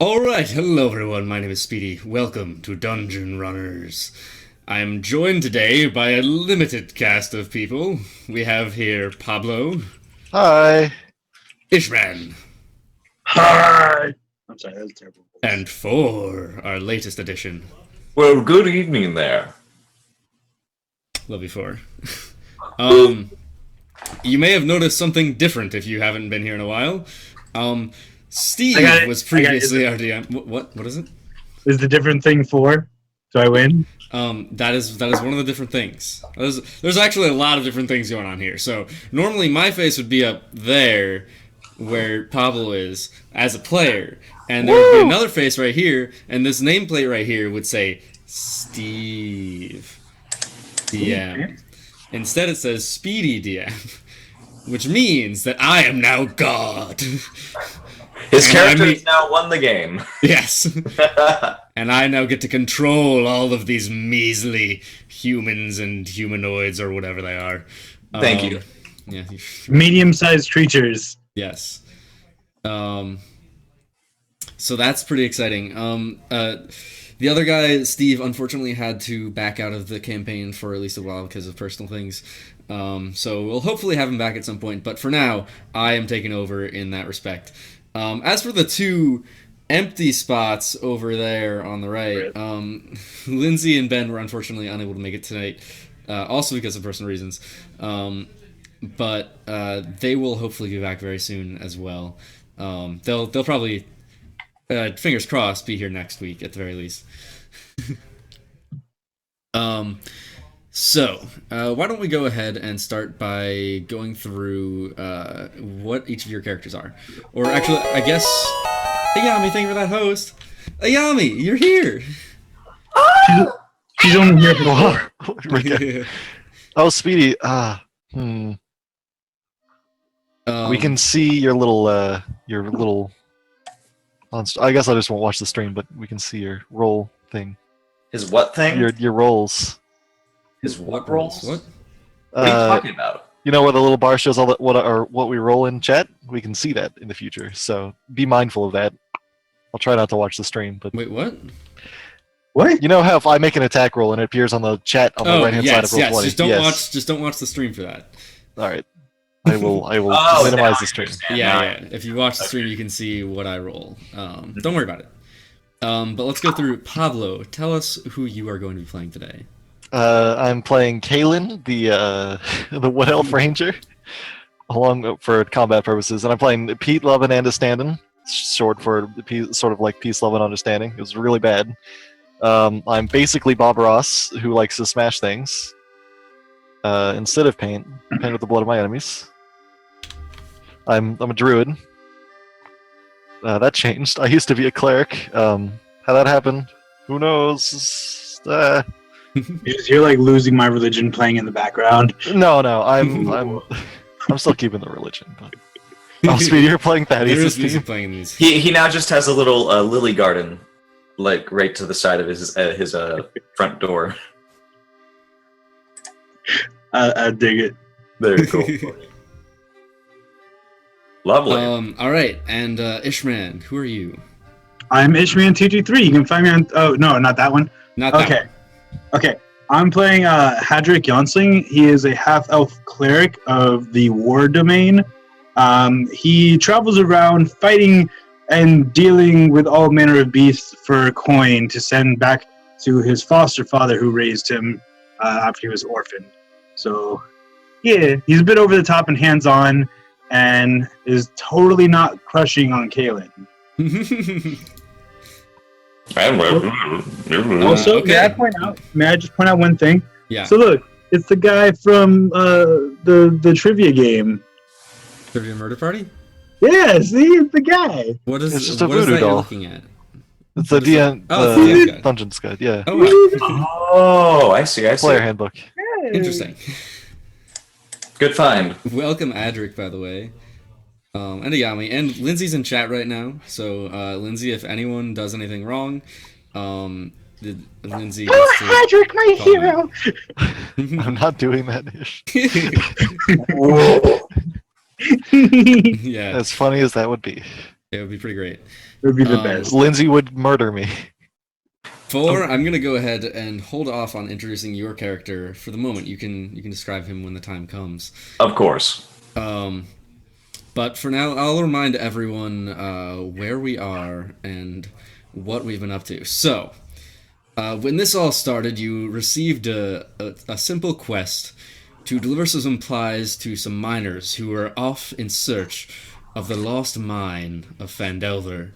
Alright, hello everyone, my name is Speedy. Welcome to Dungeon Runners. I am joined today by a limited cast of people. We have here Pablo, Hi. Ishman, Hi. I'm sorry, that was a terrible voice. and FORE, our latest addition. Well, good evening there. Love you, FORE. You may have noticed something different if you haven't been here in a while. Steve was previously our DM. What is it? Is the different thing for? Do I win? That is one of the different things. There's actually a lot of different things going on here. So normally my face would be up there, where Pablo is as a player, and there would be another face right here, and this nameplate right here would say Steve DM. Instead, it says Speedy DM, which means that I am now God. His And character has now won the game. Yes. And I now get to control all of these measly humans and humanoids or whatever they are. Thank you. Yeah. Medium-sized creatures. Yes. So that's pretty exciting. The other guy, Steve, unfortunately had to back out of the campaign for at least a while because of personal things. So we'll hopefully have him back at some point. But for now, I am taking over in that respect. As for the two empty spots over there on the right, Lindsay and Ben were unfortunately unable to make it tonight, also because of personal reasons. But they will hopefully be back very soon as well. They'll probably, fingers crossed, be here next week at the very least. So, why don't we go ahead and start by going through what each of your characters are. Or actually, I guess... Ayami, thank you for that host! Ayami, you're here! She's only here for Oh, Speedy. We can see your little. I guess I just won't watch the stream, but we can see your roll thing. His what thing? Your rolls. His what rolls? What? What are you talking about? You know where the little bar shows all that what we roll in chat? We can see that in the future, so be mindful of that. I'll try not to watch the stream, but Wait, what? What? you know how if I make an attack roll and it appears on the chat on the right hand side of roll 20? Just don't watch the stream for that. All right. I will Oh, minimize now the I stream. understand. Yeah, Now yeah. If you watch the stream, you can see what I roll. Don't worry about it. But let's go through. Pablo, tell us who you are going to be playing today. I'm playing Kalen, the Wood Elf Ranger, along for combat purposes, and I'm playing Pete, Love, and Understanding, short for sort of like Peace, Love, and Understanding. It was really bad. I'm basically Bob Ross, who likes to smash things. Instead of paint with the blood of my enemies. I'm a druid. That changed. I used to be a cleric. How that happened, who knows? You're like losing my religion playing in the background. No, I'm still keeping the religion. But oh, Speedy, you're playing There Thaddeus' is team. music playing in these. He now just has a little lily garden, like right to the side of his front door. I dig it. Very cool. Lovely. All right, and Ishman, who are you? I'm Ishman223. You can find me on. Oh no, not that one. Not that Okay. Okay. I'm playing Hadric Jonsling. He is a half-elf cleric of the War domain. He travels around fighting and dealing with all manner of beasts for coin to send back to his foster father who raised him after he was orphaned. So, yeah, he's a bit over the top and hands-on and is totally not crushing on Kaylin. Also, okay. may I just point out one thing? Yeah. So look, it's the guy from the trivia game. Trivia Murder Party? Yeah, see, it's the guy. What is It's just a what is voodoo that you're doll. looking at? It's the What is DM, Oh, it's the DM guy. Dungeons Guide. Yeah, Oh, wow. Oh, I see. player handbook. Interesting. Good find. Welcome, Adric, by the way. And Ayami. And Lindsay's in chat right now. So, Lindsay, if anyone does anything wrong, Lindsay gets to Hadric, my call hero. I'm not doing that ish. Yeah, As funny as that would be. it would be pretty great. would be the Um, best. Lindsay would murder me. FORE, I'm gonna go ahead and hold off on introducing your character for the moment. You can describe him when the time comes. Of course. But for now, I'll remind everyone where we are and what we've been up to. So, when this all started, you received a simple quest to deliver some supplies to some miners who were off in search of the lost mine of Fandelver,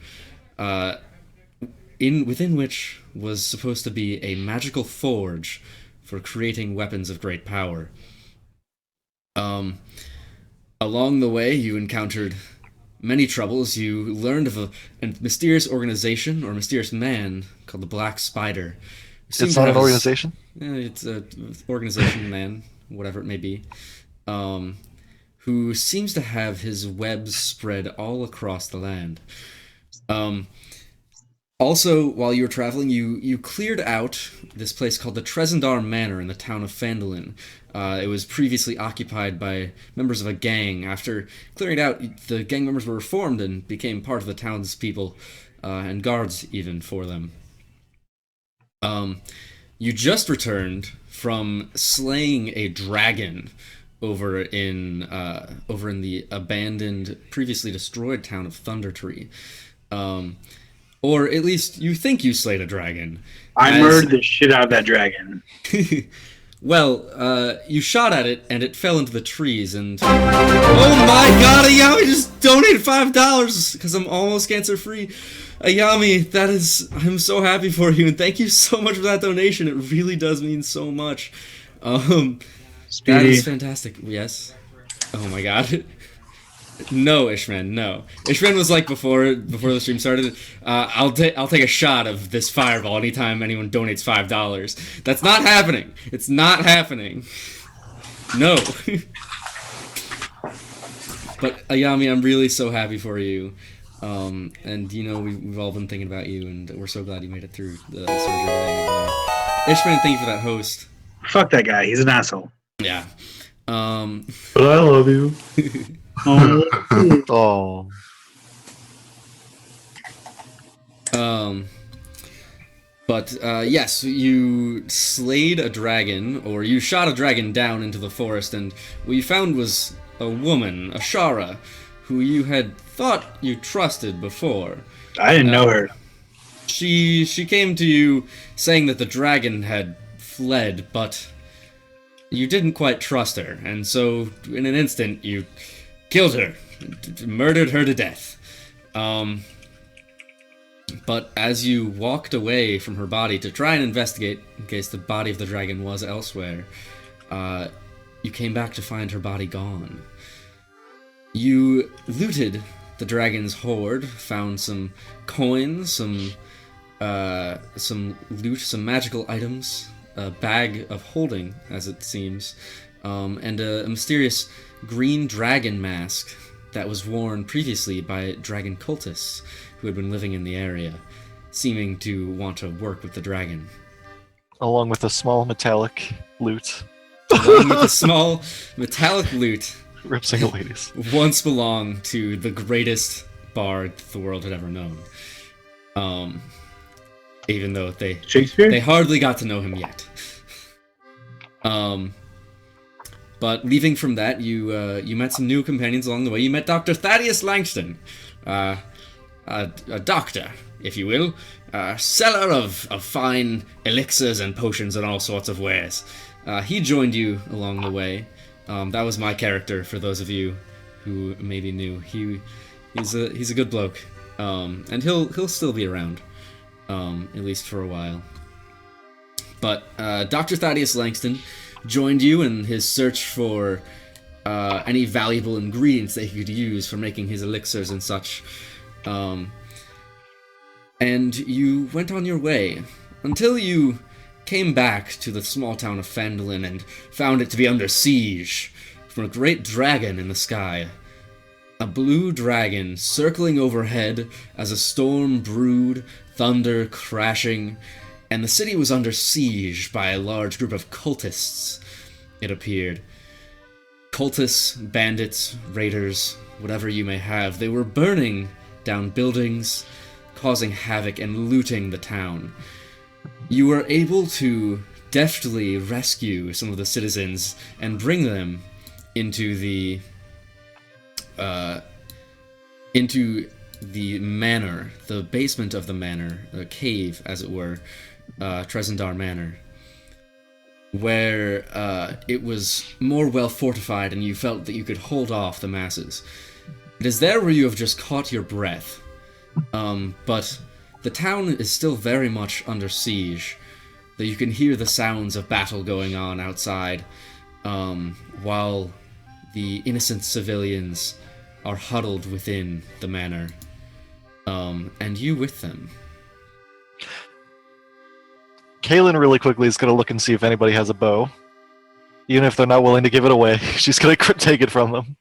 within which was supposed to be a magical forge for creating weapons of great power. Along the way, you encountered many troubles. You learned of a mysterious organization or mysterious man called the Black Spider. It's not an organization? It's an organization man, whatever it may be, who seems to have his webs spread all across the land. Also, while you were traveling, you cleared out this place called the Trezendar Manor in the town of Phandalin. It was previously occupied by members of a gang. After clearing it out, the gang members were reformed and became part of the townspeople, and guards even for them. You just returned from slaying a dragon over in the abandoned, previously destroyed town of Thundertree. Or at least you think you slayed a dragon. I murdered the shit out of that dragon. Well, you shot at it, and it fell into the trees, and... Oh my god, Ayami just donated $5, because I'm almost cancer-free. Ayami, I'm so happy for you, and thank you so much for that donation. It really does mean so much. That Speedy. is fantastic. Yes? Oh my god. No, Ishman, no. Ishman was like before the stream started, I'll take a shot of this fireball anytime anyone donates $5. That's not happening. It's not happening. No. But Ayami, I'm really so happy for you. And you know, we've all been thinking about you, and we're so glad you made it through the surgery today. Ishman, thank you for that host. Fuck that guy. He's an asshole. Yeah. But I love you. Oh. Yes, you slayed a dragon, or you shot a dragon down into the forest, and what you found was a woman, Ashara, who you had thought you trusted before. I didn't know her. She came to you saying that the dragon had fled, but you didn't quite trust her, and so in an instant you killed her, murdered her to death. But as you walked away from her body to try and investigate, in case the body of the dragon was elsewhere, you came back to find her body gone. You looted the dragon's hoard, found some coins, some loot, some magical items, a bag of holding, as it seems, and a mysterious green dragon mask that was worn previously by dragon cultists who had been living in the area, seeming to want to work with the dragon. Along with a small metallic loot. Along with the small metallic loot Rip single ladies. once belonged to the greatest bard the world had ever known. Even though Shakespeare? they hardly got to know him yet. But leaving from that, you met some new companions along the way. You met Dr. Thaddeus Langston, a doctor, if you will, a seller of fine elixirs and potions and all sorts of wares. He joined you along the way. That was my character, for those of you who maybe knew. He's a good bloke, and he'll still be around, at least for a while. But Dr. Thaddeus Langston joined you in his search for any valuable ingredients that he could use for making his elixirs and such. And you went on your way until you came back to the small town of Phandalin and found it to be under siege from a great dragon in the sky. A blue dragon circling overhead as a storm brewed, thunder crashing, and the city was under siege by a large group of cultists, it appeared. Cultists, bandits, raiders, whatever you may have, they were burning down buildings, causing havoc and looting the town. You were able to deftly rescue some of the citizens and bring them into the manor, the basement of the manor, a cave, as it were, Tresendar Manor, where it was more well fortified and you felt that you could hold off the masses. It is there where you have just caught your breath, but the town is still very much under siege, that you can hear the sounds of battle going on outside, while the innocent civilians are huddled within the manor, and you with them. Kaylin really quickly is going to look and see if anybody has a bow. Even if they're not willing to give it away, she's going to take it from them.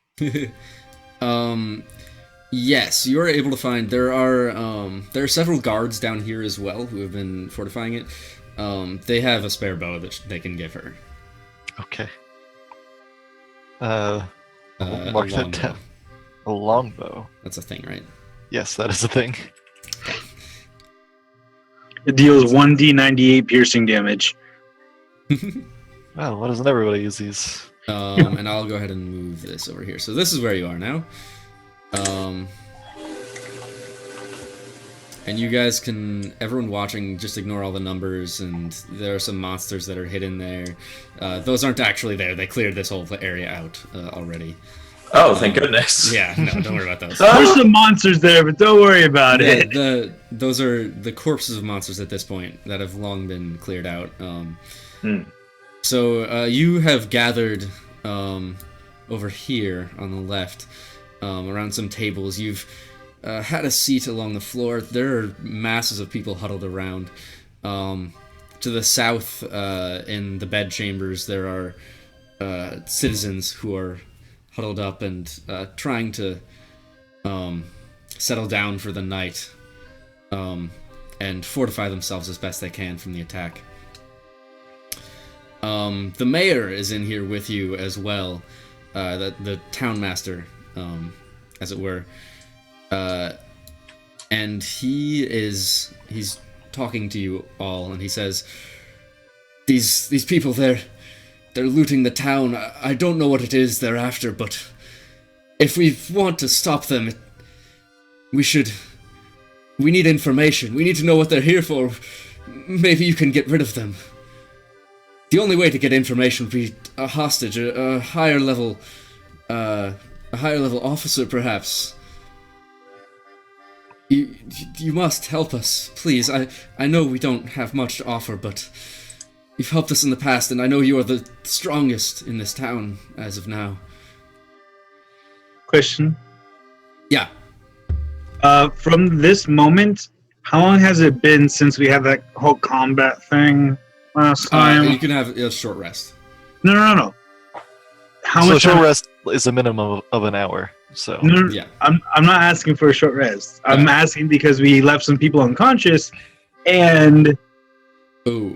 Yes, you are able to find there are several guards down here as well who have been fortifying it. They have a spare bow that they can give her. Okay. A Mark that longbow. down. A longbow. That's a thing, right? Yes, that is a thing. It deals 1d98 piercing damage. Well, why doesn't everybody use these? And I'll go ahead and move this over here. So this is where you are now. And you guys can, everyone watching, just ignore all the numbers, and there are some monsters that are hidden there. Those aren't actually there. They cleared this whole area out already. Oh, thank goodness. Yeah, no, don't worry about those. There's some monsters there, but don't worry about it. Those are the corpses of monsters at this point that have long been cleared out. So you have gathered over here on the left, around some tables. You've had a seat along the floor. There are masses of people huddled around. To the south, in the bed chambers, there are citizens who are huddled up and trying to settle down for the night and fortify themselves as best they can from the attack. The mayor is in here with you as well, the town master, as it were, and he's talking to you all, and he says, these people, they're looting the town. I don't know what it is they're after, but if we want to stop them, we need information. We need to know what they're here for. Maybe you can get rid of them. The only way to get information would be a hostage, a higher level officer, perhaps. You must help us, please. I know we don't have much to offer, but you've helped us in the past, and I know you are the strongest in this town as of now. Question. Yeah. From this moment, how long has it been since we had that whole combat thing last time? You can have a short rest. No. How So much short time? rest is a minimum of an hour. So No, Yeah. I'm not asking for a short rest. I'm asking because we left some people unconscious, and Oh.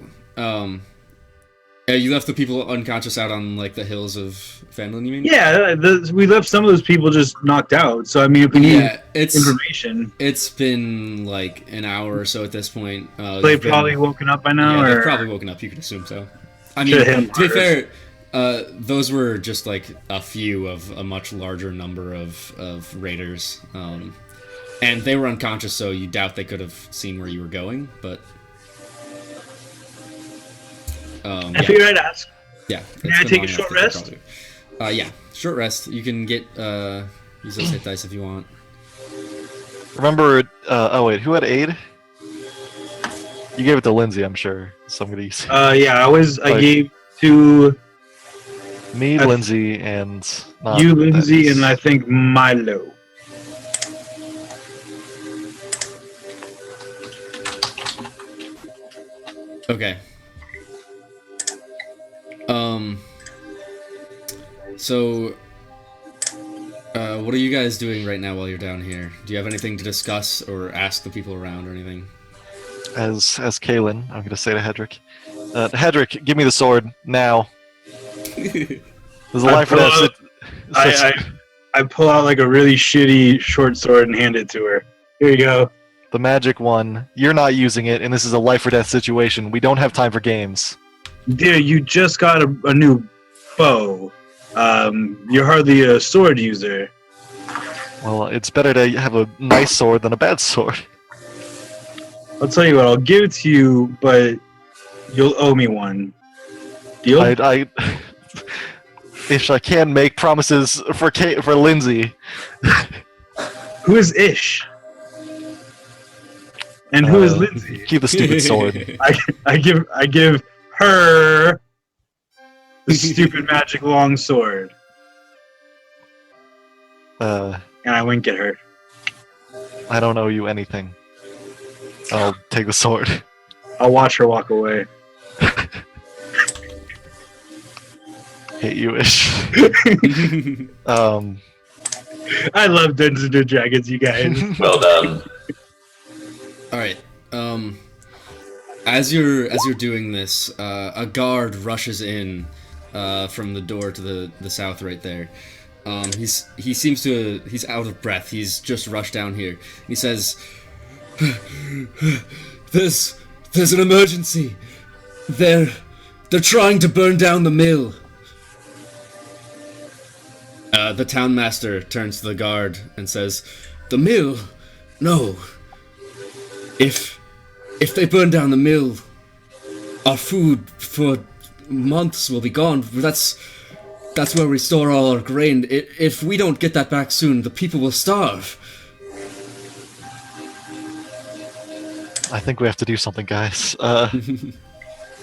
Yeah, you left the people unconscious out on, like, the hills of Fanlin, you mean? yeah, we left some of those people just knocked out. So I mean, if we need Yeah, information, it's been, like, an hour or so at this point. they've you've been- probably woken up by now. Yeah, or they've probably woken up, you could assume so. I mean, Should've hit 'em to be harder. fair, those were just, like, a few of a much larger number of raiders. And they were unconscious, so you doubt they could have seen where you were going, but... I figured I'd ask. Yeah. May I take a short rest? Yeah, short rest. You can get, use those hit dice if you want. remember. Oh wait, who had aid? You gave it to Lindsay, I'm sure. So I'm gonna use Yeah, I Like- gave to me, I- Lindsay, and not you, Lindsay, Dennis. and I think Milo. Okay. So, what are you guys doing right now while you're down here? Do you have anything to discuss or ask the people around or anything? as Kaylin, I'm gonna say to Hedrick, Hedrick, give me the sword now. There's a I line for pull that. out- I pull out like a really shitty short sword and hand it to her. Here you go. the magic one. You're not using it, and this is a life or death situation. We don't have time for games. Dear, you just got a new bow. You're hardly a sword user. Well, it's better to have a nice sword than a bad sword. I'll tell you what, I'll give it to you, but you'll owe me one. Deal? Ish, I can make promises for Lindsay. Who is Ish? And who is Lindsay? Keep the stupid sword. I give her the stupid magic long sword. And I wink at her. I don't owe you anything. I'll take the sword. I'll watch her walk away. Hate you, Ish. I love Dungeons and Dragons, you guys. Well done. All right. As you're doing this, a guard rushes in from the door to the south right there. He's out of breath. He's just rushed down here. He says, "There's an emergency. They're trying to burn down the mill." The townmaster turns to the guard and says, "The mill? No. If they burn down the mill, our food for months will be gone. That's where we store all our grain. If we don't get that back soon, the people will starve." I think we have to do something, guys.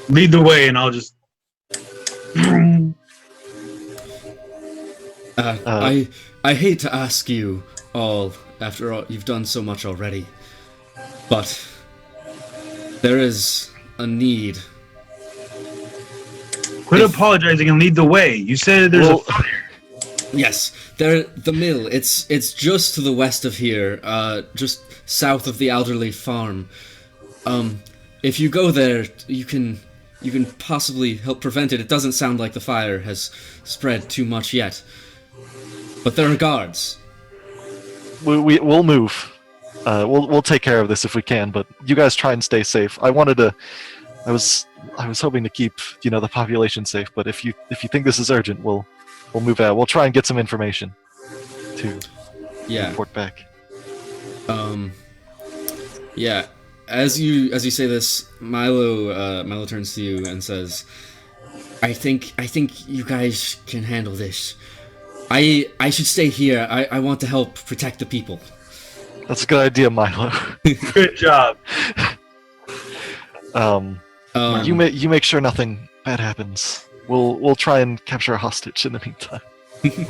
Lead the way, and I'll just. I hate to ask you all, after all, you've done so much already, but there is a need. Quit apologizing and lead the way. You said there's a fire. Yes, the mill. It's just to the west of here, just south of the Alderley farm. If you go there, you can possibly help prevent it. It doesn't sound like the fire has spread too much yet, but there are guards. We'll move. We'll take care of this if we can. But you guys try and stay safe. I was hoping to keep the population safe. But if you think this is urgent, we'll move out. We'll try and get some information to report back. Yeah. As you say this, Milo turns to you and says, I think you guys can handle this. I should stay here. I want to help protect the people." That's a good idea, Milo. Good job. You make sure nothing bad happens. We'll try and capture a hostage in the meantime.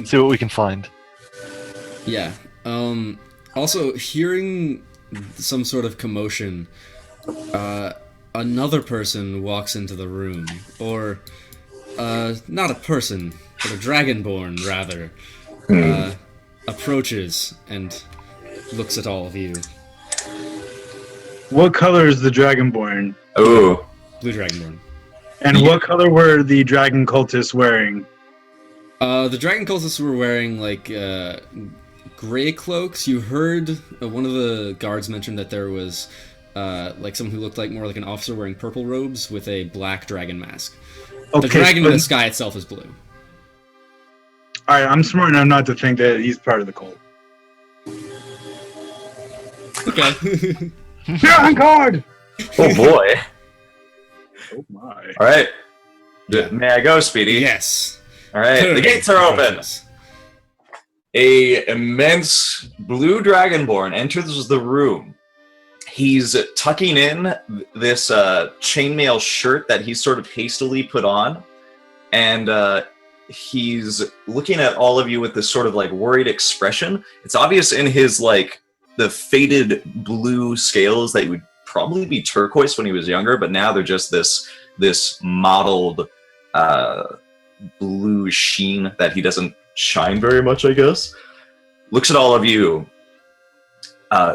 See what we can find. Yeah. Also, hearing some sort of commotion, another person walks into the room, or not a person, but a dragonborn rather, approaches and looks at all of you. What color is the Dragonborn? Ooh. Blue dragonborn. And what color were the dragon cultists wearing? The dragon cultists were wearing gray cloaks. You heard one of the guards mention that there was someone who looked more like an officer wearing purple robes with a black dragon mask. The dragon in the sky itself is blue. Alright, I'm smart enough not to think that he's part of the cult. Okay. Dragon guard! Oh boy. Oh my. All right. Yeah. May I go, Speedy? Yes. All right. The gates are open. A immense blue dragonborn enters the room. He's tucking in this chainmail shirt that he sort of hastily put on, and he's looking at all of you with this sort of worried expression. It's obvious in his the faded blue scales that would probably be turquoise when he was younger, but now they're just this mottled blue sheen that he doesn't shine very much, I guess. Looks at all of you,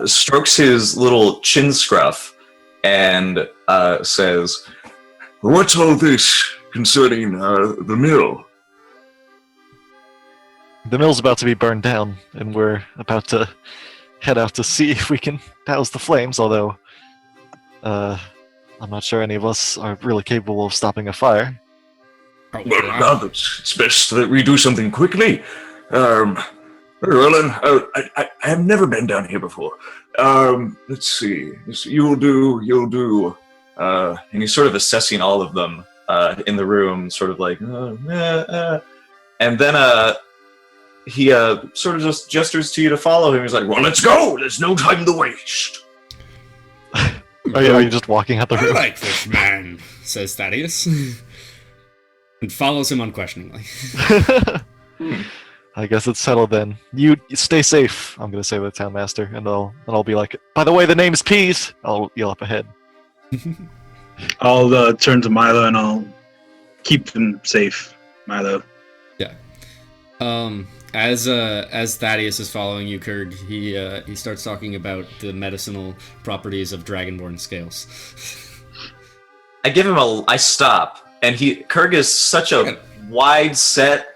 strokes his little chin scruff, and says, "What's all this concerning the mill?" The mill's about to be burned down, and we're about to head out to see if we can douse the flames, although I'm not sure any of us are really capable of stopping a fire. Oh, Well, wow. now it's best that we do something quickly. Very well, then. I have never been down here before. Let's see. You'll do. And he's sort of assessing all of them in the room, sort of like, and then he sort of just gestures to you to follow him. He's like, Well, let's go. There's no time to waste. Are you just walking out the I room? like this man, says Thaddeus, and follows him unquestioningly. I guess it's settled then. You stay safe, I'm gonna say to the town master, and I'll be like, by the way, the name's Peas. I'll yell up ahead. I'll turn to Milo and I'll keep them safe, Milo. Yeah. As Thaddeus is following you, Kurg, he starts talking about the medicinal properties of dragonborn scales. I give him I stop, and Kurg is such a wide set,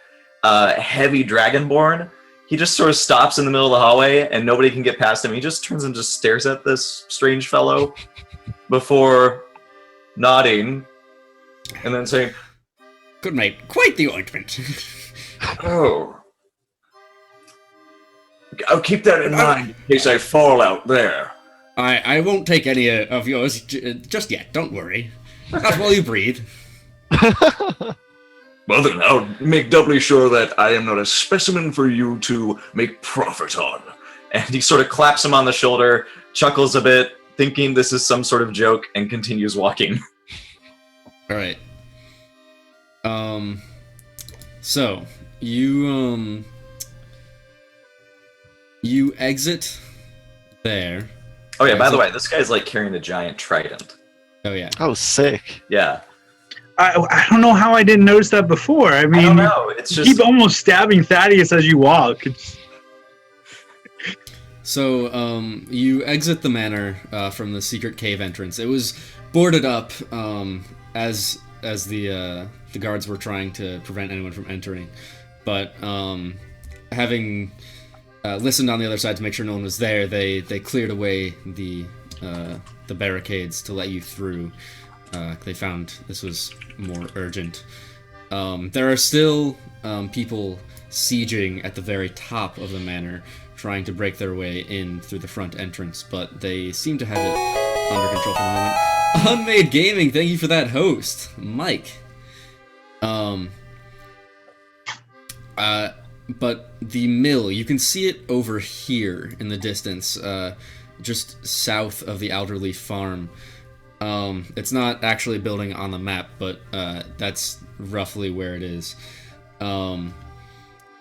heavy dragonborn. He just sort of stops in the middle of the hallway, and nobody can get past him. He just turns and just stares at this strange fellow before nodding, and then saying, Good mate, quite the ointment. Oh. I'll keep that in mind in case I fall out there. I won't take any of yours just yet, don't worry. Not while you breathe. Well then, I'll make doubly sure that I am not a specimen for you to make profit on. and he sort of claps him on the shoulder, chuckles a bit, thinking this is some sort of joke, and continues walking. All right. So you exit there. Oh yeah, by the way, this guy's like carrying a giant trident. Oh yeah. Oh, sick. Yeah. I don't know how I didn't notice that before. I mean, I don't know. It's you just keep almost stabbing Thaddeus as you walk. So you exit the manor from the secret cave entrance. It was boarded up as the guards were trying to prevent anyone from entering, but having listened on the other side to make sure no one was there, they cleared away the barricades to let you through. They found this was more urgent. There are still people sieging at the very top of the manor, trying to break their way in through the front entrance, but they seem to have it under control for the moment. Unmade Gaming, thank you for that host, Mike. But the mill, you can see it over here in the distance, just south of the Alderleaf farm. It's not actually a building on the map, but that's roughly where it is.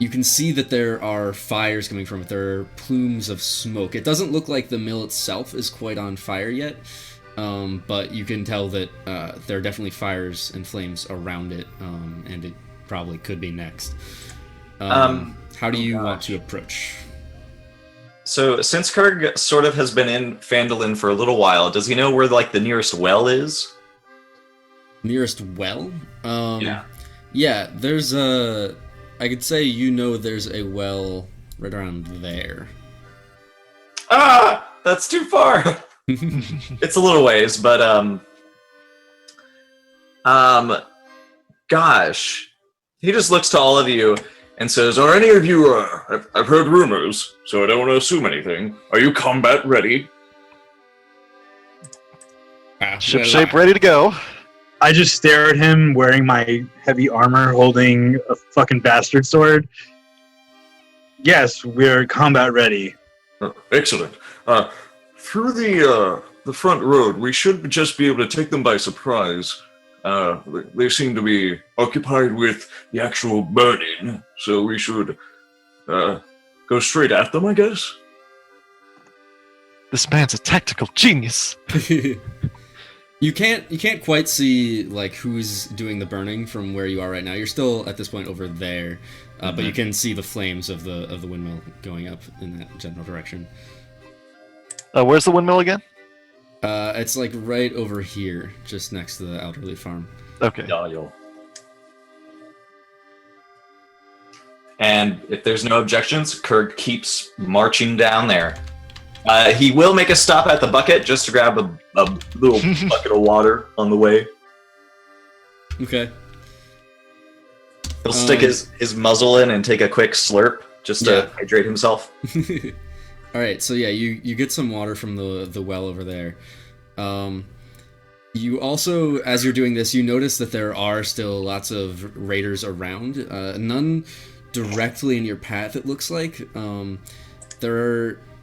You can see that there are fires coming from it. There are plumes of smoke. It doesn't look like the mill itself is quite on fire yet, but you can tell that there are definitely fires and flames around it, and it probably could be next. How do you want to approach? So, since Kurg sort of has been in Phandalin for a little while, does he know where, like, the nearest well is? Nearest well? Yeah. Yeah, there's a... I could say there's a well right around there. Ah! That's too far! It's a little ways, but, gosh. He just looks to all of you and says, Are any of you, I've heard rumors, so I don't want to assume anything. Are you combat ready? Shipshape ready to go. I just stare at him wearing my heavy armor, holding a fucking bastard sword. Yes, we're combat ready. Excellent. Through the front road, we should just be able to take them by surprise. They seem to be occupied with the actual burning, so we should go straight at them, I guess. This man's a tactical genius. You can't quite see like who's doing the burning from where you are right now. You're still at this point over there, but you can see the flames of the windmill going up in that general direction. Where's the windmill again? It's like right over here, just next to the Alderleaf farm. Okay. And if there's no objections, Kurg keeps marching down there. He will make a stop at the bucket just to grab a little bucket of water on the way. Okay. He'll stick his muzzle in and take a quick slurp just to hydrate himself. All right, so yeah, you get some water from the well over there. You also, as you're doing this, you notice that there are still lots of raiders around. None directly in your path, it looks like.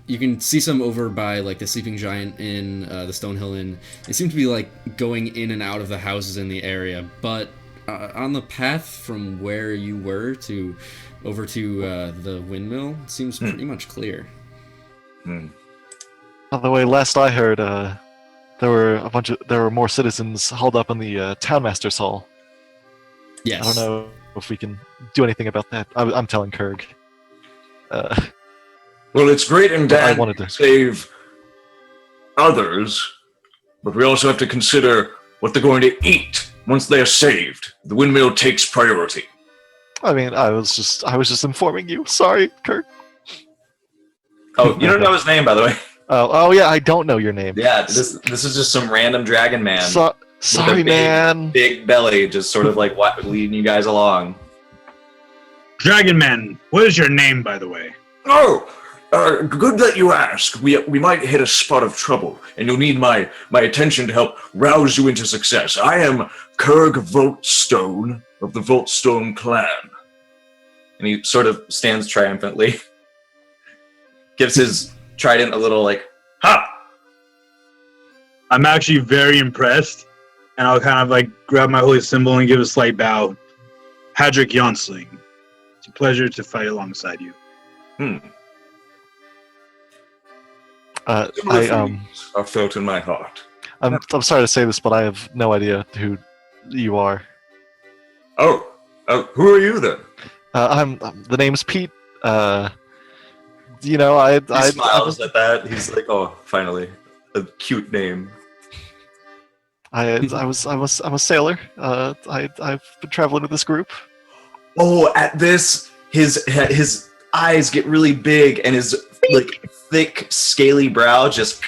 You can see some over by like the Sleeping Giant Inn, the Stonehill Inn. They seem to be like going in and out of the houses in the area, but on the path from where you were over to the windmill, it seems pretty much clear. By the way, last I heard, there were more citizens hauled up in the Townmaster's Hall. Yes. I don't know if we can do anything about that. I'm telling Kurg. Well, it's great and I Dan wanted to to save others, but we also have to consider what they're going to eat once they are saved. The windmill takes priority. I mean, I was just informing you. Sorry, Kurg. Oh, you don't know his name, by the way. Oh yeah, I don't know your name. Yeah, this is just some random dragon man. Sorry, man. Big belly, just sort of like leading you guys along. Dragon Man, what is your name, by the way? Oh, good that you ask. We might hit a spot of trouble, and you'll need my attention to help rouse you into success. I am Kurg Voltstone of the Voltstone clan. And he sort of stands triumphantly. Gives his trident a little like, ha! I'm actually very impressed, and I'll kind of like grab my holy symbol and give a slight bow. Hadric Jonsling, it's a pleasure to fight alongside you. Are felt in my heart. I'm sorry to say this, but I have no idea who you are. Oh, who are you then? The name's Pete. He smiles at that. He's like, oh, finally, a cute name. I'm a sailor. I've been traveling with this group. Oh, at this, his eyes get really big, and his like thick, scaly brow just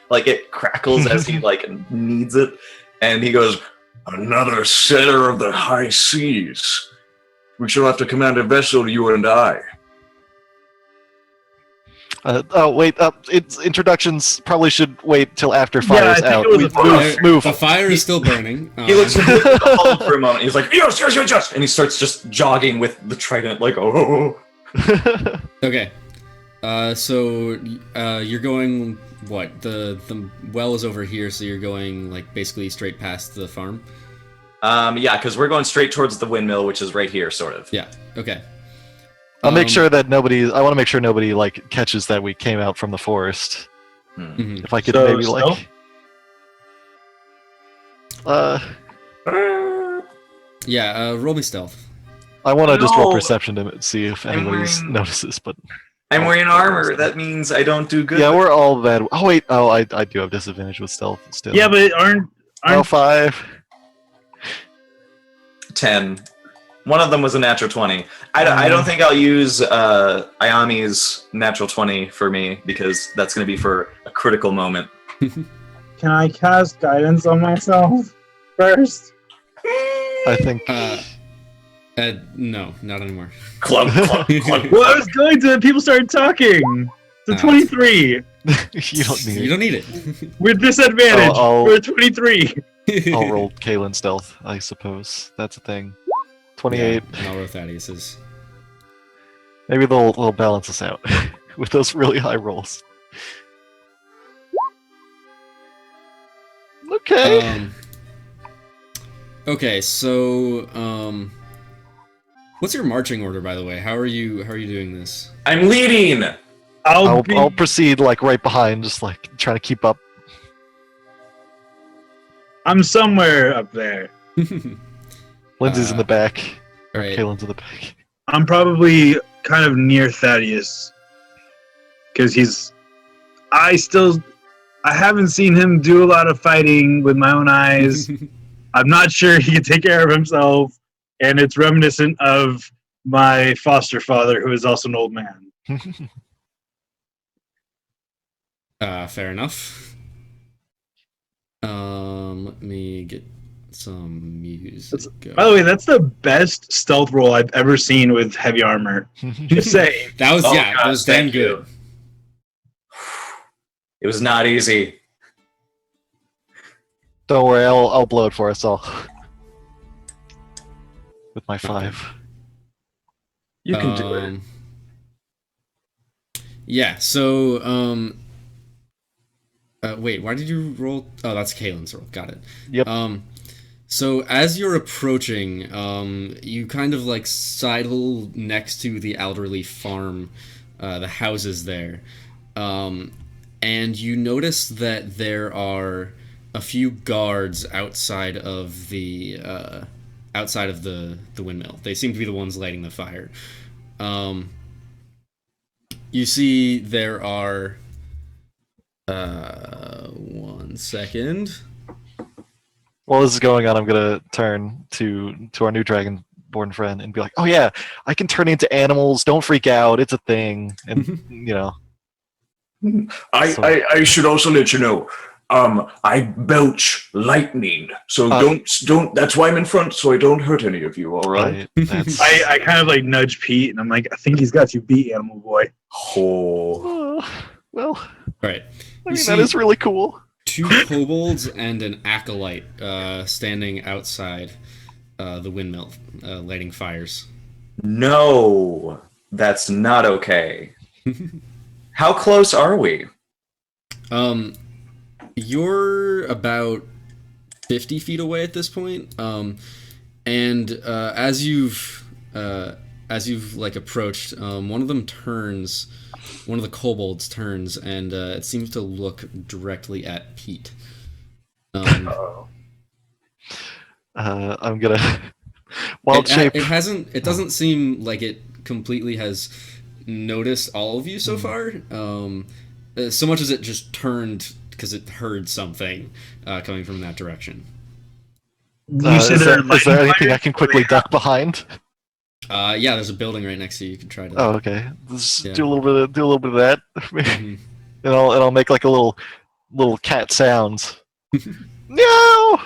like it crackles as he like needs it, and he goes, Another setter of the high seas. We shall have to command a vessel, you and I. Its introductions probably should wait till after fire's out. Move. The fire is still burning. He looks at the hull for a moment. He's like, yes, and he starts just jogging with the trident, like, oh. Okay. So you're going what? The well is over here, so you're going like basically straight past the farm. Yeah, because we're going straight towards the windmill, which is right here, sort of. Yeah. Okay. I'll make sure that nobody. I want to make sure nobody like catches that we came out from the forest. Mhm. If I could So, maybe like. Yeah. Roll me stealth. I want to just roll No. perception to see if anybody notices, but. I'm wearing armor. That means I don't do good. Yeah, we're all bad. Oh wait, I do have disadvantage with stealth still. Yeah, but aren't 5. 10. One of them was a natural 20. I don't think I'll use Ayami's natural 20 for me, because that's going to be for a critical moment. Can I cast guidance on myself first? I think. No, not anymore. Clunk. Well, I was going to. People started talking. It's a 23 You don't need You it. don't need it. with disadvantage for a 23. I'll roll Kalen stealth, I suppose. That's a thing. 28. Yeah, and I'll roll Thaddeus's. Maybe they'll balance us out with those really high rolls. Okay. Okay, so what's your marching order, by the way? How are you doing this? I'm leading! I'll proceed like right behind, just like trying to keep up. I'm somewhere up there. Lindsay's in the back. All right. Kalen's in the back. I'm probably kind of near Thaddeus. Because I haven't seen him do a lot of fighting with my own eyes. I'm not sure he can take care of himself. And it's reminiscent of my foster father, who is also an old man. Fair enough. Let me get some music. By the way, that's the best stealth roll I've ever seen with heavy armor. Just saying. That was Oh, that God, was damn thank you. good. It was not easy. Don't worry, I'll blow it for us all. With my 5. You can do it. Yeah. So wait, why did you roll? Oh, that's Kaylin's roll. Got it. Yep. So as you're approaching, you kind of like sidle next to the Alderley farm, the houses there, and you notice that there are a few guards outside of the windmill. They seem to be the ones lighting the fire. You see there are. 1 second. While this is going on, I'm gonna turn to our new Dragonborn friend and be like, "Oh yeah, I can turn into animals. Don't freak out. It's a thing." And you know, I should also let you know, I belch lightning, so don't. That's why I'm in front, so I don't hurt any of you. All right. I kind of like nudge Pete, and I'm like, I think he's got you beat, Animal Boy. Oh. Well, Right. I mean that is really cool. 2 kobolds and an acolyte standing outside the windmill, lighting fires. No, that's not okay. How close are we? You're about 50 feet away at this point, and as you've like approached, one of them turns. One of the kobolds turns, and it seems to look directly at Pete. I'm gonna wild shape. It doesn't seem like it completely has noticed all of you so far. So much as it just turned because it heard something coming from that direction. Is there anything I can quickly duck behind? Yeah, there's a building right next to you. You can try to. Oh, okay. Let's Yeah. do a little bit of that, Mhm. and I'll make like a little cat sounds. No.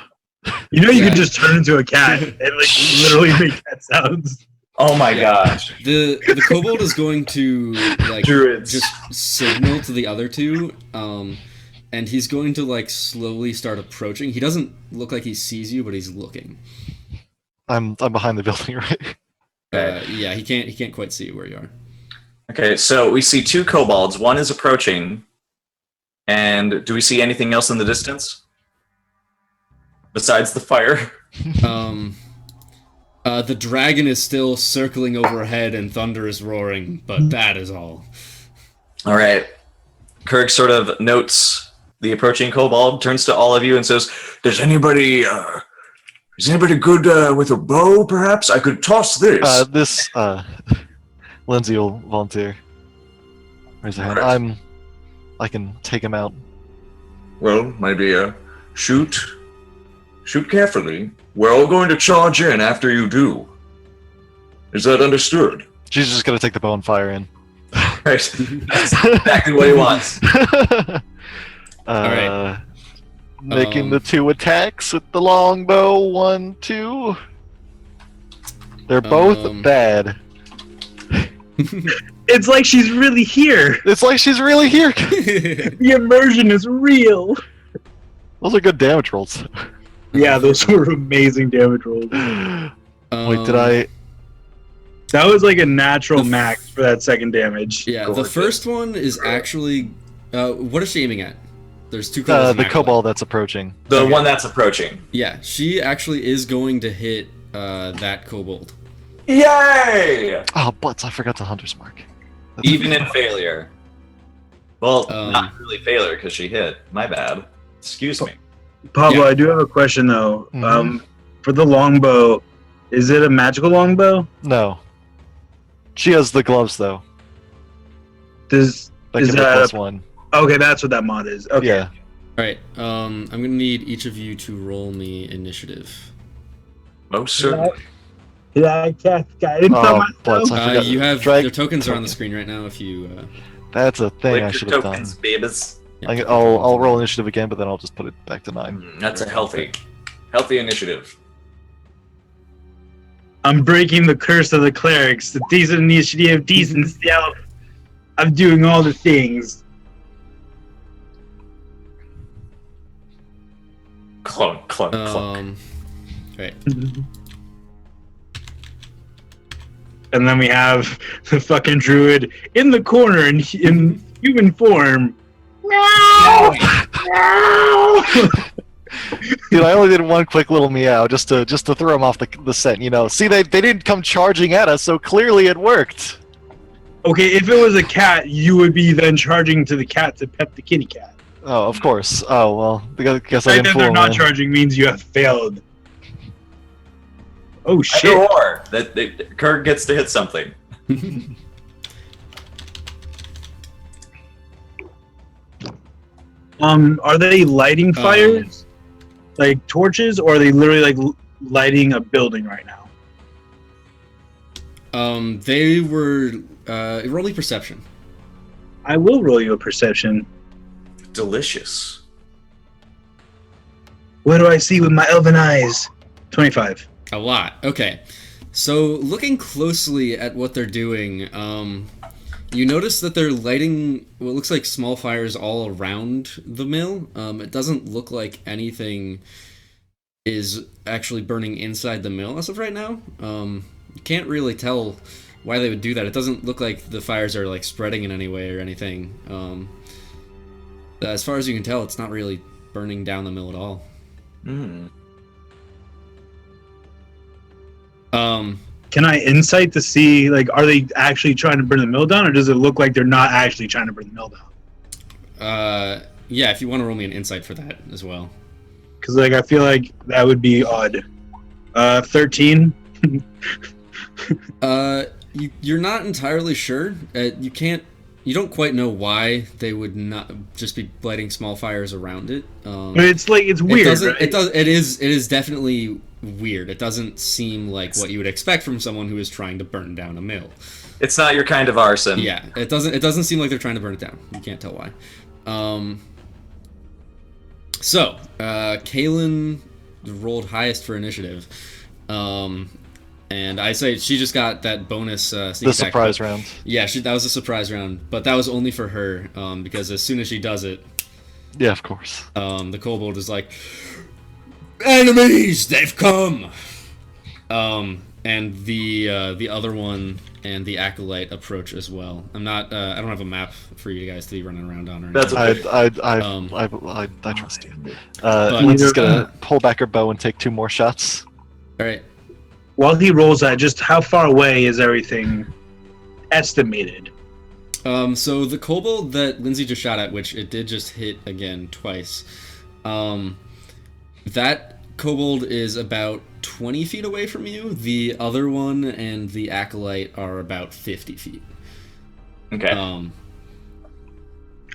You know, you Yeah. could just turn into a cat and like literally make cat sounds. Oh my Yeah. gosh. The kobold is going to like Druids. just signal to the other two, and he's going to like slowly start approaching. He doesn't look like he sees you, but he's looking. I'm behind the building, right? Yeah, he can't quite see where you are. Okay, so we see 2 kobolds. One is approaching. And do we see anything else in the distance? Besides the fire? The dragon is still circling overhead and thunder is roaring, but that is all. All right. Kirk sort of notes the approaching kobold, turns to all of you and says, Is anybody good with a bow? Perhaps I could toss this. Lindsay will volunteer. Raise her hand. Alright. I can take him out. Well, maybe shoot carefully. We're all going to charge in after you do. Is that understood? She's just gonna take the bow and fire in. right. That's exactly what he wants. Alright. Making the 2 attacks with the longbow. 1, 2. They're both bad. It's like she's really here. It's like she's really here. The immersion is real. Those are good damage rolls. Yeah, those were amazing damage rolls. Wait, did I? That was like a natural max for that second damage. Yeah, the first one is actually. What is she aiming at? There's 2 kobolds. The and an kobold that's approaching. The one that's approaching. Yeah, she actually is going to hit that kobold. Yay! Oh, butts! I forgot the hunter's mark. Even in failure. Well, Um, not really failure because she hit. My bad. Excuse me. Pablo, Yeah. I do have a question though. Mhm. For the longbow, is it a magical longbow? No. She has the gloves though. Does That is give her that +1. okay? That's what that mod is. Okay. Yeah. Alright, I'm gonna need each of you to roll me initiative. Most certainly. Yeah, I can't. I didn't tell myself. butts! I forgot. You have Drag the tokens are on the screen right now if you. That's a thing I Click should your have done. tokens, babies. Yeah, I'll roll initiative again, but then I'll just put it back to 9. That's a healthy initiative. I'm breaking the curse of the clerics. The decent initiative, decent stealth. I'm doing all the things. Clunk, clunk, clunk. Right. And then we have the fucking druid in the corner in human form. No! No! Dude, I only did one quick little meow just to throw him off the scent. You know, see, they didn't come charging at us, so clearly it worked. Okay, if it was a cat, you would be then charging to the cat to pet the kitty cat. Oh, of course. Oh well, I guess I And didn't then fool they're him. not Then. charging means you have failed. Oh shit! Sure, Kirk gets to hit something. Are they lighting fires, like torches, or are they literally like lighting a building right now? They were roll me perception. I will roll you a perception. Delicious. What do I see with my elven eyes? 25. A lot. Okay. So looking closely at what they're doing, you notice that they're lighting what looks like small fires all around the mill. It doesn't look like anything is actually burning inside the mill as of right now. You can't really tell why they would do that. It doesn't look like the fires are like spreading in any way or anything. As far as you can tell, it's not really burning down the mill at all. Can I insight to see, like, are they actually trying to burn the mill down, or does it look like they're not actually trying to burn the mill down? Yeah, if you want to roll me an insight for that as well. Because, like, I feel like that would be odd. 13. You're not entirely sure. You don't quite know why they would not just be lighting small fires around it. But it's like, it's weird. Right? It is definitely weird. It doesn't seem like what you would expect from someone who is trying to burn down a mill. It's not your kind of arson. Yeah, it doesn't seem like they're trying to burn it down. You can't tell why. So, Kaylin rolled highest for initiative. And I say she just got that bonus sneak The surprise round. Yeah, that was a surprise round, but that was only for her because as soon as she does it, Yeah, of course. the kobold is like, "Enemies, they've come!" And the other one and the acolyte approach as well. I don't have a map for you guys to be running around on. Or That's anything. I trust you. Lindsay's gonna pull back her bow and take 2 more shots. All right. While he rolls that, just how far away is everything estimated? So the kobold that Lindsay just shot at, which it did just hit again twice, that kobold is about 20 feet away from you. The other one and the acolyte are about 50 feet. Okay.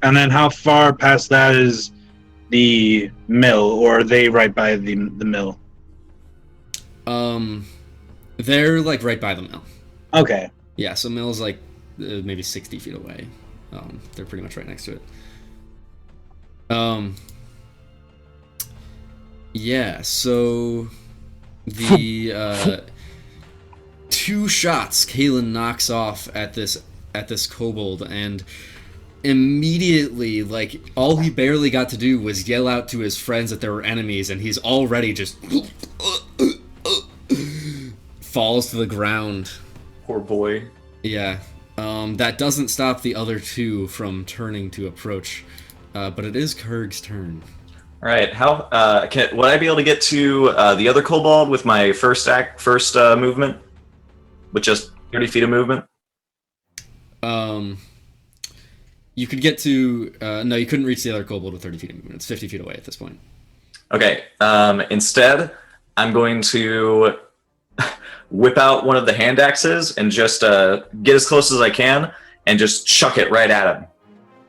And then how far past that is the mill, or are they right by the mill? They're like right by the mill. Okay. Yeah, so mill's like maybe 60 feet away. They're pretty much right next to it. Yeah, so the 2 shots Kalen knocks off at this kobold, and immediately, like, all he barely got to do was yell out to his friends that there were enemies, and he's already just falls to the ground. Poor boy. Yeah. That doesn't stop the other 2 from turning to approach, but it is Kurg's turn. All right. How would I be able to get to the other kobold with my first movement, with just 30 feet of movement? You could get to no, you couldn't reach the other kobold with 30 feet of movement. It's 50 feet away at this point. Okay. Instead, I'm going to whip out one of the hand axes and just get as close as I can and just chuck it right at him.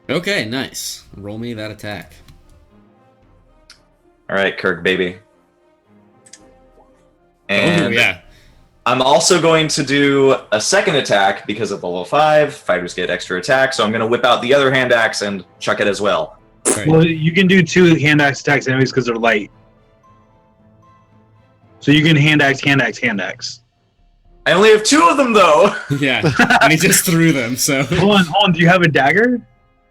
Okay, nice. Roll me that attack. All right, Kirk, baby. And yeah. I'm also going to do a second attack because of level 5. Fighters get extra attack, so I'm going to whip out the other hand axe and chuck it as well. All right. Well, you can do 2 hand axe attacks anyways because they're light. So you can hand axe. I only have 2 of them though. Yeah, and he just threw them. So. Hold on. Do you have a dagger?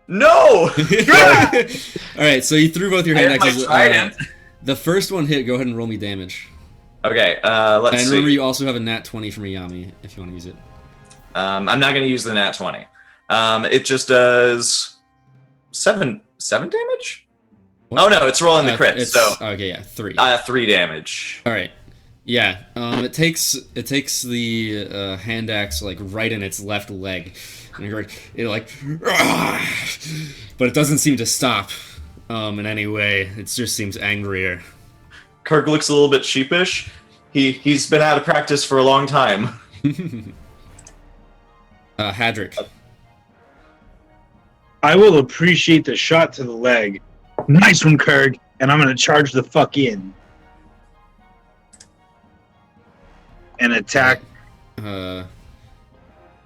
No. All right, so you threw both your I hand have my axes. trident. The first one hit. Go ahead and roll me damage. Okay. And Let's remember, see. you also have a nat 20 from Ayami if you want to use it. I'm not going to use the nat 20. It just does 7 damage. What? Oh no, it's rolling the crit. It's, So okay, yeah, 3. 3 damage. All right. Yeah. It takes the hand axe like right in its left leg, and it like, but it doesn't seem to stop in any way. It just seems angrier. Kirk looks a little bit sheepish. He's been out of practice for a long time. Hadrick. I will appreciate the shot to the leg. Nice one, Kurg. And I'm gonna charge the fuck in. And attack.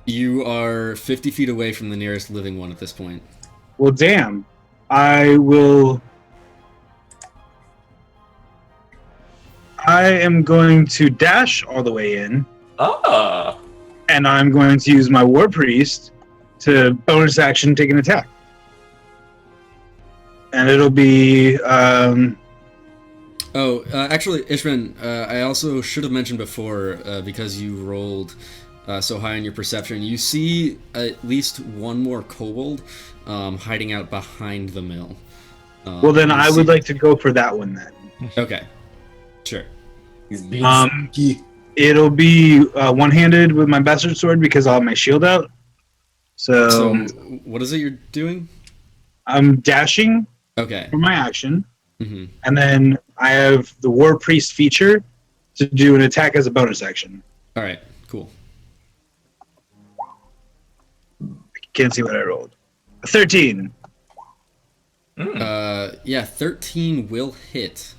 You are 50 feet away from the nearest living one at this point. Well, damn. I am going to dash all the way in, Ah. and I'm going to use my War Priest to bonus action take an attack. And it'll be Actually, Ishman, I also should have mentioned before, because you rolled so high on your perception, you see at least one more kobold hiding out behind the mill. well. Then I would like to go for that one then. Okay, sure. He's being It'll be one-handed with my bastard sword because I'll have my shield out. So, what is it you're doing? I'm dashing Okay. for my action, Mm-hmm. and then I have the War Priest feature to do an attack as a bonus action. All right. Cool. Can't see what I rolled. 13 Yeah, 13 will hit.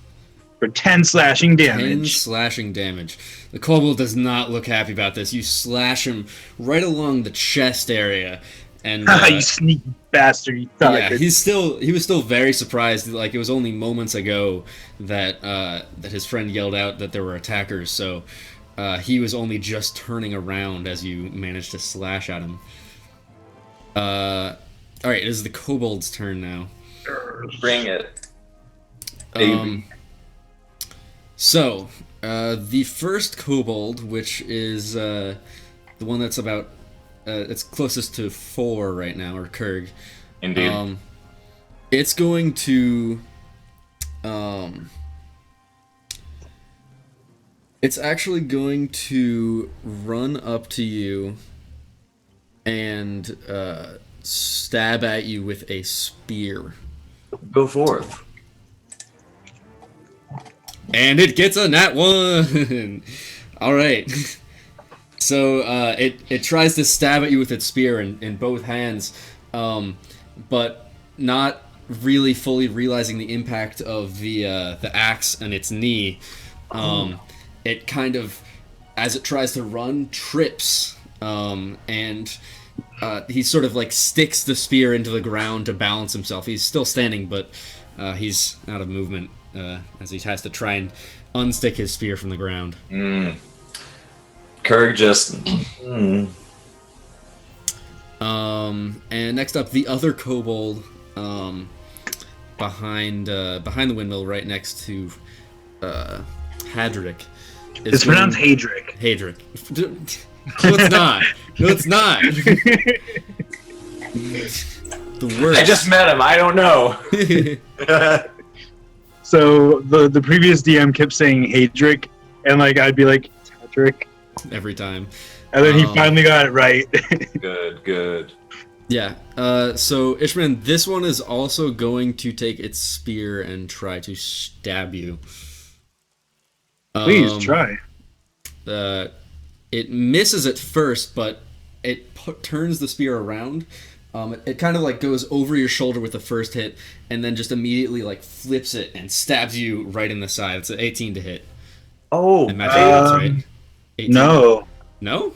for 10 slashing 10 damage. slashing damage. The kobold does not look happy about this. You slash him right along the chest area, and You sneaky bastard! You thought I yeah, could. he was still very surprised. Like, it was only moments ago that that his friend yelled out that there were attackers. So he was only just turning around as you managed to slash at him. All right, it is the kobold's turn now. Bring it. So, the first kobold, which is the one that's about it's closest to FORE right now, or Kurg. Indeed. It's going to it's actually going to run up to you and stab at you with a spear. Go forth. And it gets a nat 1! Alright. So it tries to stab at you with its spear in both hands, but not really fully realizing the impact of the axe and its knee. It kind of, as it tries to run, trips, and he sort of like sticks the spear into the ground to balance himself. He's still standing, but he's out of movement as he has to try and unstick his spear from the ground. Kurg just. And next up, the other kobold behind the windmill, right next to Hadrick. It's pronounced Hadrick. Hadrick. No, it's not. No, it's not. The worst. I just met him. I don't know. So the previous DM kept saying Hadrick, and like I'd be like Hadrick, Every time. and then he finally got it right. Good. Yeah. So Ishman, this one is also going to take its spear and try to stab you. Please try. It misses at first, but it turns the spear around. It kind of like goes over your shoulder with the first hit, and then just immediately like flips it and stabs you right in the side. It's an 18 to hit. Oh, Imagine that's right. 18. No, No?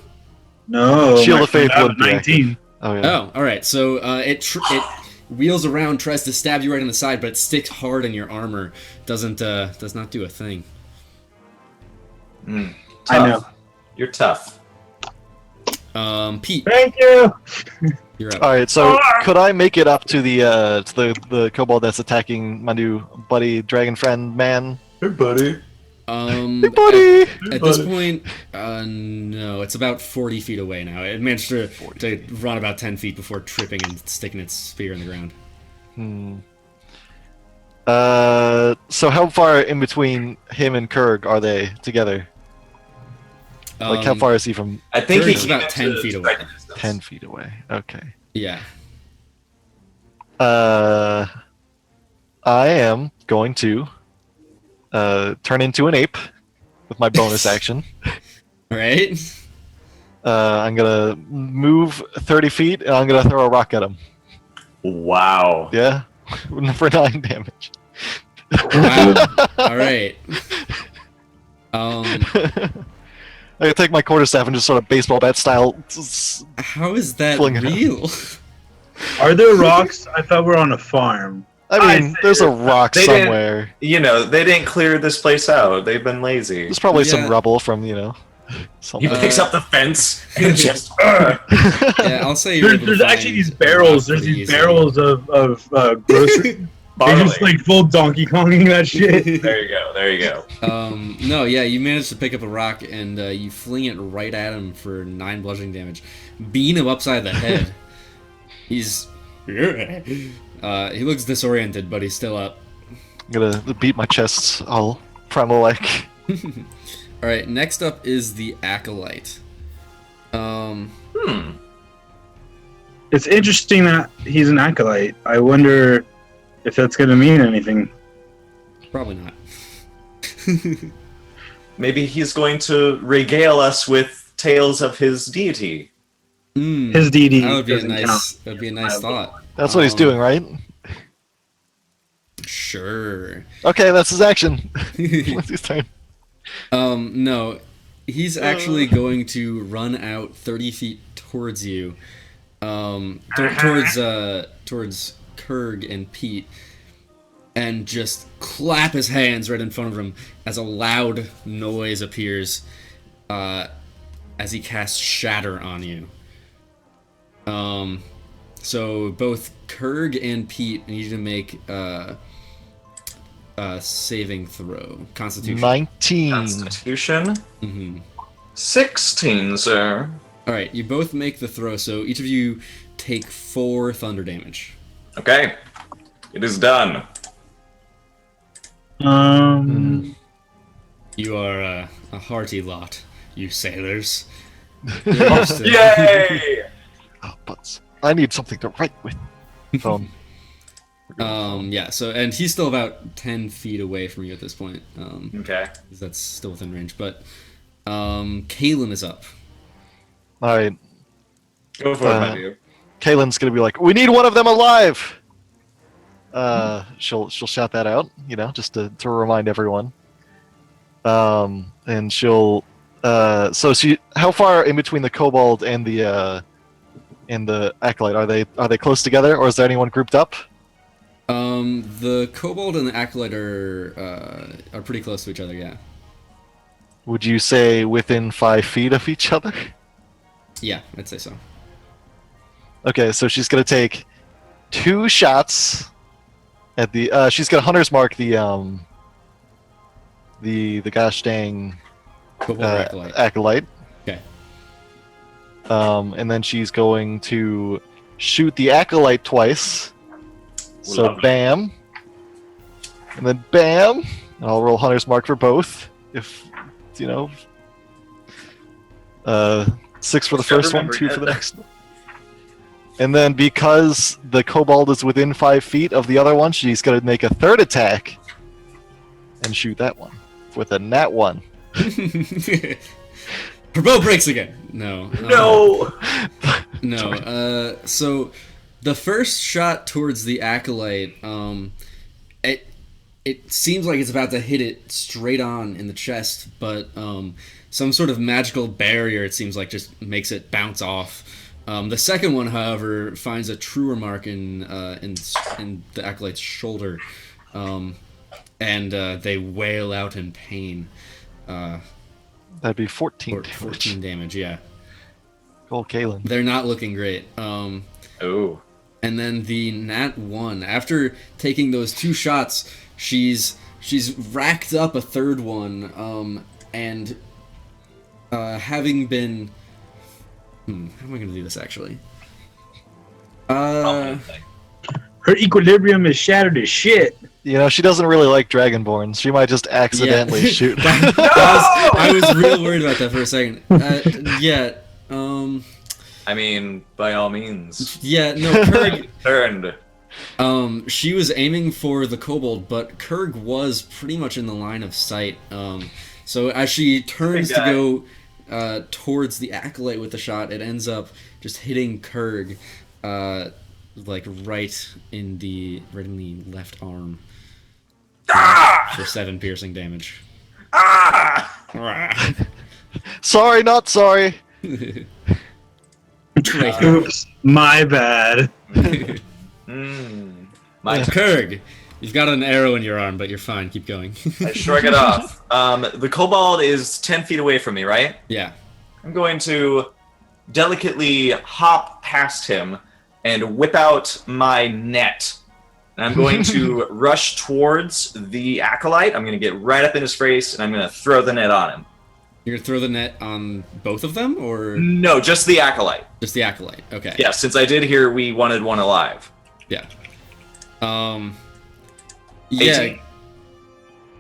Shield my of Faith friend, would be 19. Oh yeah. Oh, all right. So it wheels around, tries to stab you right in the side, but it sticks hard in your armor. Does not do a thing. Tough. I know. You're tough. Pete, Thank you. you're up. All right, so could I make it up to the kobold that's attacking my new buddy, dragon friend man? Hey, buddy. Hey, buddy. At this point, no, it's about 40 feet away now. It managed to run about 10 feet before tripping and sticking its spear in the ground. So how far in between him and Kurg are they together? Like, how far is he from? I think Kurg's he about 10 feet away. 10 feet away. Okay. Yeah. I am going to turn into an ape with my bonus action. All right. I'm gonna move 30 feet and I'm gonna throw a rock at him. Wow. Yeah, for 9 damage. Wow. All right. I can take my quarterstaff and just sort of baseball bat style. How is that Fling it out. real? Are there rocks? I thought we're on a farm. I mean, there's a rock They didn't- somewhere. You know, they didn't clear this place out. They've been lazy. There's probably Yeah. some rubble from, He something. picks up the fence and just. Yeah, I'll say you're able to There's find actually these a barrels. rock There's pretty these easily. barrels of grocery. They're Barley. just like full Donkey Konging that shit. There you go. There you go. No, yeah, you managed to pick up a rock and you fling it right at him for 9 bludgeoning damage. Bean him upside the head. He's... he looks disoriented, but he's still up. I'm gonna beat my chest all primal-like. Alright, next up is the Acolyte. It's interesting that he's an acolyte. I wonder if that's gonna mean anything. Probably not. Maybe he's going to regale us with tales of his deity. His DD That would be a doesn't nice. count. That'd be a nice thought. That's what he's doing, right? Sure. Okay, that's his action. That's his turn. No, he's actually going to run out 30 feet towards you, towards Kurg and Pete, and just clap his hands right in front of him as a loud noise appears, as he casts Shatter on you. So both Kurg and Pete need you to make a saving throw. Constitution. 19. Constitution. Mm-hmm. 16, sir. Alright, you both make the throw, so each of you take 4 thunder damage. Okay. It is done. You are a hearty lot, you sailors. You're used to- Yay! Oh, butts. I need something to write with. Phone. Yeah, so, and he's still about 10 feet away from you at this point. Okay. 'Cause that's still within range, but, Kalen is up. Alright, Go for it, my dude. Kaylin's gonna be like, "We need one of them alive!" She'll shout that out, just to remind everyone. And she'll so how far in between the kobold and the acolyte are they close together, or is there anyone grouped up? The kobold and the acolyte are pretty close to each other, yeah. Would you say within 5 feet of each other? Yeah, I'd say so. Okay, so she's gonna take 2 shots at the. She's gonna hunter's mark the gosh dang Kobold or acolyte. acolyte. Okay. And then she's going to shoot the acolyte twice. So Lovely. bam, and then bam. And I'll roll hunter's mark for both. If 6 for the Just gotta first one, remember 2 for that. the next one. And then because the kobold is within 5 feet of the other one, she's going to make a third attack and shoot that one with a nat 1. Her bow breaks again. No. No! No. So the first shot towards the acolyte, it seems like it's about to hit it straight on in the chest, but some sort of magical barrier, it seems like, just makes it bounce off. The second one, however, finds a truer mark in the acolyte's shoulder, and they wail out in pain. That'd be 14 damage. 14 damage, yeah. Go, Kalen. They're not looking great. Oh. And then the Nat 1, after taking those 2 shots, she's racked up a third one, and having been... how am I going to do this, actually? Her equilibrium is shattered as shit. You know, she doesn't really like Dragonborns. She might just accidentally shoot. I was real worried about that for a second. I mean, by all means. Yeah, no, Kurg... Turned. She was aiming for the kobold, but Kurg was pretty much in the line of sight. So as she turns to go towards the acolyte with the shot, it ends up just hitting Kurg, like right in the left arm for 7 piercing damage. Sorry, not sorry. Oops, my bad. My Kurg, you've got an arrow in your arm, but you're fine. Keep going. I shrug it off. The kobold is 10 feet away from me, right? Yeah. I'm going to delicately hop past him and whip out my net. And I'm going to rush towards the acolyte. I'm going to get right up in his face, and I'm going to throw the net on him. You're gonna throw the net on both of them, or No, just the acolyte. just the acolyte? Okay. Yeah, since I did hear we wanted one alive. Yeah. 18. Yeah.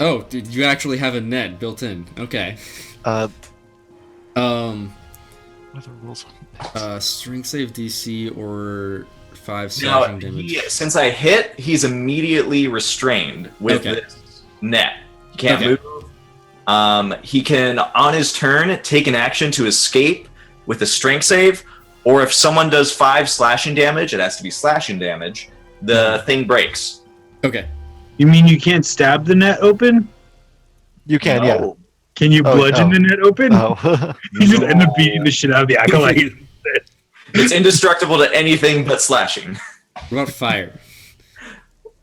Oh, dude, you actually have a net built in. Okay. What are the rules on Strength save DC or 5 Now, slashing damage. since I hit, he's immediately restrained with Okay. this net. He can't Okay. move. He can, on his turn, take an action to escape with a strength save, or if someone does 5 slashing damage, it has to be slashing damage, the thing breaks. Okay. You mean you can't stab the net open? You can, No. Can you Oh, bludgeon oh. the net open? yeah. Oh. You just end up beating the shit out of the acolyte. It's indestructible to anything but slashing. What about fire?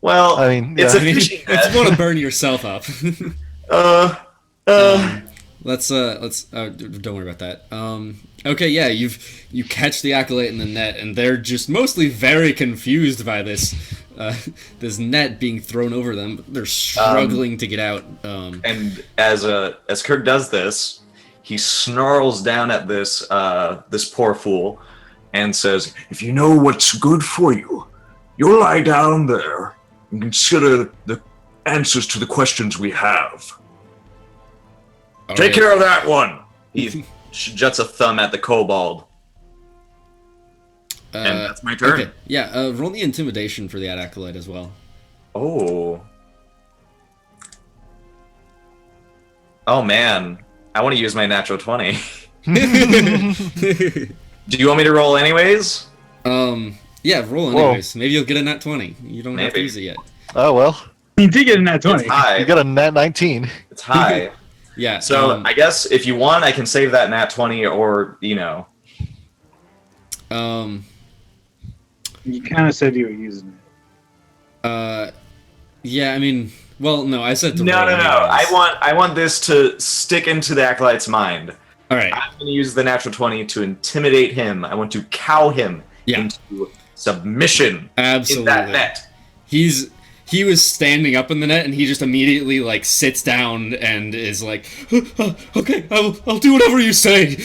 Well, I mean, it's yeah. a fishing If you net. want to burn yourself up. Let's don't worry about that. Okay, yeah, you catch the acolyte in the net, and they're just mostly very confused by this this net being thrown over them. They're struggling to get out. And as Kirk does this, he snarls down at this this poor fool and says, If you know what's good for you, you'll lie down there and consider the answers to the questions we have. Take care of that one. he juts a thumb at the kobold. And that's my turn. Okay, yeah, roll the intimidation for the acolyte as well. Oh. Oh man, I want to use my natural 20. Do you want me to roll anyways? Yeah, roll Whoa. anyways. Maybe you'll get a nat 20. You don't have to Maybe. use it yet. Oh, well. You did get a nat 20. It's high. You got a nat 19. It's high. Yeah. So I guess if you want, I can save that nat 20, or You kind of said you were using it. Yeah, I mean, well, no, I said to no. roll anyways. I want this to stick into the acolyte's mind. All right. I'm going to use the natural 20 to intimidate him. I want to cow him Yeah. into submission Absolutely. in that net. He was standing up in the net, and he just immediately like sits down and is like, "Okay, I'll do whatever you say."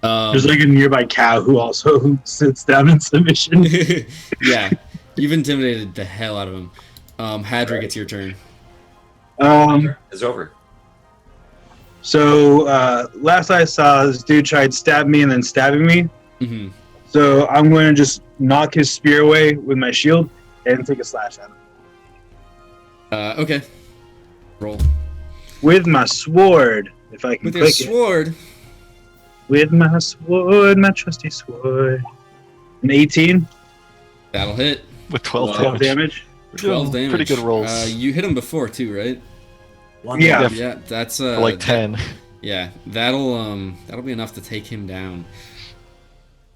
There's like a nearby cow who also sits down in submission. Yeah, you've intimidated the hell out of him. Hadrick, it's your turn. It's over. So last I saw, this dude tried stabbing me and then stabbing me. Mm-hmm. So I'm going to just knock his spear away with my shield and take a slash at him. Okay. Roll. With my sword, if I can With your click it. sword. With my sword, my trusty sword. An 18, That'll hit. With 12 12 damage. damage. 12 damage. Pretty good rolls. You hit him before too, right? Yeah. Yeah, that's For like 10. Yeah, that'll be enough to take him down.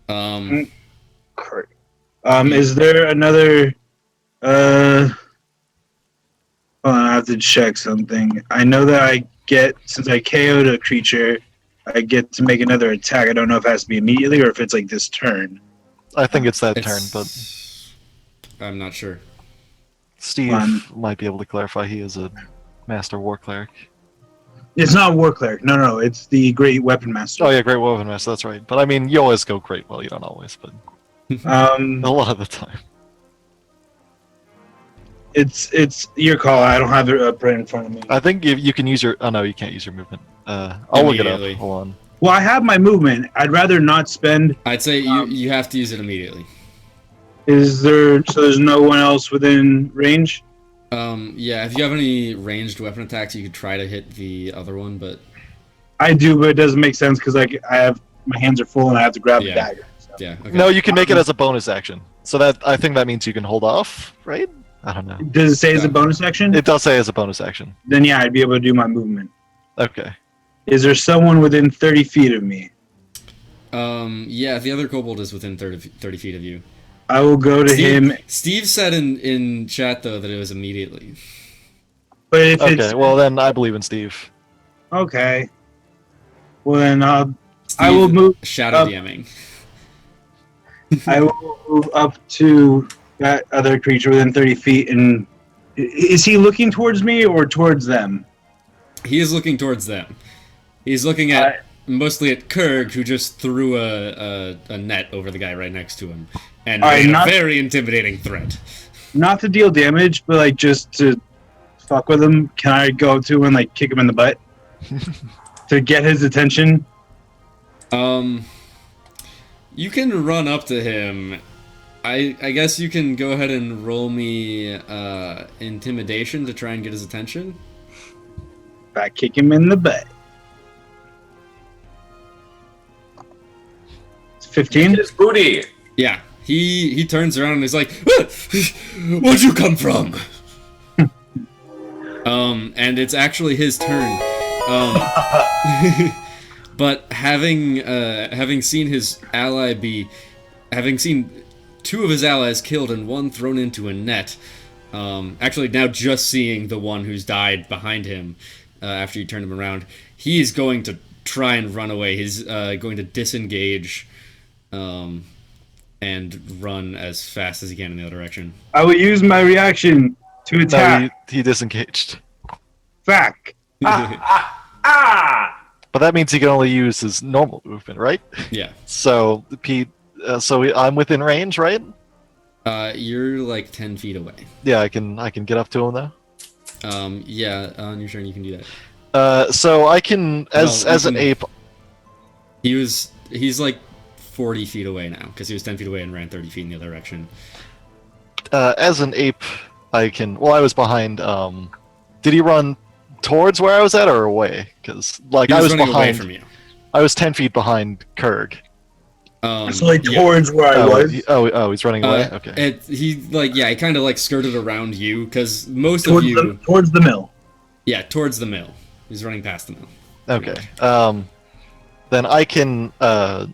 Correct. Is there another? Hold on, I have to check something. I know that since I KO'd a creature, I get to make another attack. I don't know if it has to be immediately or if it's like this turn. I think it's that turn, but I'm not sure. Steve might be able to clarify. He is a master war cleric. It's not War Cleric. No, it's the Great Weapon Master. Oh yeah, Great Woven Master. That's right. But I mean, you always go Great. Well, you don't always, but a lot of the time. It's your call. I don't have it up right in front of me. I think you can use your. Oh no, you can't use your movement. I'll look it up. Hold on. Well, I have my movement. I'd rather not spend. I'd say you have to use it immediately. There's no one else within range? Yeah, if you have any ranged weapon attacks, you could try to hit the other one, but I do, but it doesn't make sense because I have my hands are full and I have to grab the Yeah. dagger. So. yeah. Okay. No, you can make it as a bonus action. So I think that means you can hold off, right? I don't know. Does it say it's a bonus action? It does say as a bonus action. Then yeah, I'd be able to do my movement. Okay. Is there someone within 30 feet of me? Yeah, the other kobold is within 30 feet of you. I will go to him. Steve said in chat though that it was immediately. But if Okay. it's Well, then I believe in Steve. okay, well then I Steve, will move. shadow up. DMing. I will move up to that other creature within 30 feet. And is he looking towards me or towards them? He is looking towards them. He's looking at mostly at Kurg, who just threw a net over the guy right next to him, and made a very intimidating threat. Not to deal damage, but like just to fuck with him. Can I go up to him and like kick him in the butt to get his attention? You can run up to him. I guess you can go ahead and roll me intimidation to try and get his attention. Back kick him in the butt. It's 15. His booty. Yeah, he turns around and is like, "Ah! Where'd you come from?" And it's actually his turn. But having seen his ally having seen two of his allies killed and one thrown into a net, actually now just seeing the one who's died behind him after you turn him around, he's going to try and run away. He's going to disengage and run as fast as he can in the other direction. I will use my reaction to attack. No, he disengaged. Fuck. But that means he can only use his normal movement, right? Yeah. So Pete, I'm within range, right? You're like 10 feet away. Yeah, I can get up to him though. Yeah, on your turn you can do that. So I can as an ape. He's like 40 feet away now because he was 10 feet away and ran 30 feet in the other direction. As an ape, I can. Well, I was behind. Did he run towards where I was at or away? Because like I was running behind. away from you. I was 10 feet behind Kurg. So like towards where I was. He's running away. Okay. He kind of like skirted around you because most Towards of you. towards the mill. Yeah, towards the mill. He's running past the mill. Okay. Then I can. By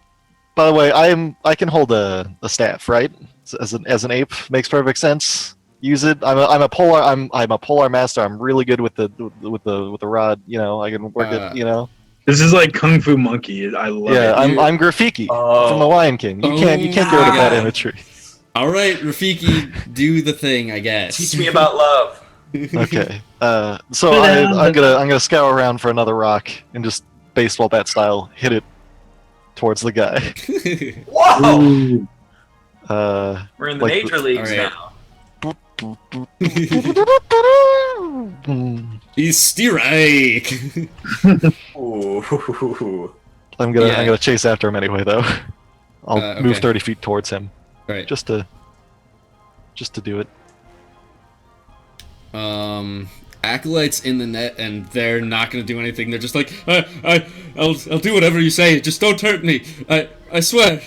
the way, I can hold a staff, right? As an ape, makes perfect sense. Use it. I'm a polar master. I'm really good with the rod. You know, I can work it. You know. This is like Kung Fu Monkey. I love it. Yeah, I'm Grafiki from the Lion King. You can't get rid of that imagery. All right, Rafiki, do the thing, I guess. Teach me about love. Okay. So I'm gonna scour around for another rock and just baseball bat style hit it towards the guy. Whoa! Ooh. We're in the like major leagues Alright. now. He's strike. Ooh. I'm gonna chase after him anyway though. I'll move okay. 30 feet towards him Right. just to do it. Acolytes in the net, and they're not gonna do anything. They're just like, I'll do whatever you say. Just don't hurt me. I swear.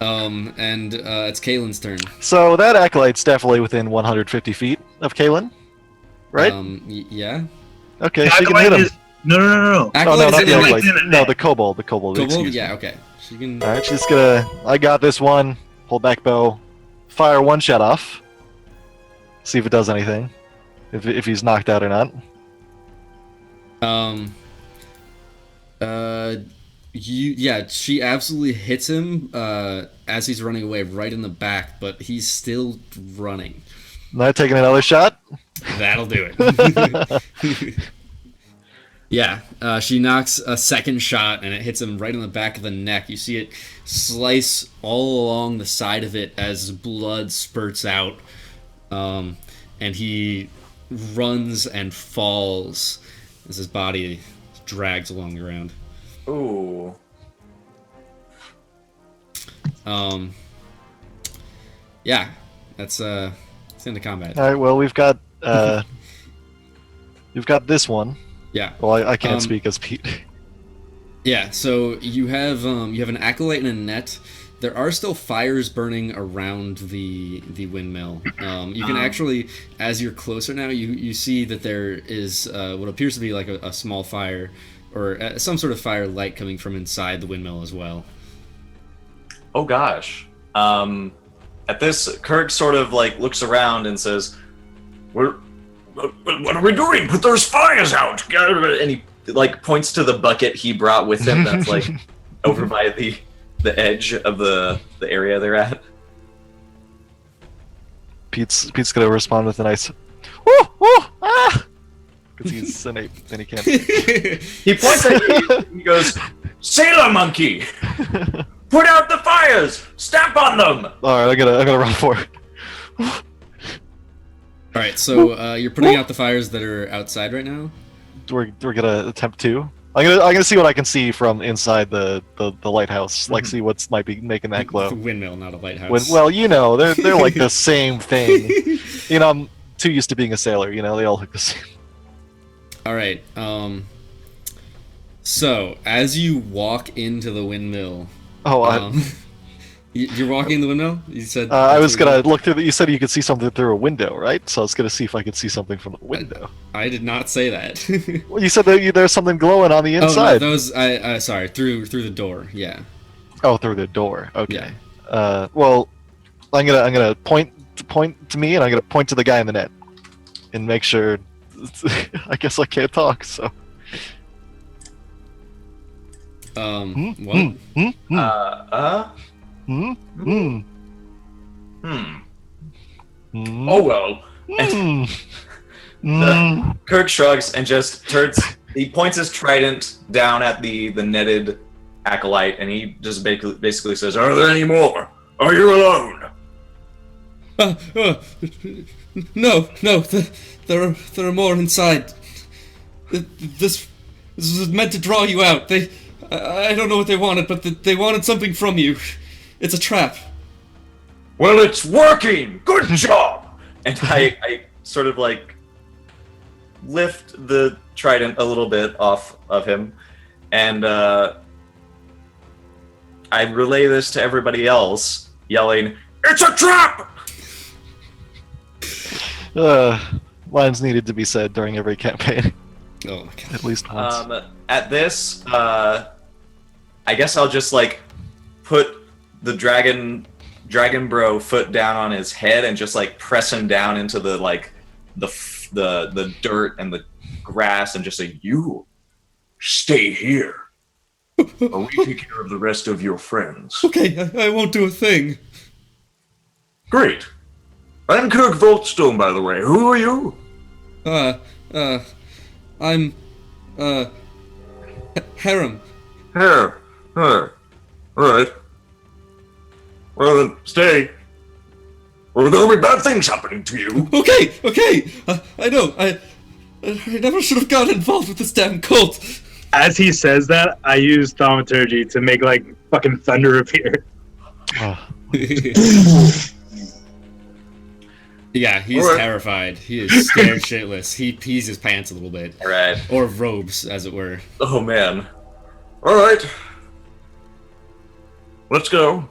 And it's Kaylin's turn. So that acolyte's definitely within 150 feet of Kaylin, right? Yeah. Okay, she can hit him. No. Oh, no, Acolyte not is the in the Acolyte. net. No, the Kobold. Kobold? Excuse me. Yeah, okay. She can. Alright, she's gonna... I got this one. Pull back bow. Fire one shot off. See if it does anything. If he's knocked out or not. Yeah, she absolutely hits him as he's running away right in the back, but he's still running. Now taking another shot. That'll do it. Yeah, she knocks a second shot and it hits him right in the back of the neck. You see it slice all along the side of it as blood spurts out. And he runs and falls as his body drags along the ground. Ooh. Yeah, that's it's into combat. Alright, well we've got this one. Yeah. Well, I can't speak as Pete. Yeah, so you have an acolyte and a net. There are still fires burning around the windmill. You can actually, as you're closer now, you see that there is what appears to be like a small fire, or some sort of fire light coming from inside the windmill as well. Oh gosh. At this, Kirk sort of like looks around and says, What are we doing? Put those fires out! and he like points to the bucket he brought with him that's like over by the edge of the area they're at. Pete's gonna respond with a nice, "Woo, woo, ah!" Because he's an ape and he can't. He points at you. He goes, Sailor monkey! Put out the fires! Stamp on them! All right, I'm gonna run for it. All right, so you're putting out the fires that are outside right now. We're gonna attempt to. I'm gonna see what I can see from inside the lighthouse. Like see what's might be making that glow. The windmill, not a lighthouse. Well, you know, they're like the same thing. You know, I'm too used to being a sailor. You know, they all look the same. All right. So as you walk into the windmill, Oh, you're walking in the windmill. You said I was gonna look through. You said you could see something through a window, right? So I was gonna see if I could see something from the window. I did not say that. Well, you said that there's something glowing on the Oh, inside. no, that was sorry, through the door. Yeah. Oh, through the door. Okay. Yeah. Well, I'm gonna point to me, and I'm gonna point to the guy in the net, and make sure. I guess I can't talk, so. What? Oh well. Kirk shrugs and just turns. He points his trident down at the netted acolyte, and he just basically says, Are there any more? Are you alone? No, there are more inside. This was meant to draw you out. I don't know what they wanted, but they wanted something from you. It's a trap. Well, it's working! Good job! and I sort of like lift the trident a little bit off of him, and I relay this to everybody else, yelling, It's a trap! Lines needed to be said during every campaign. Oh my god. At least once. At this, I guess I'll just like put the dragon bro foot down on his head and just like press him down into the like the dirt and the grass and just say, You stay here. While we take care of the rest of your friends. Okay, I won't do a thing. Great. I'm Kirk Voltstone, by the way. Who are you? I'm Harem. Here. Alright. Well then, stay. Or there'll be bad things happening to you. Okay. I know. I never should have gotten involved with this damn cult. As he says that, I use thaumaturgy to make like fucking thunder appear. Yeah, he's Alright. terrified. He is scared shitless. He pees his pants a little bit. all right, Or robes, as it were. oh man. Alright. Let's go.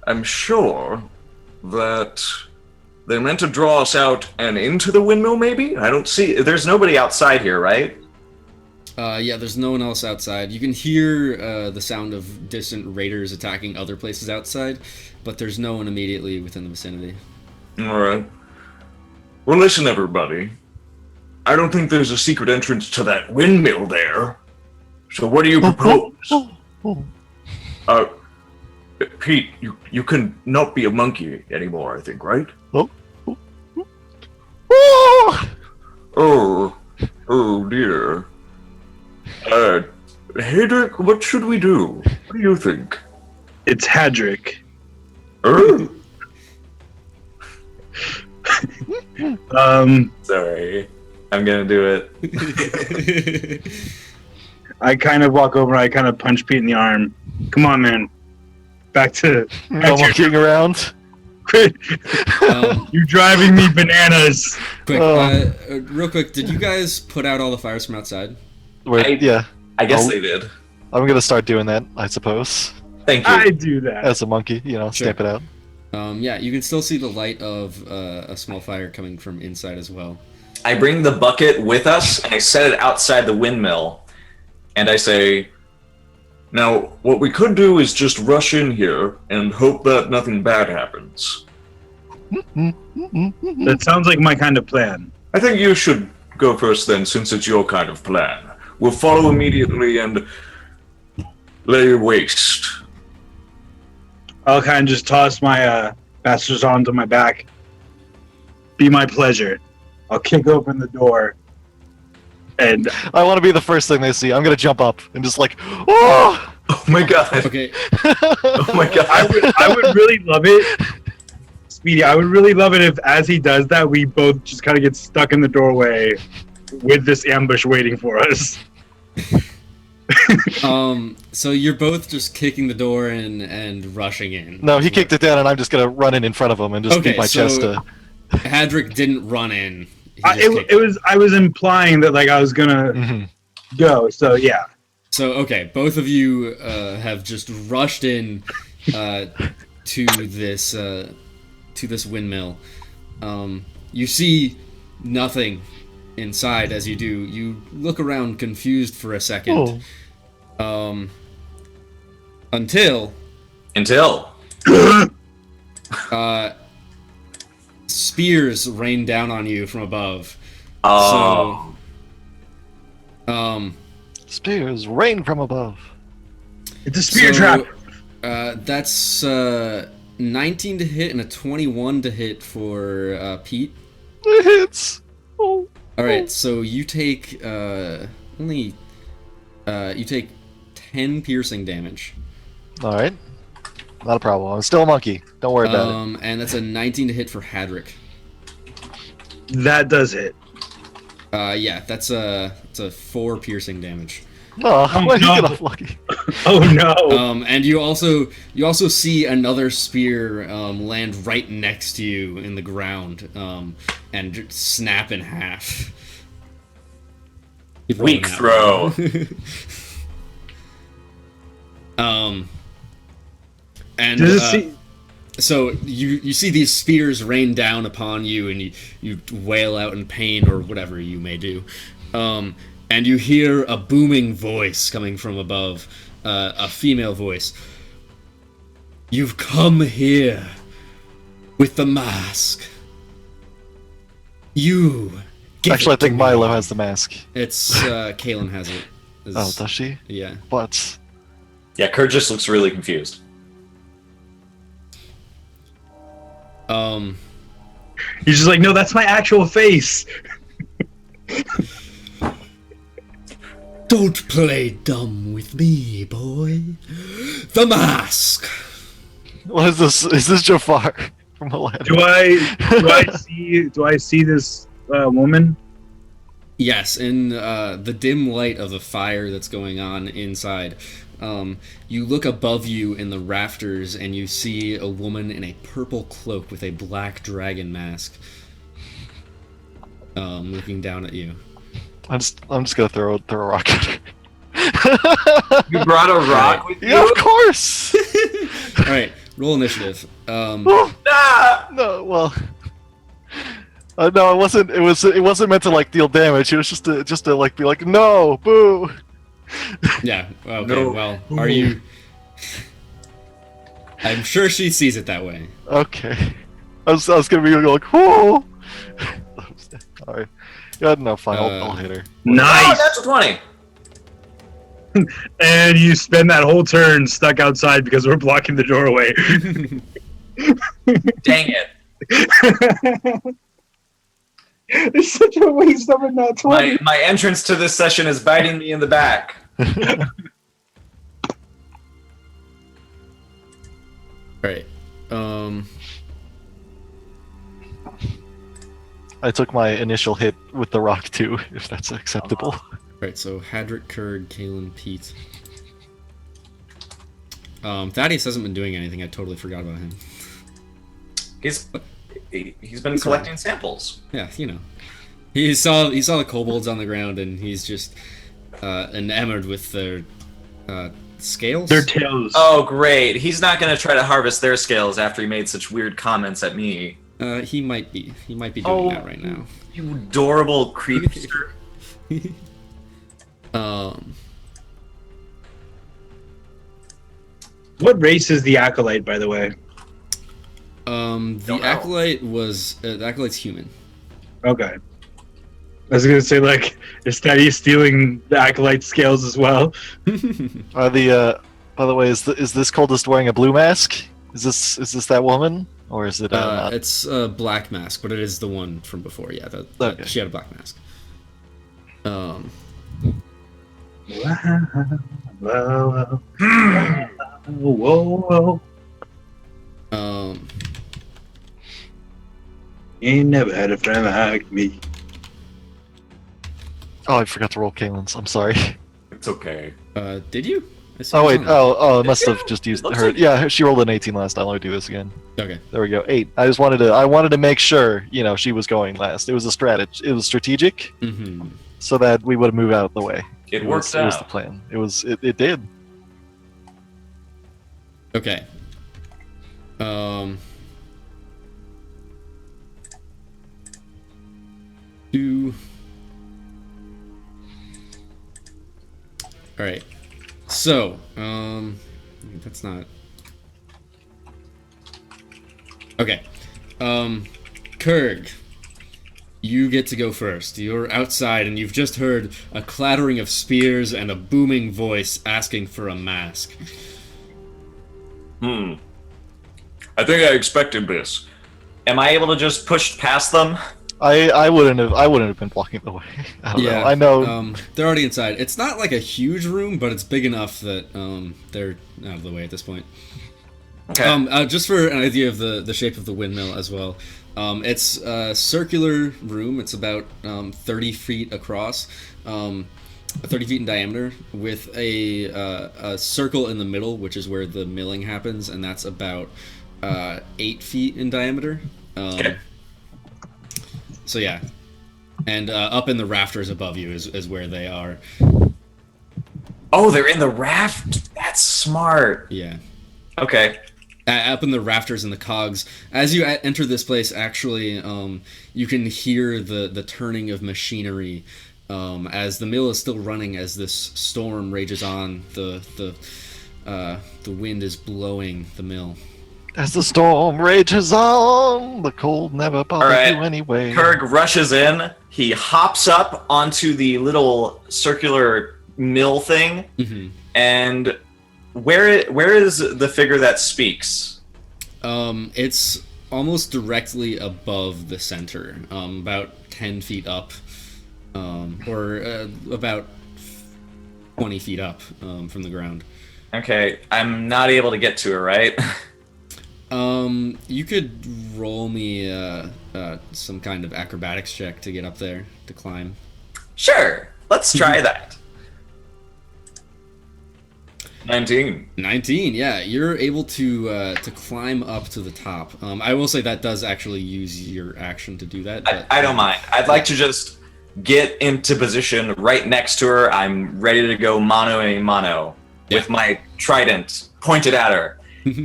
I'm sure that they meant to draw us out and into the windmill, maybe? I don't see, there's nobody outside here, right? Yeah, there's no one else outside. You can hear the sound of distant raiders attacking other places outside, but there's no one immediately within the vicinity. All right. Well, listen, everybody. I don't think there's a secret entrance to that windmill there. So what do you propose? Pete, you can not be a monkey anymore, I think, right? Oh dear. Hadrick, what should we do? What do you think? It's Hadrick. Sorry. I'm gonna do it. I kind of walk over. I kind of punch Pete in the arm. Come on, man. Back to No monkeying around. quit. You're driving me bananas. Quick, real quick, did you guys put out all the fires from outside? Yeah. I guess they did. I'm gonna start doing that, I suppose. Thank you. I do that. As a monkey, Sure. stamp it out. Yeah, you can still see the light of a small fire coming from inside as well. I bring the bucket with us and I set it outside the windmill. And I say, Now, what we could do is just rush in here and hope that nothing bad happens. That sounds like my kind of plan. I think you should go first then, since it's your kind of plan. We'll follow immediately and lay waste. I'll kind of just toss my master's arm to my back. Be my pleasure. I'll kick open the door. And I want to be the first thing they see. I'm gonna jump up and just like, oh! oh my god. Okay, Oh my god. I would really love it, Speedy. I would really love it if, as he does that, we both just kind of get stuck in the doorway with this ambush waiting for us. so you're both just kicking the door and rushing in. No, he kicked it down, and I'm just gonna run in front of him and just Okay, beat my so- chest. Hadrick didn't run in. He just kicked I was implying that like I was gonna go. So yeah. So okay, both of you have just rushed in to this windmill. You see nothing inside as you do. You look around confused for a second. Until spears rain down on you from above. Oh. So Spears rain from above. It's a spear trap. That's 19 to hit and a 21 to hit for Pete. It hits. Oh. All right, so you take you take 10 piercing damage. All right. Not a problem. I'm still a monkey. Don't worry about it. And that's a 19 to hit for Hadrick. That does hit. Yeah, that's a 4 piercing damage. Oh, why did you no. get off lucky? Oh no. And you also see another spear land right next to you in the ground and snap in half. Weak throw. And Does it see? so you see these spears rain down upon you, and you wail out in pain or whatever you may do, and you hear a booming voice coming from above, a female voice. You've come here with the mask. You. Give Actually, I it to think me. Milo has the mask. It's Kaylin has it. Oh, does she? Yeah. But Yeah, Kurt just looks really confused. He's just like, no, that's my actual face. Don't play dumb with me, boy. The mask. what is this? Is this Jafar from Aladdin? Do I see this woman? Yes, in the dim light of the fire that's going on inside, you look above you in the rafters and you see a woman in a purple cloak with a black dragon mask, looking down at you. I'm just gonna throw a rock at her. You brought a rock with Yeah, you? of course. All right, roll initiative. Oh, Ah! no, well, No, it wasn't. It wasn't meant to like deal damage. It was just to like be like, no, boo. Yeah. Okay. No. Well, are you? I'm sure she sees it that way. Okay. I was gonna be like, whoa. Alright. Yeah, no, fine. I'll hit her. Oh, Nice. that's a 20. And you spend that whole turn stuck outside because we're blocking the doorway. Dang it. It's such a waste of a nat 20. My entrance to this session is biting me in the back. Right. I took my initial hit with the rock too, if that's acceptable. Right. So Hadrick, Kurd, Kalen, Pete. Thaddeus hasn't been doing anything. I totally forgot about him. He's been collecting samples. Yeah, you know. He saw the kobolds on the ground, and he's just enamored with their scales. Their tails. Oh, great. He's not going to try to harvest their scales after he made such weird comments at me. He might be. He might be doing that right now. You adorable creepster. What race is the Acolyte, by the way? The Acolyte was the Acolyte's human. Okay. I was gonna say, like, is Thaddeus stealing the Acolyte scales as well? By the way, is this cultist wearing a blue mask? Is this that woman, or is it? Not? It's a black mask, but it is the one from before. Yeah, Okay. She had a black mask. Whoa. Whoa. Ain't never had a friend like me. Oh, I forgot to roll Kalen's. I'm sorry. It's okay. Did you? I see Oh it wait. on. I must have just used Looks her. like- Yeah, she rolled an 18 last time. Let me do this again. Okay. There we go. 8. I just wanted to make sure, she was going last. It was a strategy. It was strategic, Mm-hmm. so that we would move out of the way. It was, worked It was the out. plan. It did. Okay. All right. So, that's not. Okay. Kurg, you get to go first. You're outside and you've just heard a clattering of spears and a booming voice asking for a mask. I think I expected this. Am I able to just push past them? I wouldn't have been blocking the way. I don't know. I know. They're already inside. It's not like a huge room, but it's big enough that they're out of the way at this point. Okay. Just for an idea of the shape of the windmill as well, it's a circular room. It's about 30 feet across, 30 feet in diameter, with a circle in the middle, which is where the milling happens, and that's about 8 feet in diameter. Okay. So yeah, and up in the rafters above you is where they are. Oh, they're in the raft? That's smart. Yeah. Okay. Up in the rafters and the cogs. As you enter this place, actually, you can hear the turning of machinery as the mill is still running. As this storm rages on, the wind is blowing the mill. As the storm rages on, the cold never bothers Alright. you anyway. Kurg rushes in. He hops up onto the little circular mill thing. Mm-hmm. And where is the figure that speaks? It's almost directly above the center, about 10 feet up, or about 20 feet up from the ground. Okay, I'm not able to get to her, right? You could roll me some kind of acrobatics check to get up there, to climb. Sure, let's try that. 19. 19, yeah, you're able to climb up to the top. I will say that does actually use your action to do that. But, I don't mind. I'd like to just get into position right next to her. I'm ready to go mano a mano with my trident pointed at her.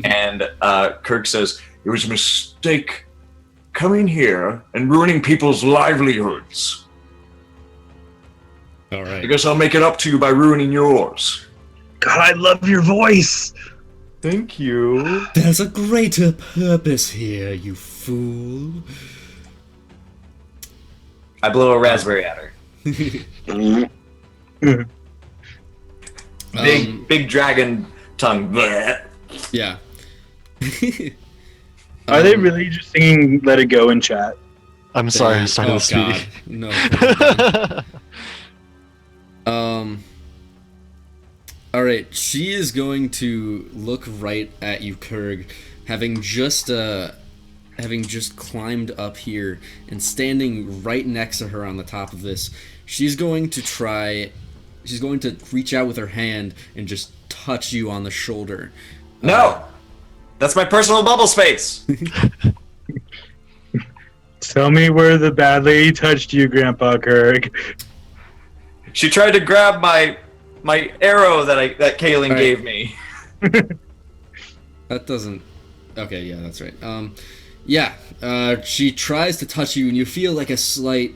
And Kirk says, "It was a mistake coming here and ruining people's livelihoods. All right. I guess I'll make it up to you by ruining yours. God, I love your voice. Thank you. There's a greater purpose here, you fool. I blow a raspberry at her. Big dragon tongue. Bleh. Yeah. Are they really just singing "Let It Go" in chat? I'm sorry, I started with Speedy. God. No. All right. She is going to look right at you, Kurg, having just climbed up here and standing right next to her on the top of this. She's going to reach out with her hand and just touch you on the shoulder. No! That's my personal bubble space! Tell me where the bad lady touched you, Grandpa Kirk. She tried to grab my arrow that Kaylin Right. gave me. That doesn't... Okay, yeah, that's right. She tries to touch you, and you feel like a slight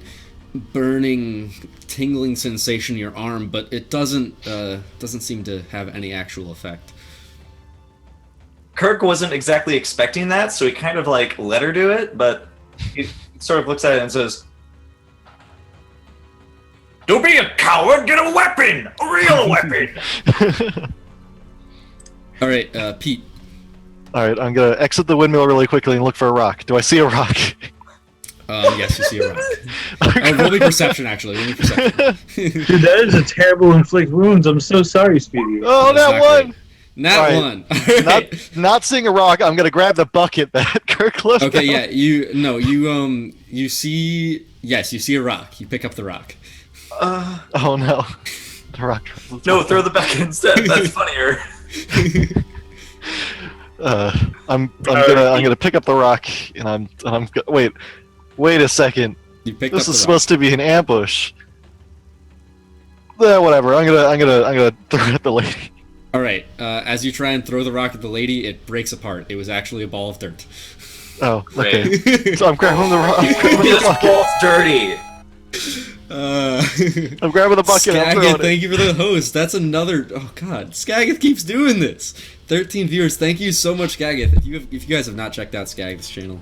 burning, tingling sensation in your arm, but it doesn't seem to have any actual effect. Kirk wasn't exactly expecting that, so he kind of like let her do it, but he sort of looks at it and says, "Don't be a coward, get a weapon! A real weapon!" All right, Pete. All right, I'm gonna exit the windmill really quickly and look for a rock. Do I see a rock? Yes, you see a rock. Roll me perception, actually. Roll me perception. Dude, that is a terrible inflict wounds. I'm so sorry, Speedy. Oh, That's that not one! great. Nat All right. one. All right. Not seeing a rock. I'm gonna grab the bucket that Kirk left. Okay, down. yeah, you see a rock. You pick up the rock. Oh no, the rock. No, throw the bucket instead. That's funnier. I'm gonna pick up the rock and wait a second. You picked This up the is rock. supposed to be an ambush. Whatever. I'm gonna throw it at the lady. All right. As you try and throw the rock at the lady, it breaks apart. It was actually a ball of dirt. Oh, okay. So I'm grabbing the rock. I'm grabbing the This bucket. ball's dirty. I'm grabbing the bucket. I'm throwing Skagath, it. thank you for the host. That's another. Oh God, Skagath keeps doing this. 13 viewers. Thank you so much, Skagath. If you guys have not checked out Skagath's channel,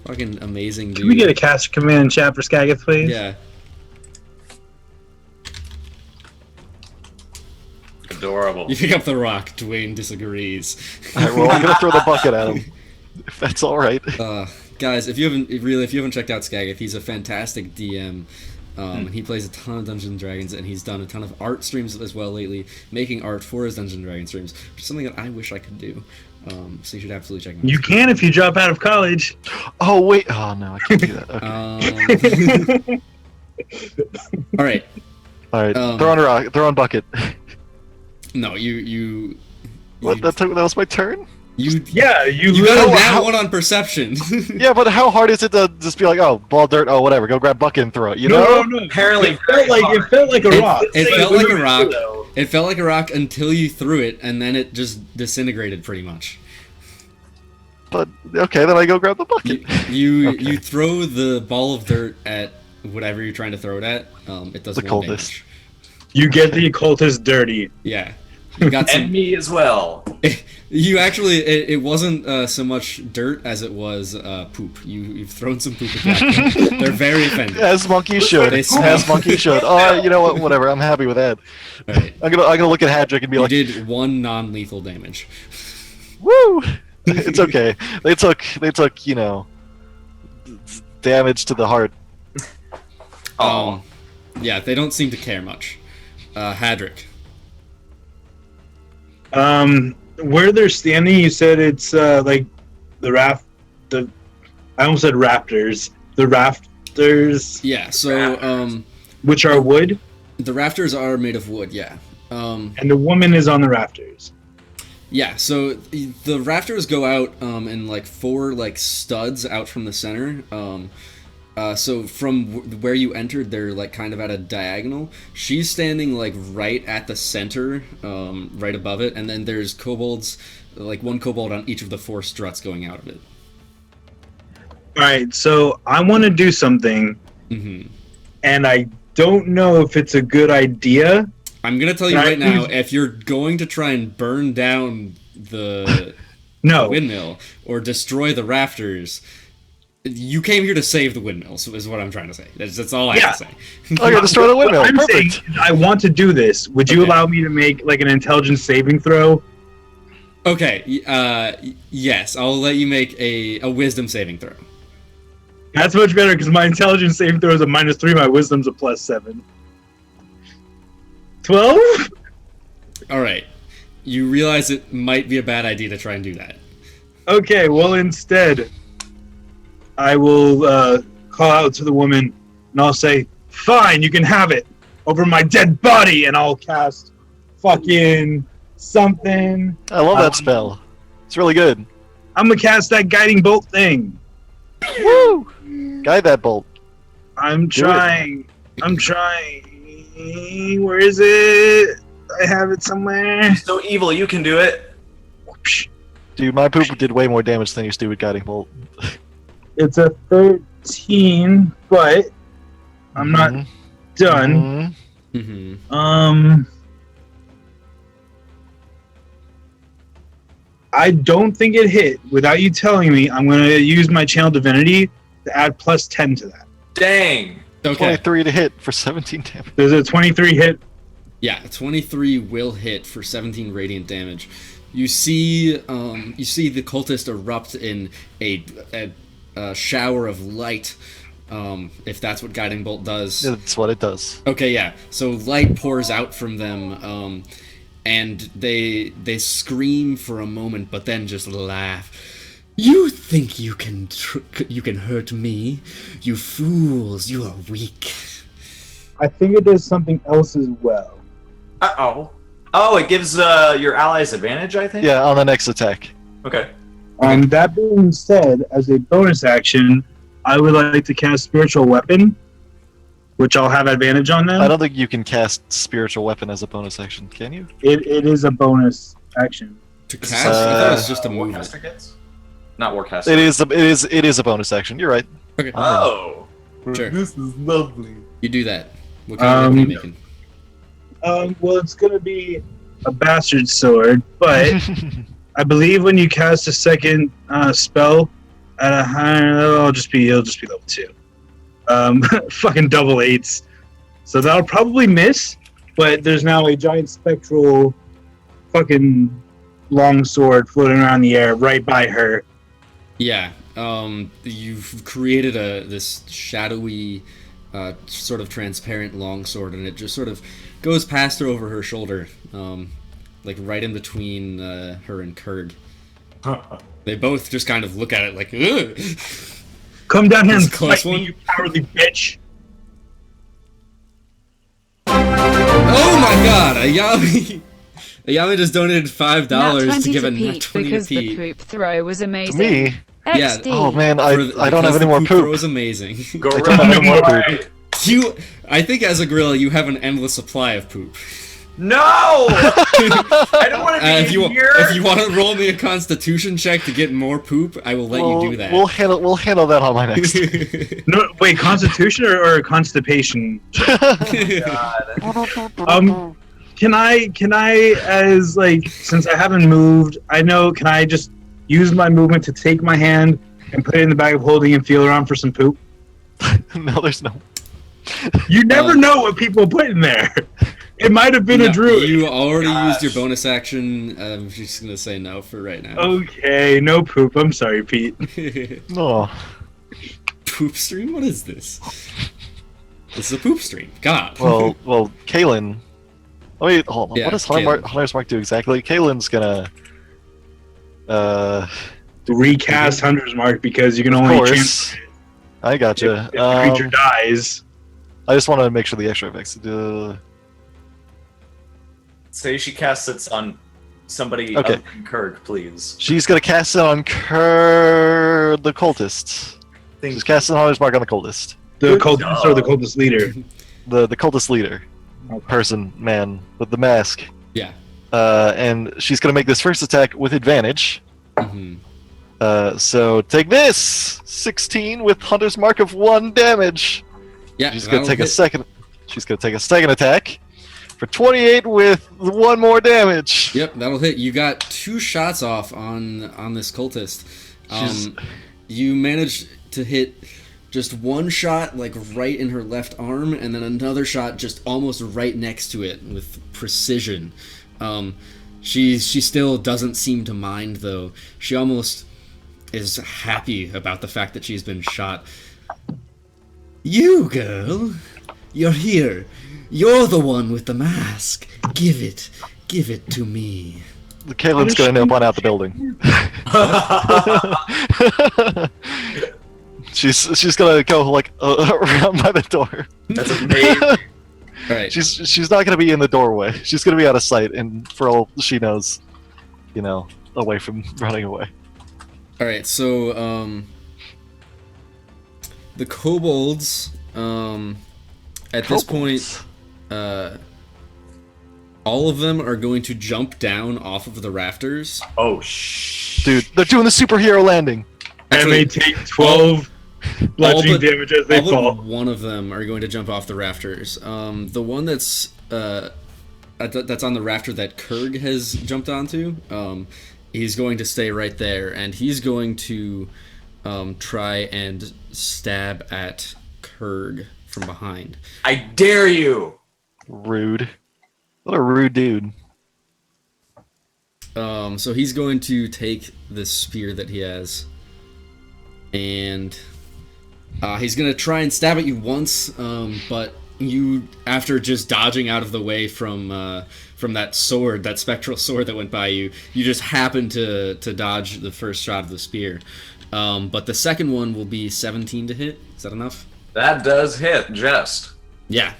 fucking amazing dude. Can we get a caster command in chat for Skagath, please? Yeah. Adorable. You pick up the rock. Dwayne disagrees. All right, well, I'm gonna throw the bucket at him. If that's all right. Guys, if you haven't checked out Skagath, he's a fantastic DM. And he plays a ton of Dungeons and Dragons, and he's done a ton of art streams as well lately, making art for his Dungeons and Dragons streams, which is something that I wish I could do. So you should absolutely check him out. You can if you drop out of college. Oh wait. Oh no, I can't do that. Okay. All right. All right. Throw on a rock. Throw on bucket. No, you. What? That was my turn. You Yeah, got a nat how- one on perception. Yeah, but how hard is it to just be like, oh, ball, dirt, oh, whatever, go grab bucket and throw it? You know? No. Apparently, It felt like a rock. It felt like a rock. It felt like a rock until you threw it, and then it just disintegrated pretty much. But okay, then I go grab the bucket. You throw the ball of dirt at whatever you're trying to throw it at. It does The one cultist. damage. You get the occultist dirty. Yeah. You got and some. me as well. You actually, it wasn't so much dirt as it was poop. You've thrown some poop at them. They're very offended. As monkey should. They smell. As monkey should. Oh, you know what? Whatever. I'm happy with that. Right. I'm gonna look at Hadrick and be You like, did one non-lethal damage. woo! It's okay. They took damage to the heart. Oh, Yeah, they don't seem to care much. Hadrick. Where they're standing, you said it's like I almost said raptors. The rafters, Yeah, so which are wood, the rafters are made of wood. Yeah. and the woman is on the rafters. Yeah, so the rafters go out in like 4 like studs out from the center. So from where you entered, they're like kind of at a diagonal. She's standing like right at the center, right above it, and then there's kobolds, like 1 kobold on each of the 4 struts going out of it. right, so I want to do something, Mm-hmm. and I don't know if it's a good idea. I'm gonna tell you Can I right now, use- if you're going to try and burn down the No. windmill or destroy the rafters, you came here to save the windmills, is what I'm trying to say. That's all I have to say. Oh, you're destroy the windmill. What I'm Perfect. saying, I want to do this. Would you Okay. allow me to make like an intelligence saving throw? Okay, yes, I'll let you make a wisdom saving throw. That's much better because my intelligence saving throw is a -3, my wisdom's a +7. 12? Alright. You realize it might be a bad idea to try and do that. Okay, well instead, I will call out to the woman and I'll say, "Fine, you can have it over my dead body," and I'll cast fucking something. I love that spell. It's really good. I'm gonna cast that guiding bolt thing. Woo! Guide that bolt. I'm Do it. trying. I'm trying. Where is it? I have it somewhere. So evil, you can do it. Whoopsh. Dude, my poop did way more damage than your stupid guiding bolt. It's a 13, but I'm not Mhm. done. Mhm. Mm-hmm. I don't think it hit. Without you telling me, I'm gonna use my channel divinity to add +10 to that. Dang. Okay. 23 to hit for 17 damage. There's a 23 hit. Yeah, 23 will hit for 17 radiant damage. You see the cultist erupt in a shower of light, if that's what guiding bolt does. That's what it does. Okay, yeah. So light pours out from them, and they scream for a moment, but then just laugh. You think you can hurt me? You fools! You are weak. I think it does something else as well. Uh-oh. Oh, it gives your allies advantage, I think? Yeah, on the next attack. Okay. That being said, as a bonus action, I would like to cast Spiritual Weapon, which I'll have advantage on I then. don't think you can cast Spiritual Weapon as a bonus action, can you? It is a bonus action. To cast, I thought it was just a Warcaster movement. gets? Not Warcaster. It is a bonus action. You're right. Okay, Oh. sure. This is lovely. You do that. What kind of weapon are you making? Well, it's gonna be a bastard sword, but I believe when you cast a second spell at a higher level, it'll just be level 2. Fucking double 8s. So that'll probably miss, but there's now a giant spectral fucking long sword floating around the air right by her. Yeah, you've created this shadowy, sort of transparent longsword, and it just sort of goes past her over her shoulder, like right in between her and Kurg. They both just kind of look at it like, ugh! Come down here This and close fight one? me, you cowardly bitch! Oh my god, Ayami just donated $5 Nat to give a 20 nat Pete 20 to because the Pete. poop throw was To amazing. me, Yeah. XD. oh man, For I don't because have any the more throw poop. is amazing. Go I don't have any more poop. I think as a gorilla, you have an endless supply of poop. No! I don't want to be if you in here. if you want to roll me a Constitution check to get more poop, I will let you do that. We'll handle that on my next. No, wait, Constitution or Constipation? God. Can I, as like, since I haven't moved, can I just use my movement to take my hand and put it in the bag of holding and feel around for some poop? No, there's no. You never know what people put in there. It might have been No, a druid. You already used your Gosh. bonus action. I'm just gonna say no for right now. Okay, no poop. I'm sorry, Pete. No. Poop stream? What is this? This is a poop stream. God. Well, Kaylin. Oh wait, hold on. Yeah, What does Kaylin. Hunter's Mark do exactly? Kaylin's gonna. Recast Hunter's Mark because you can Of only course. chance I if gotcha. the creature dies. I just want to make sure the extra effects. Say she casts it on somebody Okay. of Kurg, please. She's gonna cast it on the cultist. Thank She's casting Hunter's Mark on the cultist. The Good cultist job. or the cultist leader. The cultist leader, Okay. person, man with the mask. Yeah. And she's gonna make this first attack with advantage. hmm So take this! 16 with Hunter's Mark of 1 damage. Yeah, She's gonna take a hit. second. She's gonna take a second attack for 28 with 1 more damage. Yep, that'll hit. You got 2 shots off on this cultist. You managed to hit just 1 shot like right in her left arm, and then another shot just almost right next to it with precision. She still doesn't seem to mind though. She almost is happy about the fact that she's been shot. You, girl, you're here. You're the one with the mask. Give it to me. Kaylin's gonna nip on out the building. she's gonna go like around by the door. That's amazing. All right. She's not gonna be in the doorway. She's gonna be out of sight, and for all she knows, away from running away. All right. So the kobolds at this point, all of them are going to jump down off of the rafters. Oh, dude, they're doing the superhero landing. And they take 12 bludgeoning damage as they fall. One of them are going to jump off the rafters. The one that's on the rafter that Kurg has jumped onto, he's going to stay right there, and he's going to try and stab at Kurg from behind. I dare you! Rude. What a rude dude. So he's going to take this spear that he has, and he's going to try and stab at you once, but you, after just dodging out of the way from that sword, that spectral sword that went by you, you just happen to dodge the first shot of the spear. But the second one will be 17 to hit. Is that enough? That does hit, just. Yeah.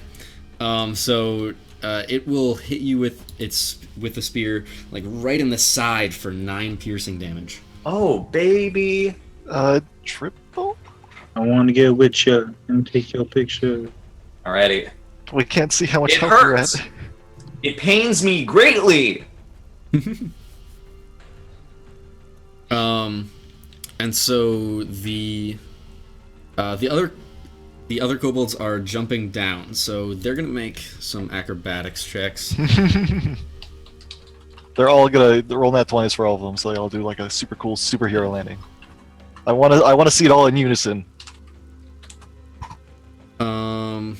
So it will hit you with the spear, like right in the side for 9 piercing damage. Oh, baby. Triple? I want to get with you and take your picture. Alrighty. We can't see how much It health you're hurts. at. It pains me greatly. And so the other kobolds are jumping down, so they're gonna make some acrobatics checks. They're all gonna roll nat 20s for all of them, so they all do like a super cool superhero landing. I wanna see it all in unison. All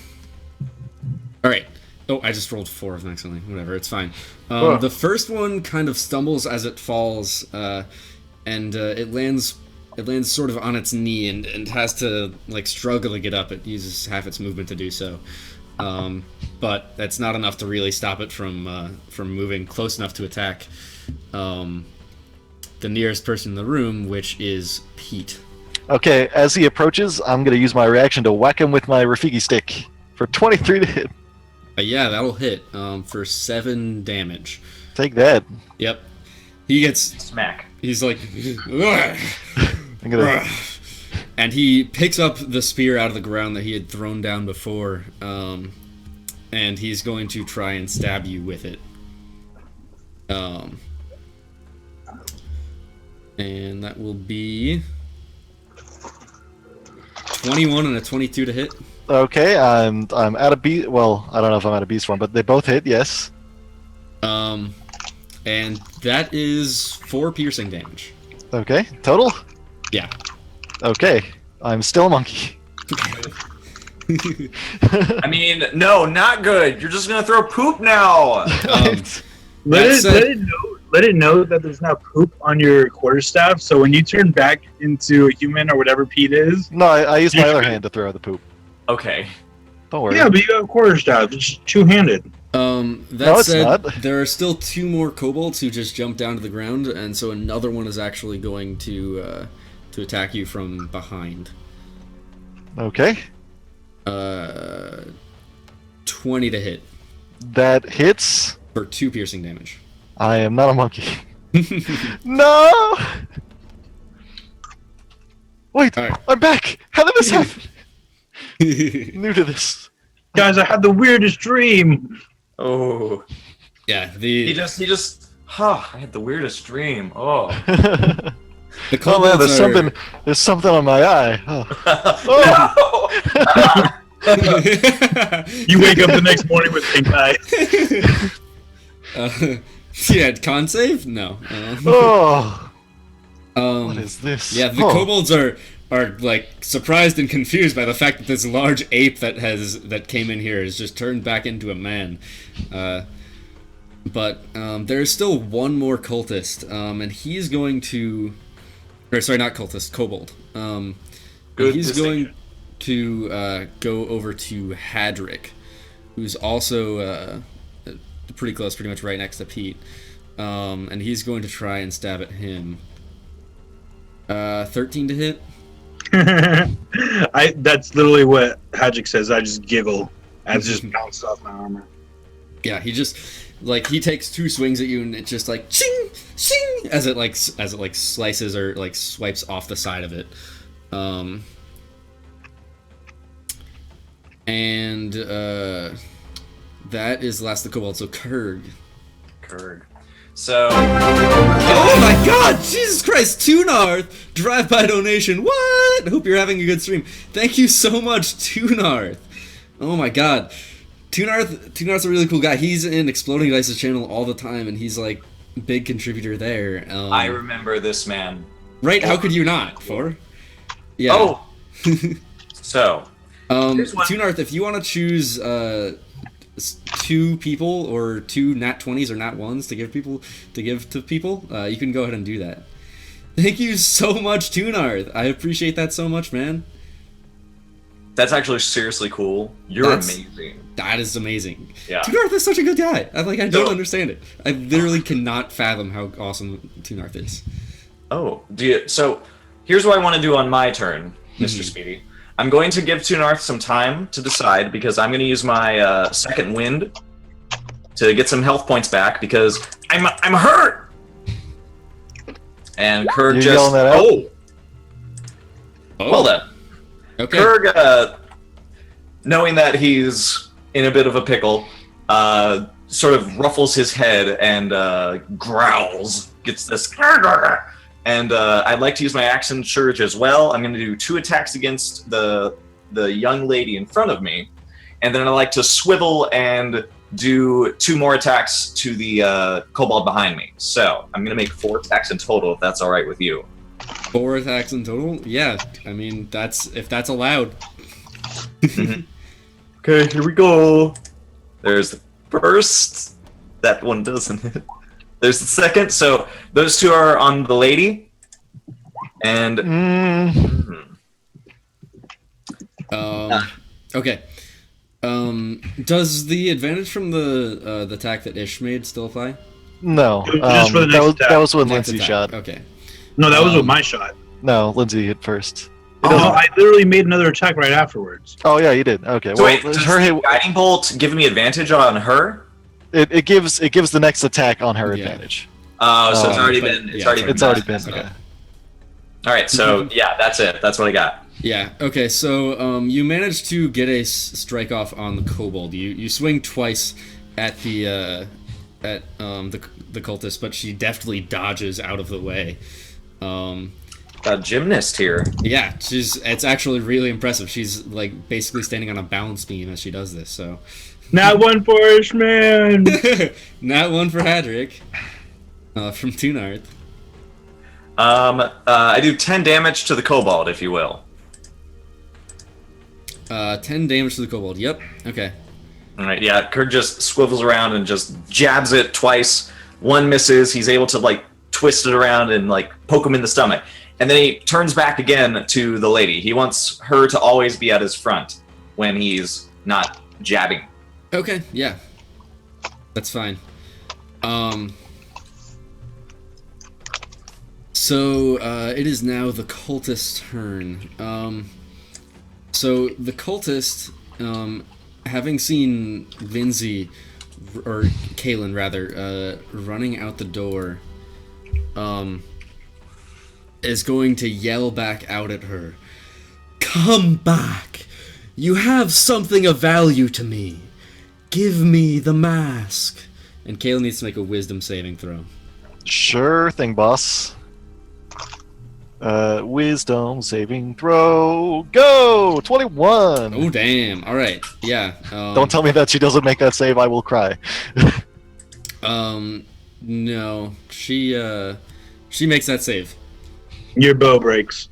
right. Oh, I just rolled 4 of them accidentally. Whatever, it's fine. Whoa. The first one kind of stumbles as it falls, and it lands sort of on its knee and has to like struggle to get up. It uses half its movement to do so, but that's not enough to really stop it from moving close enough to attack the nearest person in the room, which is Pete. Okay, as he approaches, I'm gonna use my reaction to whack him with my Rafiki stick for 23 to hit. Yeah, that'll hit for 7 damage. Take that. Yep. He gets Smack. He's like, I'm gonna. and he picks up the spear out of the ground that he had thrown down before, and he's going to try and stab you with it. And that will be 21 and a 22 to hit. Okay, I'm out of beast. Well, I don't know if I'm out of beast form, but they both hit. Yes. And that is 4 piercing damage. Okay, total. Yeah. Okay, I'm still a monkey. I mean, no, not good. You're just gonna throw poop now. Let it know that there's not poop on your quarterstaff, so when you turn back into a human or whatever Pete is. No, I used my other hand to throw the poop. Okay. Don't worry. Yeah, but you got a quarterstaff. It's two-handed. That it's said, not. there are still 2 more kobolds who just jumped down to the ground, and so another one is actually going to attack you from behind. Okay. 20 to hit That hits. for 2 piercing damage. I am not a monkey. No! Wait, All right. I'm back! How did this happen? New to this. Guys, I had the weirdest dream. Oh. Yeah, He just I had the weirdest dream. Oh. The Oh man, kobolds are... there's something on my eye. Oh. You wake up the next morning with pink eye. Yeah, con save? No. Oh, Um, what is this? Yeah, the kobolds are like surprised and confused by the fact that this large ape that came in here has just turned back into a man. But there's still one more cultist, and he's going to, or sorry, not cultist, kobold. Good he's distinction. going to go over to Hadrick, who's also pretty close, pretty much right next to Pete, and he's going to try and stab at him. 13 to hit. That's literally what Hadrick says. I just giggle as it just bounced off my armor. Yeah, he just he takes 2 swings at you, and it just like ching, ching as it slices or like swipes off the side of it. And that is the last of the kobold. So Kurg. So, Oh my God! Jesus Christ! Tunarth, drive-by donation. What? Hope you're having a good stream. Thank you so much, Tunarth. Oh my God, Tunarth's a really cool guy. He's in Exploding Dice's channel all the time, and he's like big contributor there. I remember this man. Right? How could you not? FORE? Yeah. Oh! So, here's one. Tunarth, if you want to choose 2 people or 2 nat 20s or nat 1s to give to people, you can go ahead and do that. Thank you so much, Tunarth. I appreciate that so much, man. That's actually seriously cool. You're amazing. That is amazing. Yeah. Tunarth is such a good guy. I don't So- understand it. I literally cannot fathom how awesome Tunarth is. Oh, so here's what I want to do on my turn, Mr. Speedy. I'm going to give Tunarth some time to decide because I'm going to use my second wind to get some health points back because I'm hurt. And Kurg You just yelling that out? Well then, Okay. Kurg, knowing that he's in a bit of a pickle, sort of ruffles his head and growls, gets this. And I'd like to use my action surge as well. I'm going to do 2 attacks against the young lady in front of me, and then I'd like to swivel and do 2 more attacks to the kobold behind me. So I'm going to make 4 attacks in total, if that's all right with you. 4 attacks in total? Yeah, I mean, if that's allowed. Okay, here we go. There's the first. That one doesn't hit. There's the second. So those 2 are on the lady. And Okay. Does the advantage from the attack that Ish made still apply? No, Just for the next attack. that was when Next Lindsay attack. shot. Okay. No, that was with my shot. No, Lindsay hit first. Oh, I literally made another attack right afterwards. Oh yeah, you did. Okay, so well, wait, does her hit. the guiding bolt give me advantage on her? It gives the next attack on her Yeah. advantage. Oh, so it's Oh, already but- been. It's yeah, already been. It's already been. done. Okay. All right, so yeah, that's it. That's what I got. Yeah. Okay. So you managed to get a strike off on the kobold. You swing twice at the cultist, but she deftly dodges out of the way. A gymnast here. Yeah, it's actually really impressive. She's like basically standing on a balance beam as she does this. So Not one for Ishman. not one for Hadrick from Tunarth. I do 10 damage to the kobold, if you will. 10 damage to the kobold. Yep. Okay. All right, yeah. Kurg just swivels around and just jabs it twice. One misses. He's able to like twist it around and like poke him in the stomach. And then he turns back again to the lady. He wants her to always be at his front when he's not jabbing. Okay. Yeah. That's fine. So it is now the cultist's turn. So the cultist, having seen Lindsay, or Kaylin rather, running out the door, is going to yell back out at her. Come back! You have something of value to me. Give me the mask. And Kaylin needs to make a wisdom saving throw. Sure thing, boss. Wisdom saving throw. Go! 21! Oh, damn. All right. Yeah. Don't tell me that she doesn't make that save, I will cry. No. She makes that save. Your bow breaks.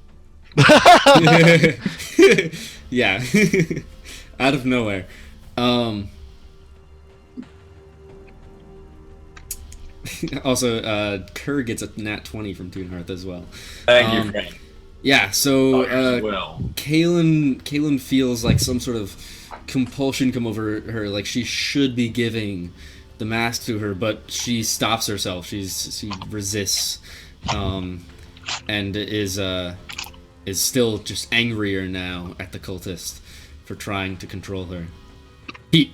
Yeah. Out of nowhere. Also, Kerr gets a nat 20 from Toonhearth as well. Thank you, Frank. Yeah, so Well, Kaylin feels like some sort of compulsion come over her, like she should be giving the mask to her, but she stops herself. She resists, and is still just angrier now at the cultist for trying to control her. Pete,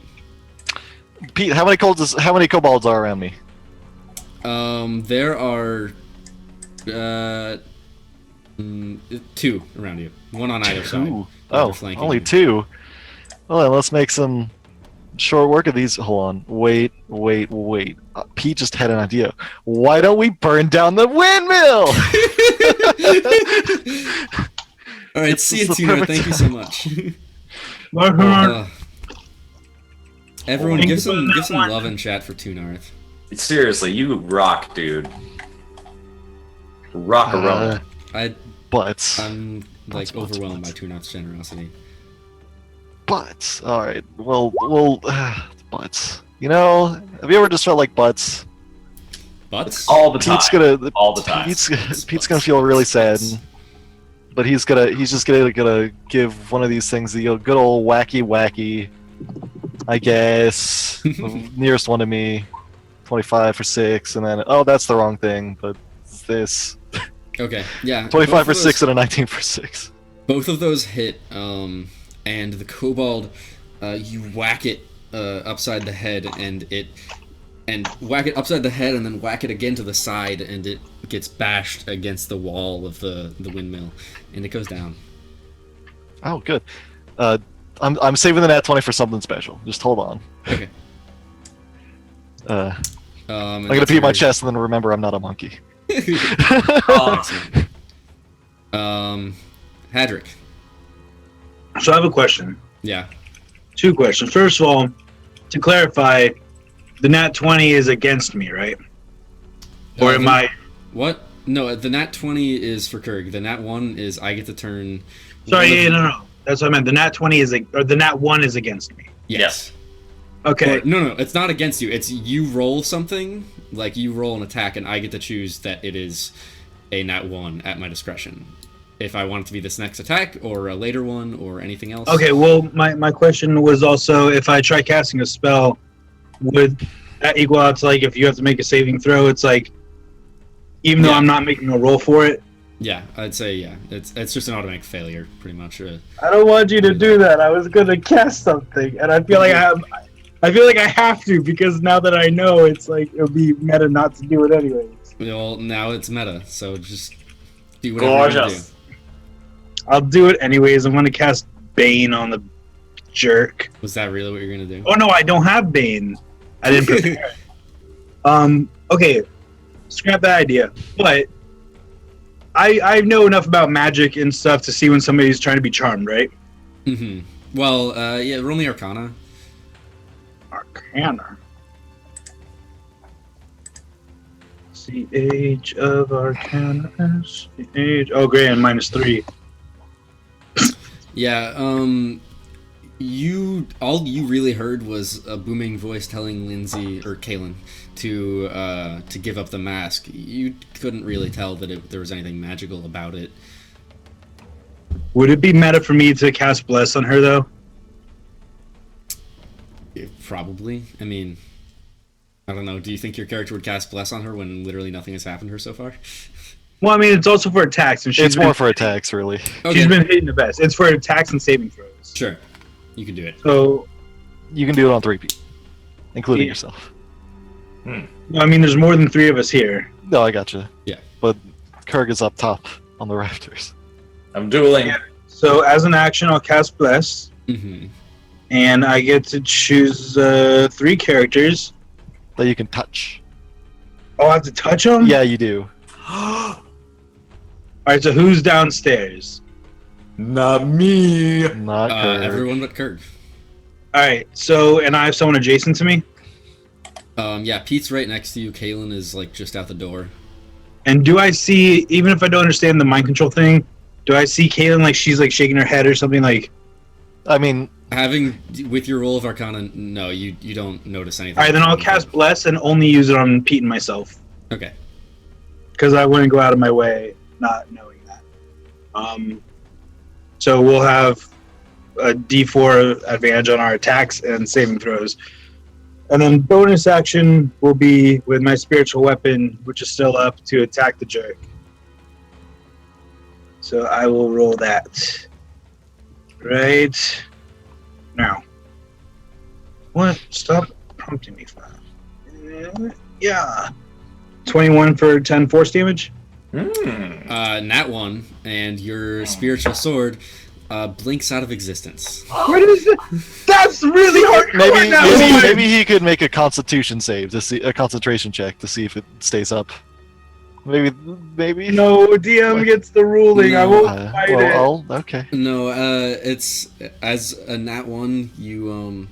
Pete, how many kobolds are around me? there are 2 around you, one on either side. Two. They're Oh, flanking only you. 2. Well, then let's make some short work of these. Hold on. Wait. Pete just had an idea. Why don't we burn down the windmill? All right, see you, This is the Tina. perfect Thank you so much. Well, Everyone, Think give about some that one. love in chat for Toonarth. seriously, you rock, dude. Rock a roll. I'm like Butts. overwhelmed by Toonarth's generosity. Butts. All right. Well, butts. You know, have you ever just felt like butts? Butts? All the time. All the time. Pete's gonna feel really sad, but he's just gonna give one of these things the good old wacky. I guess the nearest one to me, 25 for 6, and then that's the wrong thing, but it's this. Okay, yeah. 25 for both of 6 those- and a 19 for 6. Both of those hit, and the kobold, you whack it upside the head, and whack it upside the head, and then whack it again to the side, and it gets bashed against the wall of the windmill, and it goes down. Oh, good. I'm saving the nat 20 for something special. Just hold on. Okay. I'm I'm gonna pee my chest and then remember I'm not a monkey. Hadrick. so I have a question. Yeah. 2 questions. First of all, to clarify, the nat 20 is against me, right? Or am I? What? No, the nat 20 is for Kurg. The nat 1 is I get to turn. Sorry, one of- no. That's what I meant. The nat 20 or the nat 1 is against me. Yes. Okay. Or, no, it's not against you. It's you roll something, like you roll an attack, and I get to choose that it is a nat 1 at my discretion. If I want it to be this next attack, or a later one, or anything else. Okay, well, my question was also, if I try casting a spell, would that equal out to, like, if you have to make a saving throw, it's like, even though Yeah. I'm not making a roll for it? Yeah, I'd say yeah. It's just an automatic failure, pretty much. I don't want you to do that. I was gonna cast something, and I feel like I have to, because now that I know, it's like, it'll be meta not to do it anyways. Well, now it's meta, so just do whatever you want to Gorgeous. do. I'll do it anyways. I'm gonna cast Bane on the jerk. Was that really what you're gonna do? Oh no, I don't have Bane. I didn't prepare. Okay, scrap that idea. But I know enough about magic and stuff to see when somebody's trying to be charmed, right? Mm-hmm. Well, yeah, roll me Arcana. Arcana. The age of Arcana. Oh, great, and -3. Yeah, all you really heard was a booming voice telling Lindsay or Kaylin to give up the mask. You couldn't really tell that there was anything magical about it. Would it be meta for me to cast Bless on her, though? Probably. I mean, I don't know. Do you think your character would cast Bless on her when literally nothing has happened to her so far? Well, I mean, it's also for attacks, and It's more for attacks, really. She's been hitting the best. It's for attacks and saving throws. Sure, you can do it. So, You can do it on 3 people, including Yeah. yourself. I mean, there's more than 3 of us here. No, I gotcha. Yeah. But Kurg is up top on the rafters. I'm dueling. Yeah. So, as an action, I'll cast Bless, Mm-hmm. and I get to choose 3 characters. That you can touch. Oh, I have to touch them? Yeah, you do. All right, so who's downstairs? Not me. Not Kirk. Everyone but Kirk. All right, so and I have someone adjacent to me. Yeah, Pete's right next to you. Kaylin is like just out the door. And do I see, even if I don't understand the mind control thing, do I see Kaylin like she's like shaking her head or something like? I mean, Having with your roll of Arcana, no, you don't notice anything. All right, then I'll cast Bless and only use it on Pete and myself Okay. because I wouldn't go out of my way not knowing that. So we'll have a D4 advantage on our attacks and saving throws. And then bonus action will be with my spiritual weapon, which is still up, to attack the jerk. So I will roll that. Right now. What? Stop prompting me, file. Yeah. 21 for 10 force damage. Nat 1, and your spiritual sword blinks out of existence. What is it? That's really hard. maybe he could make a Constitution save to see a concentration check to see if it stays up. Maybe. No, DM gets the ruling. I won't fight it. Okay. No, it's as a Nat 1. You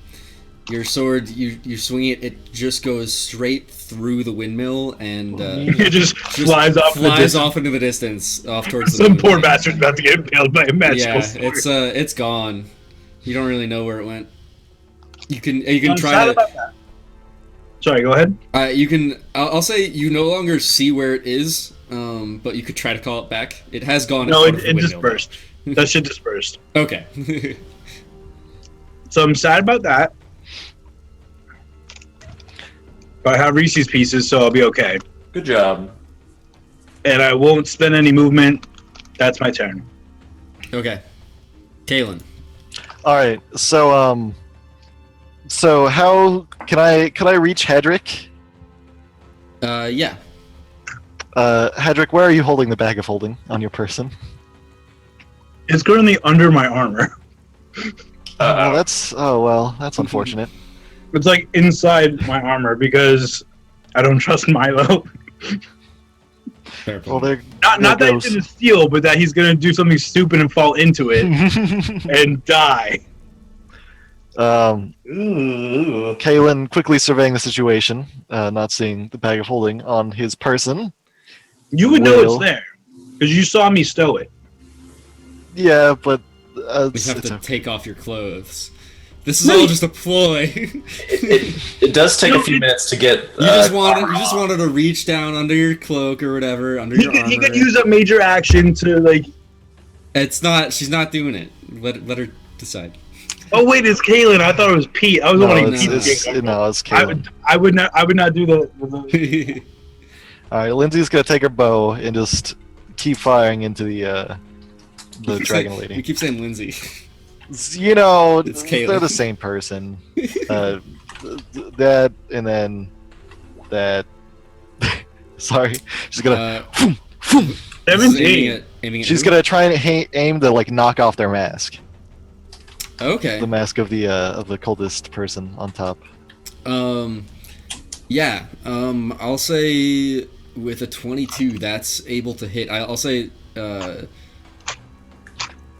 your sword, you swing it. It just goes straight through the windmill and It just flies off into the distance, off towards the Some moon. poor bastard's about to get impaled by a magical sword. It's gone. You don't really know where it went. You can I'm try sad to. about that. Sorry, go ahead. You can. I'll say you no longer see where it is. But you could try to call it back. It has gone. No, out of the it window, dispersed. That shit dispersed. Okay. So I'm sad about that. But I have Reese's Pieces, so I'll be okay. Good job. And I won't spend any movement. That's my turn. Okay. Kaylin. All right. So how can I reach Hedrick? Yeah. Hedrick, where are you holding the bag of holding on your person? It's currently under my armor. That's unfortunate. It's like inside my armor because I don't trust Milo. Fair Well, point. Not that he's gonna steal, but that he's gonna do something stupid and fall into it and die. Kaylin, quickly surveying the situation, not seeing the bag of holding on his person. You would know it's there because you saw me stow it. Yeah, but We have it's to take off your clothes. This is all just a ploy. It does take a few minutes to get. You just wanted to reach down under your cloak or whatever, under your armor. He could use a major action to like. It's not. She's not doing it. Let her decide. Oh wait, it's Kaylin. I thought it was Pete. I was no, wondering. it's Kaylin. I would not do that. All right, Lindsay's gonna take her bow and just keep firing into the dragon We lady. keep saying Lindsay. You know, It's Kaylin. they're the same person. That and then that. Sorry, she's gonna. 17. Aiming at She's who? gonna try and aim to like knock off their mask. Okay. The mask of the cultist person on top. Yeah. I'll say with a 22, that's able to hit. I'll say.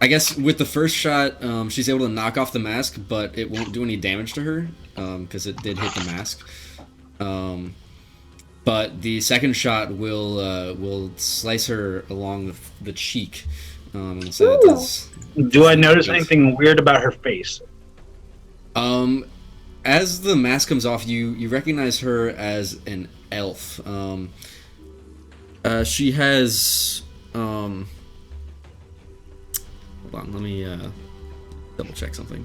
I guess with the first shot, she's able to knock off the mask, but it won't do any damage to her because it did hit the mask. But the second shot will slice her along the cheek. So that does. Do I notice anything weird about her face? As the mask comes off, you recognize her as an elf. She has. Hold on, let me double check something.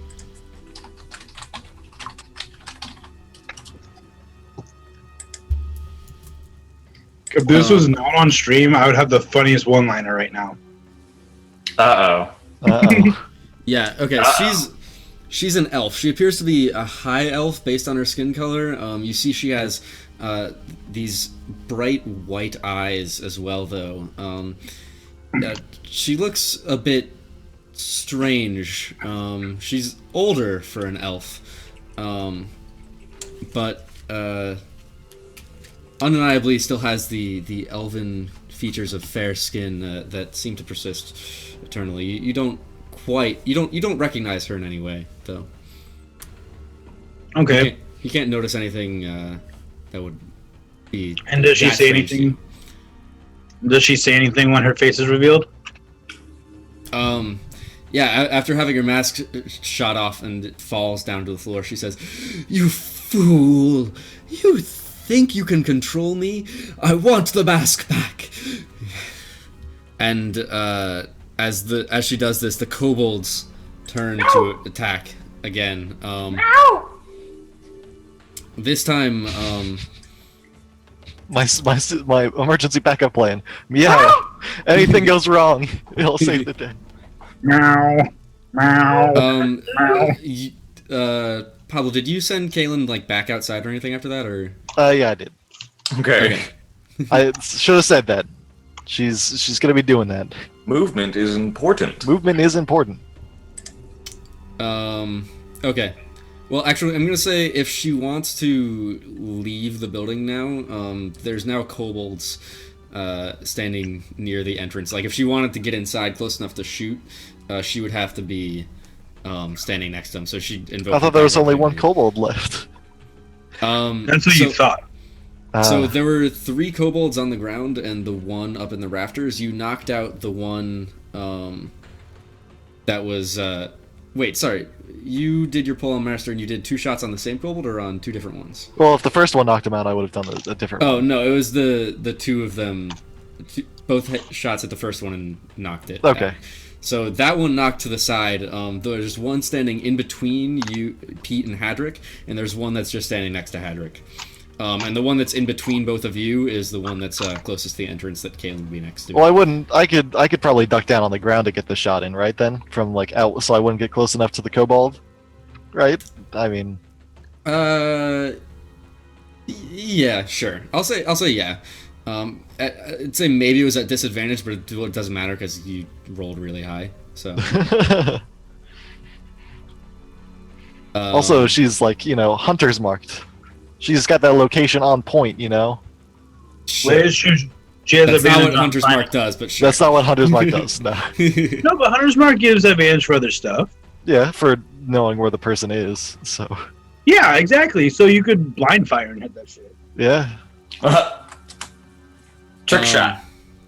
If this was not on stream, I would have the funniest one-liner right now. Uh-oh. Yeah, okay, she's an elf. She appears to be a high elf based on her skin color. You see she has these bright white eyes as well, though. She looks a bit strange. She's older for an elf. But undeniably still has the elven features of fair skin that seem to persist eternally. You don't recognize her in any way, though. Okay. You can't notice anything that would be. And does she that say strange to you. anything? Does she say anything when her face is revealed? Yeah, after having her mask shot off and it falls down to the floor, she says, "You fool! You think you can control me? I want the mask back!" And as she does this, the kobolds turn to attack again. This time, My emergency backup plan. Meow. Anything goes wrong, it'll save the day. Meow. Meow. Pablo, did you send Kaylin like back outside or anything after that, or? Yeah, I did. Okay. I should have said that. She's gonna be doing that. Movement is important. Movement is important. Okay. Well, actually, I'm gonna say if she wants to leave the building now, there's now kobolds standing near the entrance. Like, if she wanted to get inside close enough to shoot, she would have to be standing next to them. So she'd invoke. I thought there was only one kobold left. That's what you thought. So there were 3 kobolds on the ground and the one up in the rafters. You knocked out the one that was... wait, sorry. You did your pull on Master and you did 2 shots on the same kobold or on 2 different ones? Well, if the first one knocked him out, I would have done a different one. Oh, no, it was the 2 of them. Both hit shots at the first one and knocked it. Okay. out. So that one knocked to the side. There's one standing in between you, Pete, and Hadrick, and there's one that's just standing next to Hadrick. And the one that's in between both of you is the one that's closest to the entrance that Kaylin would be next to. Well, I wouldn't. I could probably duck down on the ground to get the shot in, right? Then from like out, so I wouldn't get close enough to the kobold, right? I mean, yeah, sure. I'll say yeah. I'd say maybe it was at disadvantage, but it doesn't matter because you rolled really high. So. Also, she's like, hunter's marked. She's got that location on point, Sure. Where's she? She has That's not advantage what on Hunter's finding- Mark does, but sure. That's not what hunter's mark does. No. No, but Hunter's Mark gives advantage for other stuff. Yeah, for knowing where the person is. So. Yeah, exactly. So you could blind fire and hit that shit. Yeah. Trick shot.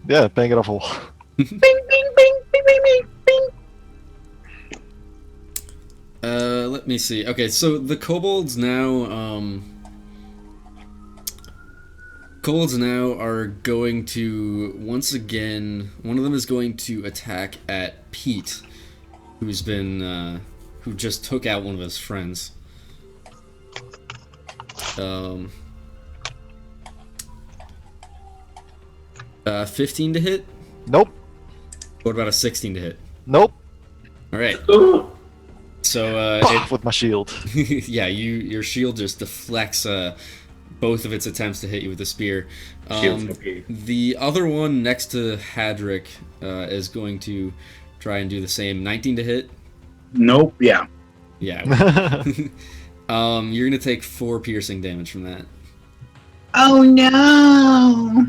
Yeah, bang it off a wall. Bing, bing, bing, bing, bing, bing, bing. Let me see. Okay, so the kobolds now, are going to, once again, one of them is going to attack at Pete, who just took out one of his friends. 15 to hit? Nope. What about a 16 to hit? Nope. Alright. So, With my shield. yeah, your shield just deflects both of its attempts to hit you with the spear. The other one next to Hadrick is going to try and do the same. 19 to hit? Nope. Yeah. Yeah. You're gonna take 4 piercing damage from that. Oh no!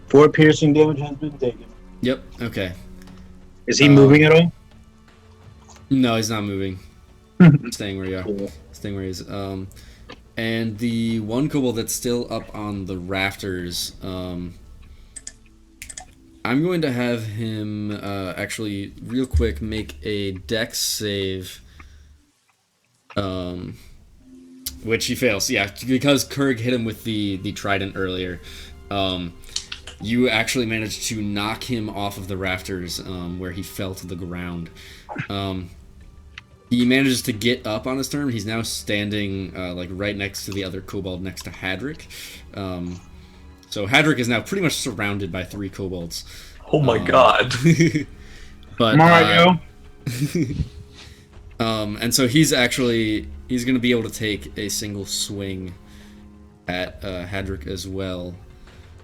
4 piercing damage has been taken. Yep. Okay. Is he moving at all? No, he's not moving. Staying where you are. Cool. Staying where he is. And the one kobold that's still up on the rafters, I'm going to have him actually real quick make a dex save, which he fails. Yeah, because Kurg hit him with the trident earlier. You actually managed to knock him off of the rafters where he fell to the ground. He manages to get up on his turn. He's now standing like right next to the other kobold next to Hadrick. So Hadrick is now pretty much surrounded by 3 kobolds. Oh my god. But Mario. and so he's going to be able to take a single swing at Hadrick as well,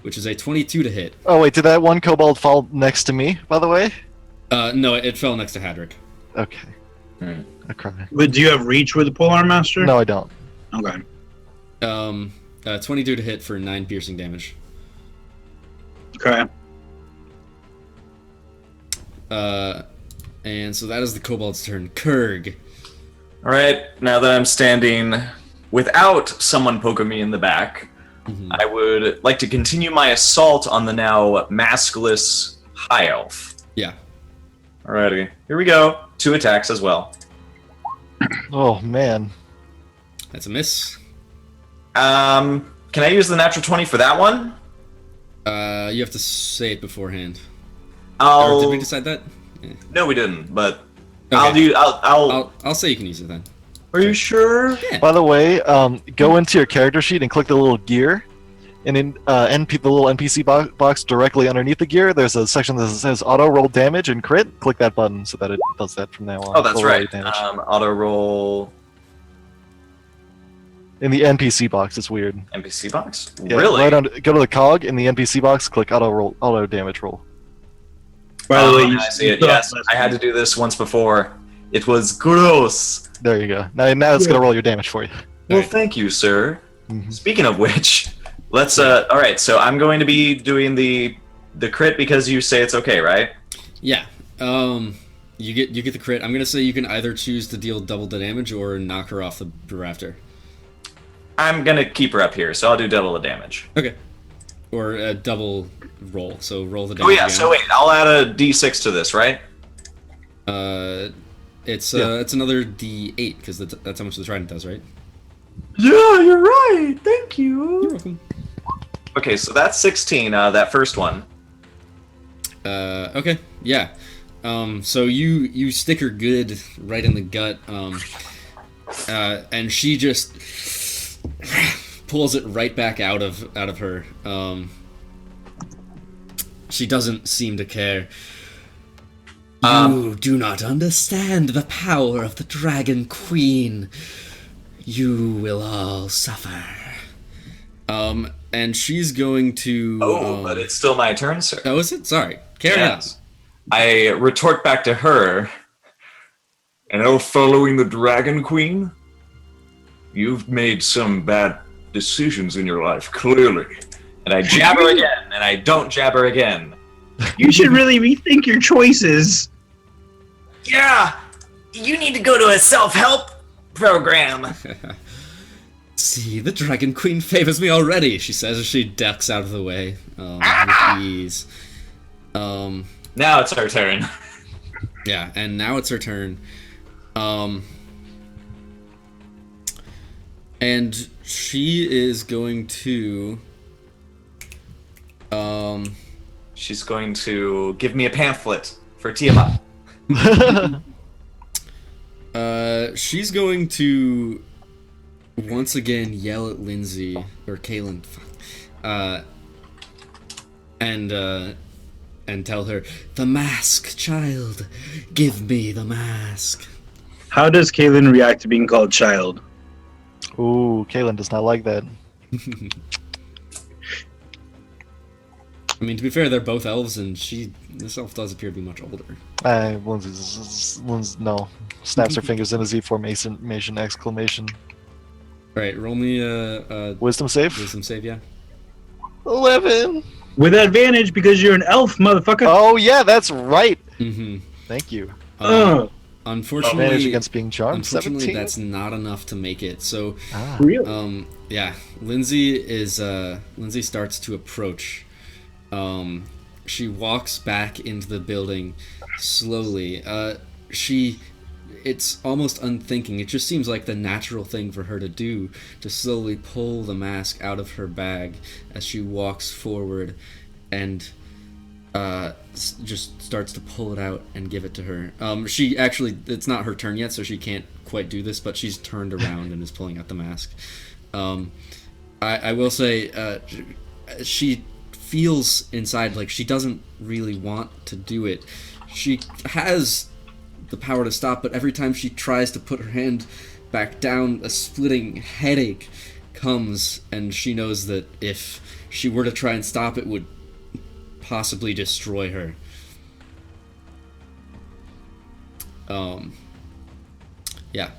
which is a 22 to hit. Oh wait, did that one kobold fall next to me, by the way? No, it fell next to Hadrick. Okay. I cry. But do you have reach with the polearm master? No, I don't. Okay. 22 to hit for 9 piercing damage. Okay. And so that is the kobold's turn. Kurg. All right, now that I'm standing without someone poking me in the back, I would like to continue my assault on the now maskless high elf. Yeah. Alrighty, here we go. 2 attacks as well. Oh man. That's a miss. Can I use the natural 20 for that one? You have to say it beforehand. I'll. Or did we decide that? Yeah. No, we didn't. But Okay. I'll. I'll say you can use it then. Are you sure? Yeah. By the way, go into your character sheet and click the little gear, and in the little NPC box directly underneath the gear, there's a section that says auto roll damage and crit. Click that button so that it does that from now on. Oh, that's It'll roll right. your damage. Auto roll In the NPC box, it's weird. NPC box. Yeah, Really? Right go to the cog in the NPC box. Click auto damage roll. By the way, I see it. Yes, I had to do this once before. It was gross. There you go. Now it's gonna roll your damage for you. Well, Alright. thank you, sir. Mhm. Speaking of which, let's. All right, so I'm going to be doing the crit because you say it's okay, right? Yeah. You get the crit. I'm gonna say you can either choose to deal double the damage or knock her off the rafter. I'm gonna keep her up here, so I'll do double the damage. Okay. Or a double roll. So roll the damage. Oh yeah. again. So wait, I'll add a D6 to this, right? It's another D8 because that's how much the trident does, right? Yeah, you're right. Thank you. You're welcome. Okay, so that's 16. That first one. Okay. Yeah. So you stick her good right in the gut. And she just pulls it right back out of her. She doesn't seem to care. You do not understand the power of the Dragon Queen. You will all suffer. And she's going to. But it's still my turn, sir. Oh, is it? Sorry. Carry on. Yes. I retort back to her. An elf following the Dragon Queen? You've made some bad decisions in your life, clearly. And I jab her again, and I don't jab her again. you should really rethink your choices. Yeah! You need to go to a self-help program. See, the Dragon Queen favors me already, she says as she ducks out of the way. With ease. Now it's her turn. Yeah, and now it's her turn. And she is going to... She's going to give me a pamphlet for Tiamat. She's going to once again yell at Lindsay or Kaylin, and tell her, "The mask, child, give me the mask." How does Kaylin react to being called child? Ooh, Kaylin does not like that. I mean, to be fair, they're both elves, and this elf does appear to be much older. Lindsay, no. Snaps her fingers in a Z formation, exclamation. All right, roll me a Wisdom save? wisdom save, yeah. 11! With advantage because you're an elf, motherfucker. Oh, yeah, that's right! Mm-hmm. Thank you. Oh, Unfortunately, Advantage against being charmed, unfortunately, 17? that's not enough to make it. So, really? yeah, Lindsay starts to approach. She walks back into the building slowly. It's almost unthinking. It just seems like the natural thing for her to do, to slowly pull the mask out of her bag as she walks forward and just starts to pull it out and give it to her. She actually, it's not her turn yet, so she can't quite do this, but she's turned around and is pulling out the mask. I will say, she feels inside like she doesn't really want to do it. She has the power to stop, but every time she tries to put her hand back down, a splitting headache comes, and she knows that if she were to try and stop, it would possibly destroy her. Yeah.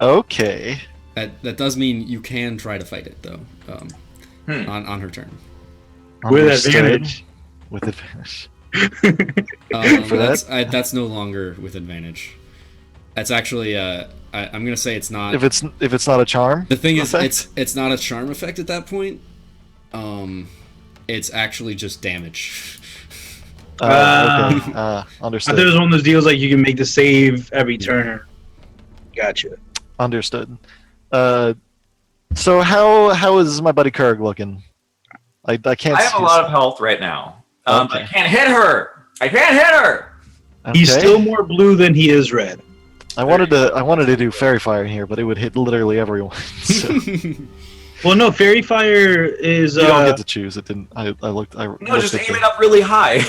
Okay. That does mean you can try to fight it though, on her turn. With Understood. advantage. With advantage. For that? that's no longer with advantage. That's actually I'm gonna say it's not. If it's not a charm. The thing is, effect? it's not a charm effect at that point. It's actually just damage. Okay. I Understood. thought it was one of those deals like you can make the save every turn. Gotcha. Understood. So how is my buddy Kurg looking? I can't. I have a lot of health right now. Okay. I can't hit her. I can't hit her. He's Okay. still more blue than he is red. I wanted to do fairy fire in here, but it would hit literally everyone. So you Well, no, fairy fire is. don't get to choose. It didn't. I looked. No, looked just at aim the- it up really high.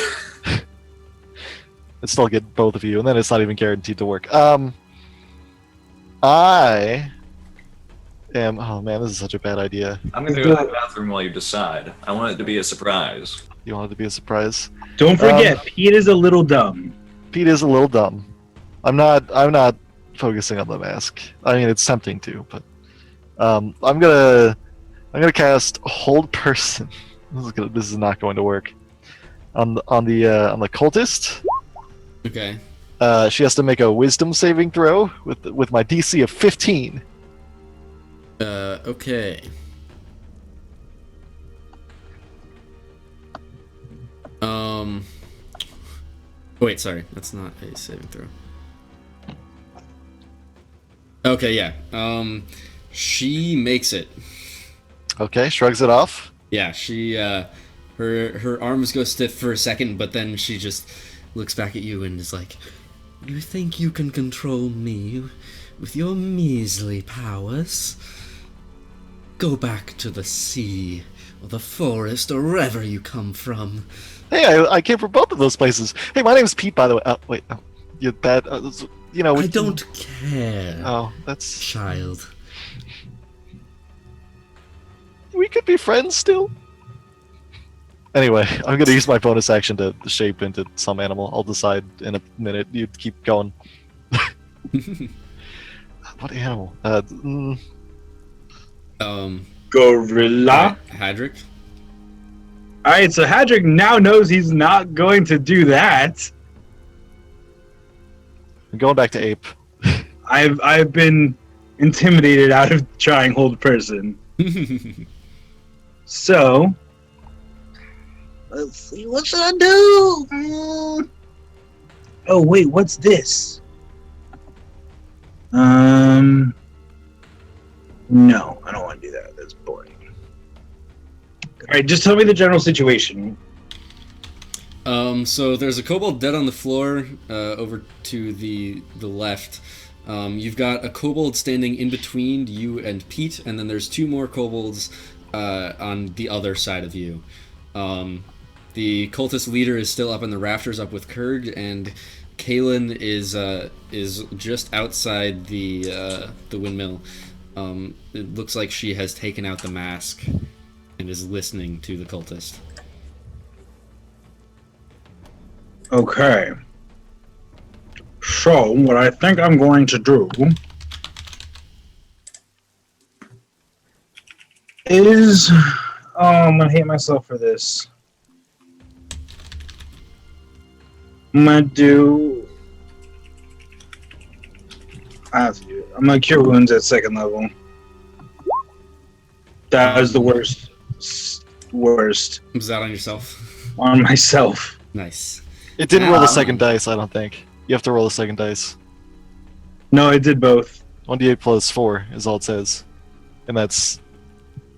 It still get both of you, and then it's not even guaranteed to work. I am. Oh man, this is such a bad idea. I'm gonna go to the bathroom while you decide. I want it to be a surprise. You want it to be a surprise. Don't forget, Pete is a little dumb. Pete is a little dumb. I'm not focusing on the mask. I mean, it's tempting to, but I'm gonna cast Hold Person. This is not going to work. On the cultist. Okay. She has to make a Wisdom saving throw with my DC of 15. Okay. Wait, sorry. That's not a saving throw. Okay, yeah. She makes it. Okay, shrugs it off. Yeah, she her arms go stiff for a second, but then she just looks back at you and is like, "You think you can control me with your measly powers? Go back to the sea or the forest or wherever you come from." Hey, I came from both of those places. Hey, my name's Pete, by the way. Wait, you're bad. You know. I don't care, Oh, that's. child. We could be friends still. Anyway, I'm gonna use my bonus action to shape into some animal. I'll decide in a minute. You keep going. What animal? Gorilla. Hadrick. All right, so Hadrick now knows he's not going to do that. I'm going back to ape. I've been intimidated out of trying Hold Person. So, let's see. What should I do? Oh wait, what's this? No, I don't want to do that. That's boring. All right, just tell me the general situation. So there's a kobold dead on the floor over to the left. You've got a kobold standing in between you and Pete, and then there's two more kobolds on the other side of you. The cultist leader is still up in the rafters, up with Kurg, and Kaylin is just outside the windmill. It looks like she has taken out the mask and is listening to the cultist. Okay. So, what I think I'm going to do is... Oh, I'm going to hate myself for this. I'm going to do... I have to do it. I'm going to cure wounds at 2nd level. That is the worst. Worst. Was that on yourself? On myself. Nice. It didn't roll the second dice, I don't think. You have to roll the second dice. No, it did both. 1d8 plus 4 is all it says. And that's...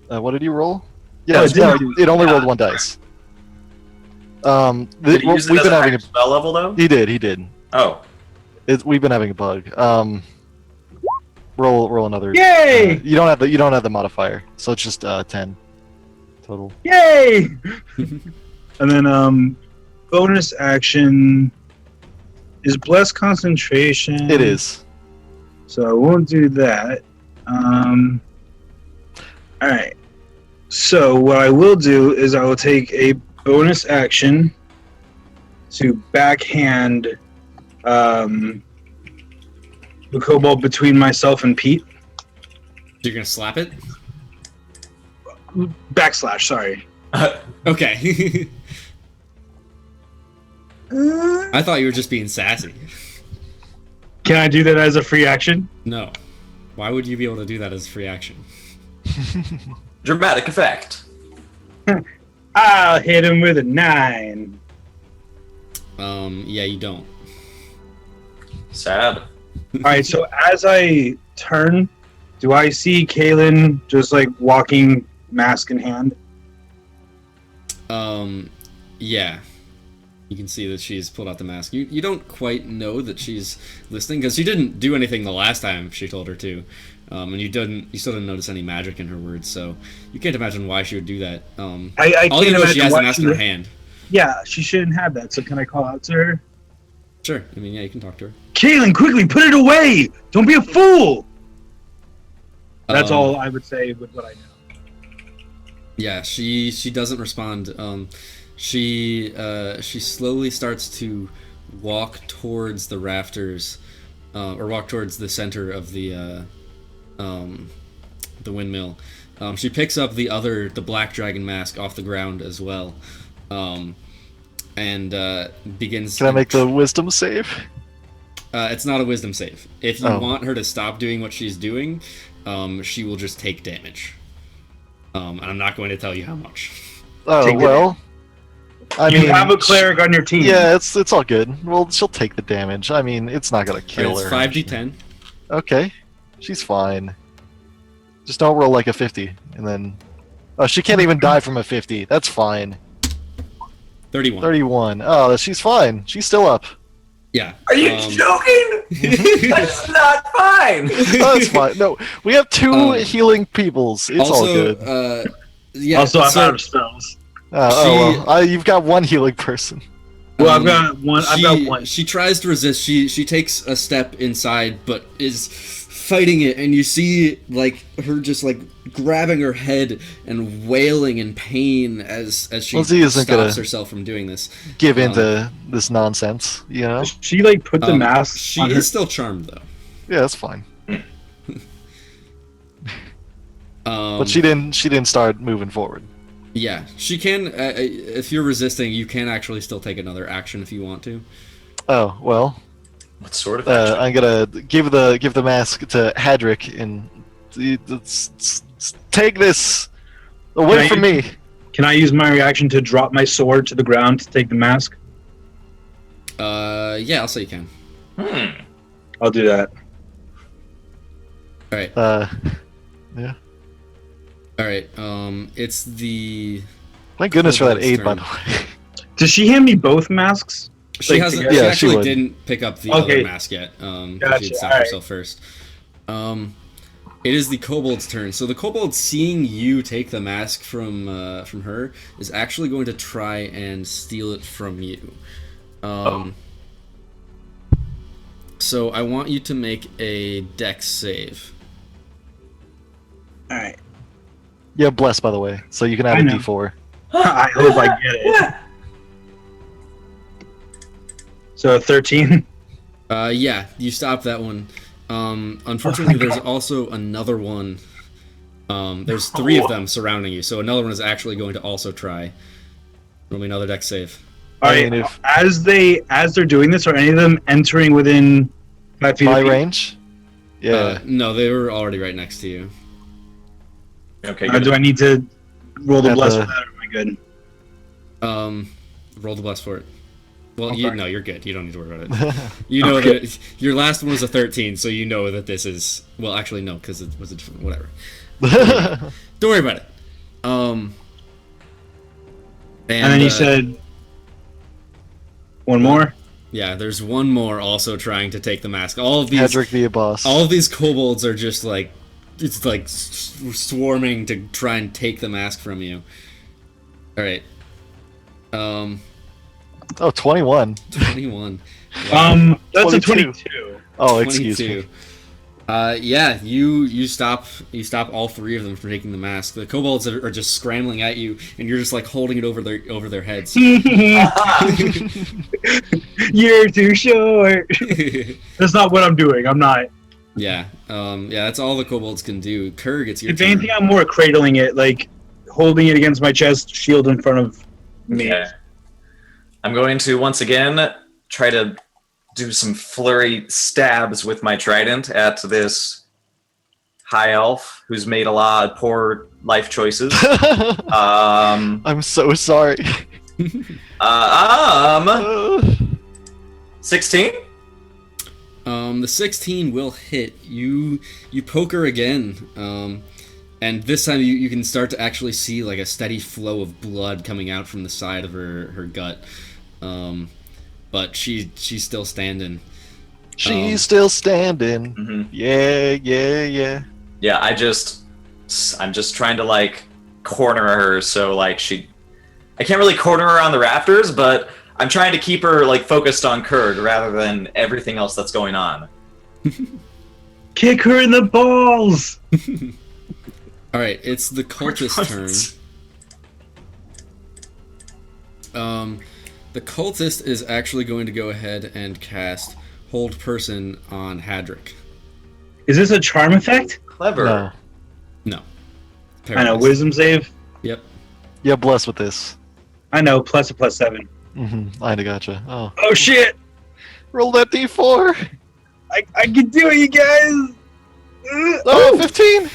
what did you roll? Yeah, Oh, it didn't. it only rolled one dice. Did he use it We've as been a having higher spell level though? He did. Oh, We've been having a bug. Roll another. Yay! You don't have the modifier, so it's just 10 total. Yay! And then, bonus action is Bless Concentration. It is. So I won't do that. Alright. So what I will do is I will take a bonus action to backhand the kobold between myself and Pete. You're gonna slap it? Backslash. Sorry. Okay. I thought you were just being sassy. Can I do that as a free action? No. Why would you be able to do that as a free action? Dramatic effect. I'll hit him with a 9. Yeah, you don't. Sad. Alright, so as I turn, do I see Kaylin just like walking, mask in hand? Yeah. You can see that she's pulled out the mask. You don't quite know that she's listening, because she didn't do anything the last time she told her to. And you still didn't notice any magic in her words, so you can't imagine why she would do that. I all you can't know is she imagine has the why mask she in her would- hand. Yeah, she shouldn't have that, so can I call out to her? Sure. I mean, yeah, you can talk to her. Kaylin, quickly, put it away! Don't be a fool! That's Um, all I would say with what I know. Yeah, she doesn't respond. She slowly starts to walk towards the rafters, or walk towards the center of the windmill. She picks up the black dragon mask off the ground as well, and begins. Can I make the wisdom save? It's not a wisdom save. If you Oh. want her to stop doing what she's doing, she will just take damage. And I'm not going to tell you how much. Oh, Take the well. I You mean, have a cleric on your team. Yeah, it's all good. Well, she'll take the damage. I mean, it's not gonna kill It's her. 5d10. Okay, she's fine. Just don't roll like a 50, and then. Oh, she can't even die from a 50. That's fine. 31. 31. Oh, she's fine. She's still up. Yeah. Are you joking? That's not fine. Oh, that's fine. No, we have 2 healing peoples. It's all good. Yeah. Also, I'm so out of spells. You've got 1 healing person. Well, I've got one. I've got one. She tries to resist. She takes a step inside, but is fighting it, and you see like her just like grabbing her head and wailing in pain as she Lizzie isn't stops gonna herself from doing this. Give into this nonsense, you know? Does she like put the mask She on her? is still charmed though. Yeah, that's fine. But But she didn't start moving forward. Yeah, she can. If you're resisting, you can actually still take another action if you want to. Oh well, What sort of action? I'm gonna give the mask to Hadrick and take this away from me. Can I use my reaction to drop my sword to the ground to take the mask? Yeah, I'll say you can. I'll do that. All right. Yeah. All right. It's the. Thank goodness for that Kobold's aid, by turn. the way. Does she hand me both masks? She Like, hasn't. together? She Yeah, she actually would. didn't pick up the Okay. other mask yet. 'Cause Gotcha, she had stopped alright. herself first. It is the kobold's turn. So the kobold, seeing you take the mask from her, is actually going to try and steal it from you. So I want you to make a dex save. All right. Yeah, bless, by the way, so you can add I a know. D4. I hope I get it. So 13. Yeah, you stop that one. Unfortunately, there's also another one. There's 3 of them surrounding you, so another one is actually going to also try. Roll me another dex save. All I right. mean, if As they're doing this, are any of them entering within 5 feet my of me? range, yeah. No, they were already right next to you. Okay, Or good. do I need to roll the Have bless to- for that? Or am I good? Roll the bless for it. Well, Okay. you're good. You don't need to worry about it. You know Okay. that your last one was a 13, so you know that this is. Well, actually, no, because it was a different. Whatever. Don't worry about it. And And then you said one more. yeah, there's one more also trying to take the mask. All of these Hadrick be a boss. All of these kobolds are just like, it's like swarming to try and take the mask from you. All right. Oh, 21. 21. That's a 22. 22. Oh, excuse 22. me. Yeah, you stop all 3 of them from taking the mask. The kobolds are just scrambling at you, and you're just like holding it over their heads. You're too short. That's not what I'm doing. I'm not. Yeah. Yeah, that's all the kobolds can do. Kurg, it's your If turn. anything, I'm more cradling it, like holding it against my chest, shield in front of me. Okay. I'm going to once again try to do some flurry stabs with my trident at this high elf who's made a lot of poor life choices. I'm so sorry. 16. The 16 will hit. You poke her again. And this time you can start to actually see like a steady flow of blood coming out from the side of her gut. But she's still standing. She's still standing. Mm-hmm. Yeah. Yeah, I'm just trying to like corner her so like I can't really corner her on the rafters, but I'm trying to keep her like focused on Kurg rather than everything else that's going on. Kick her in the balls! All right, it's the cultist's turn. The cultist is actually going to go ahead and cast Hold Person on Hadric. Is this a charm effect? Clever. No. No. I know, Paralyzed. wisdom save. Yep. Yeah, bless with this. I know, plus a +7. I gotcha. Oh. Oh shit! Roll that d4! I can do it, you guys! Oh, 15!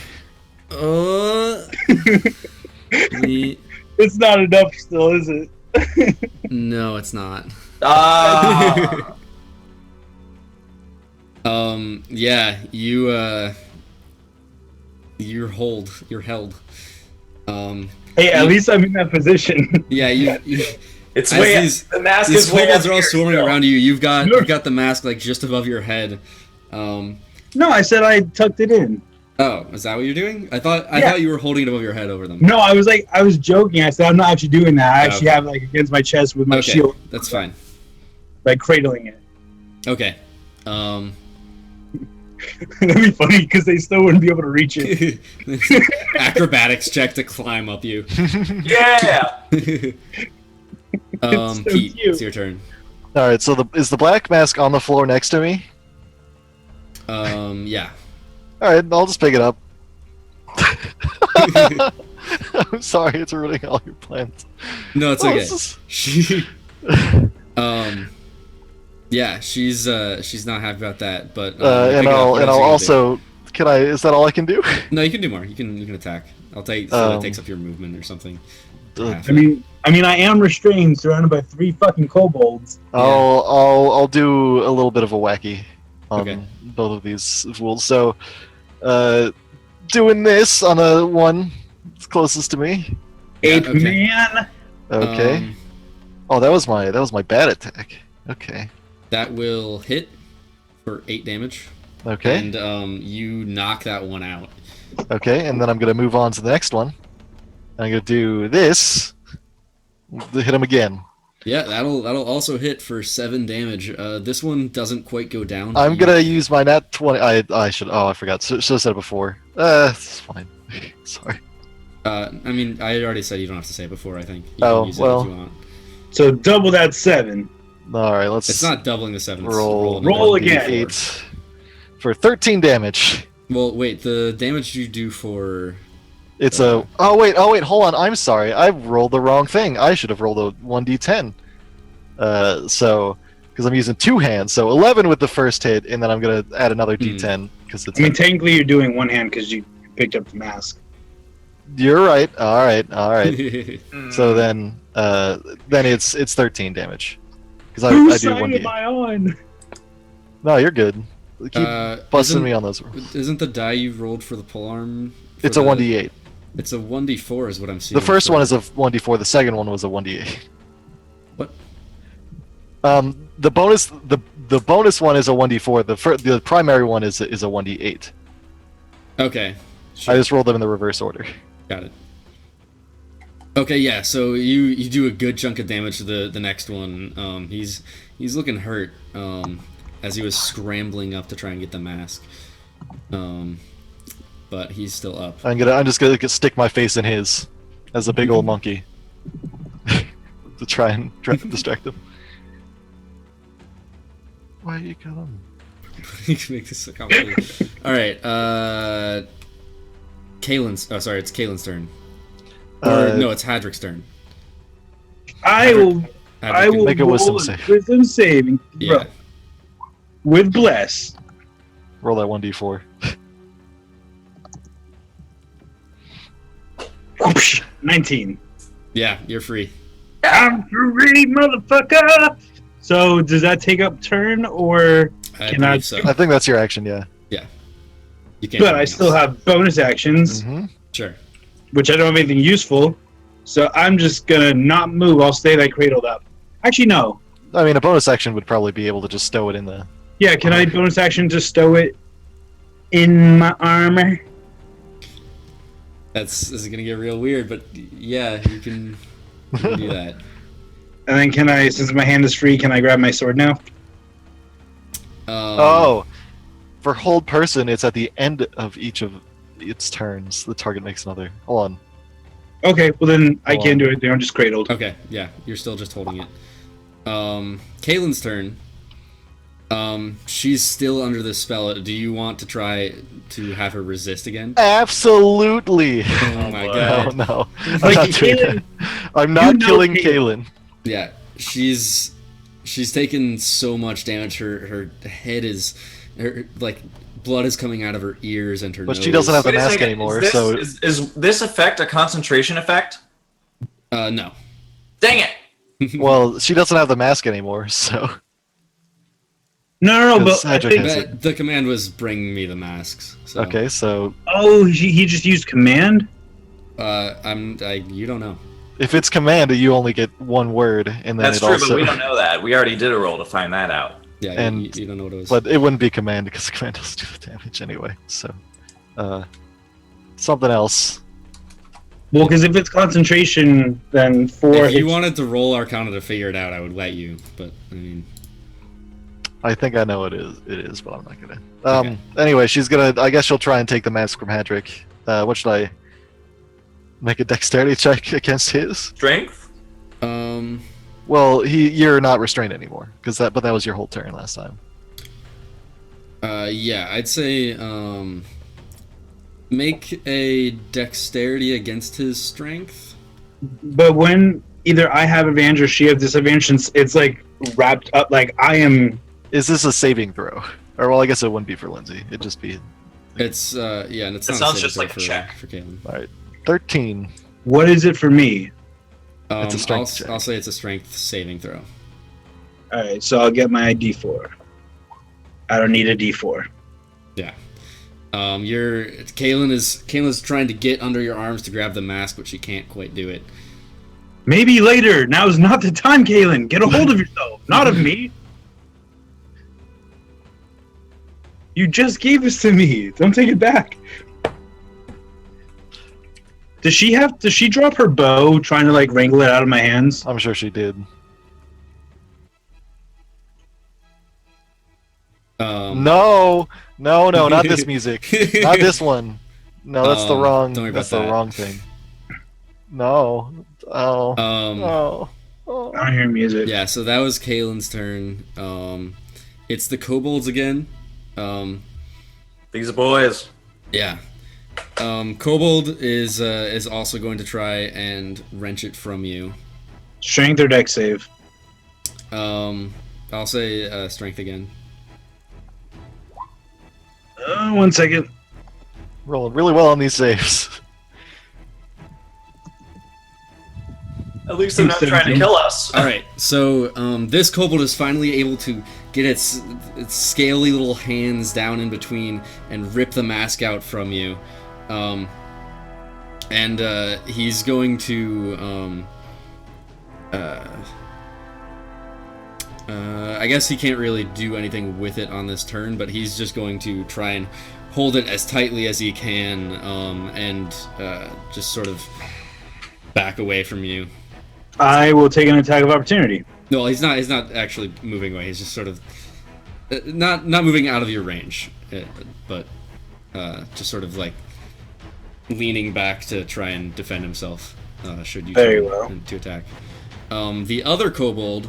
It's not enough still, is it? No, it's not. Yeah, you're held. Hey, at least I'm in that position. Yeah, you It's as way these, the mask these is way kobolds up are all here swarming still. around you. You've got the mask like just above your head. No, I said I tucked it in. Oh, is that what you're doing? I thought you were holding it above your head over them. No, I was joking. I said I'm not actually doing that. I actually Okay. have like against my chest with my Okay, shield, that's fine. like cradling it. Okay. That'd be funny because they still wouldn't be able to reach it. Acrobatics check to climb up you. Yeah. so Pete, cute. it's your turn. Alright, so is the black mask on the floor next to me? Yeah. Alright, I'll just pick it up. I'm sorry, it's ruining all your plans. No, it's Oh, okay. this is- She, yeah, she's not happy about that, but and pick it up. I'll What else you also is that all I can do? gonna do? No, you can do more. You can attack. I'll take so that takes up your movement or something. Half I it. mean, I am restrained, surrounded by 3 fucking kobolds. I'll do a little bit of a wacky on Okay. both of these fools. So doing this on a one it's closest to me. Yeah, Ape okay. man. Okay. Oh, that was my bad attack. Okay. That will hit for 8 damage. Okay. And you knock that one out. Okay, and then I'm gonna move on to the next one. I'm gonna do this. Hit him again. Yeah, that'll also hit for 7 damage. This one doesn't quite go down. I'm gonna use my nat 20. I should. Oh, I forgot. Should have said it before. It's fine. Sorry. I mean, I already said you don't have to say it before. I think. You Oh, can use it well. if you want. So double that 7. All right, let's. It's not doubling the 7. It's roll. rolling Roll the again. 8 for 13 damage. Well, wait. The damage you do for It's a. Oh wait. Hold on. I'm sorry. I rolled the wrong thing. I should have rolled a 1d10. So because I'm using 2 hands, so 11 with the first hit, and then I'm gonna add another d10 because it's. I mean, technically you're doing one hand because you picked up the mask. You're right. All right. Mm. So then it's 13 damage because I Whose do side 1d. am I on? No, you're good. Keep busting me on those. Isn't the die you rolled for the polearm? It's a 1d8. It's a 1d4 is what I'm seeing. The first one is a 1d4. The second one was a 1d8. What? The bonus one is a 1d4. The primary one is a 1d8. Okay. I just rolled them in the reverse order. Got it. Okay, yeah. So you do a good chunk of damage to the next one. He's looking hurt. As he was scrambling up to try and get the mask. But he's still up. I'm just gonna stick my face in his as a big old monkey to try and distract him. Why are you coming? Make this so complicated. All right. Kalen's. Oh, sorry. It's Kalen's turn. Or no, it's Hadrick's turn. I will Make a wisdom roll save. wisdom saving throw Yeah. with bless. Roll that 1d4. 19. Yeah, you're free. I'm free, motherfucker. So does that take up turn or? I Can I- believe so. I think that's your action, yeah. You can't. But do I anything still else. have bonus actions, hmm Sure. which I don't have anything useful. So I'm just gonna not move. I'll stay like cradled up. Actually, no. I mean, a bonus action would probably be able to just stow it in the. Yeah, can I bonus action to stow it in my armor? This is gonna get real weird, but yeah, you can do that. And then can I, since my hand is free, can I grab my sword now? Oh, for hold person, it's at the end of each of its turns. The target makes another. Hold on. Okay, well then I Hold can't on. do it. I'm just cradled. Okay, yeah, you're still just holding it. Kalen's turn. She's still under this spell. Do you want to try to have her resist again? Absolutely. Oh my boy. No, god. no. I'm Like, not doing Kaylin- that. I'm not you know killing Kaylin. Kaylin. Yeah, she's taken so much damage. Her head is, like, blood is coming out of her ears and her But nose. she doesn't have the Wait a mask second, anymore, is this, so is this effect a concentration effect? No. Dang it! well, she doesn't have the mask anymore, so No, Because but I Hedrick think, has- But the command was bring me the masks. So, okay, so he just used command? You don't know. if it's command, you only get one word, and then That's it true, also but we don't know that. We already did a roll to find that out. Yeah, And- you don't know what it was. but it wouldn't be command because command doesn't do the damage anyway. So something else. Well, because if it's concentration, then 4 if you hits. wanted to roll Arcana to figure it out, I would let you. But I mean, I think I know it is, but I'm not gonna. Okay. Anyway, she's gonna. I guess she'll try and take the mask from Hadrick. What should I make a dexterity check against his? Strength? Well, you're not restrained anymore but that was your whole turn last time. yeah, I'd say make a dexterity against his strength. But when either I have advantage or she has disadvantage, since it's like wrapped up, like I am. Is this a saving throw? Or well, I guess it wouldn't be for Lindsay. It'd just be It's yeah, and it's It not sounds saving just throw like a for, check. for Caitlin. 13. What is it for me? It's a strength check. I'll say it's a strength saving throw. All right, so I'll get my D4. I don't need a D4. Yeah. Caitlin's trying to get under your arms to grab the mask, but she can't quite do it. Maybe later. Now's not the time, Kaylin. Get a hold of yourself, not of me. You just gave this to me. Don't take it back. Does she drop her bow trying to like wrangle it out of my hands? I'm sure she did. No, not this music. Not this one. No, that's the wrong. don't worry That's about the that. wrong thing. No. Oh. Oh. Oh. I don't hear music. Yeah, so that was Caitlin's turn. It's the kobolds again. These are boys. Yeah. Kobold is also going to try and wrench it from you. Strength or dex save? I'll say strength again. 1 second. Rolling really well on these saves. At least they're not trying to kill us. All right, so this kobold is finally able to get its scaly little hands down in between and rip the mask out from you, and he's going to. I guess he can't really do anything with it on this turn, but he's just going to try and hold it as tightly as he can, and just sort of back away from you. I will take an attack of opportunity. No, he's not. He's not actually moving away. He's just sort of not moving out of your range, but just sort of like leaning back to try and defend himself. Should you Very try well. to attack? The other kobold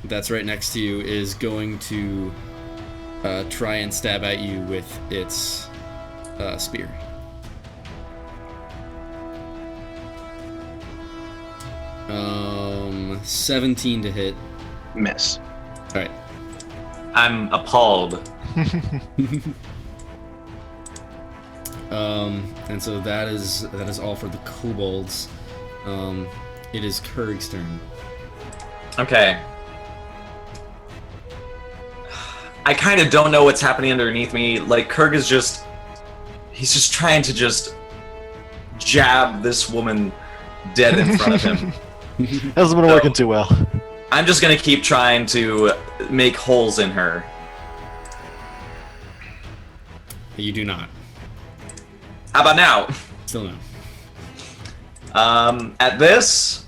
that's right next to you is going to try and stab at you with its spear. Um, 17 to hit. Miss. All right. I'm appalled. And so that is all for the kobolds. It is Kurg's turn. Okay. I kind of don't know what's happening underneath me. Like, Kurg is he's just trying to just jab this woman dead in front of him. Hasn't been working too well. I'm just gonna keep trying to make holes in her. You do not. How about now? Still no. At this,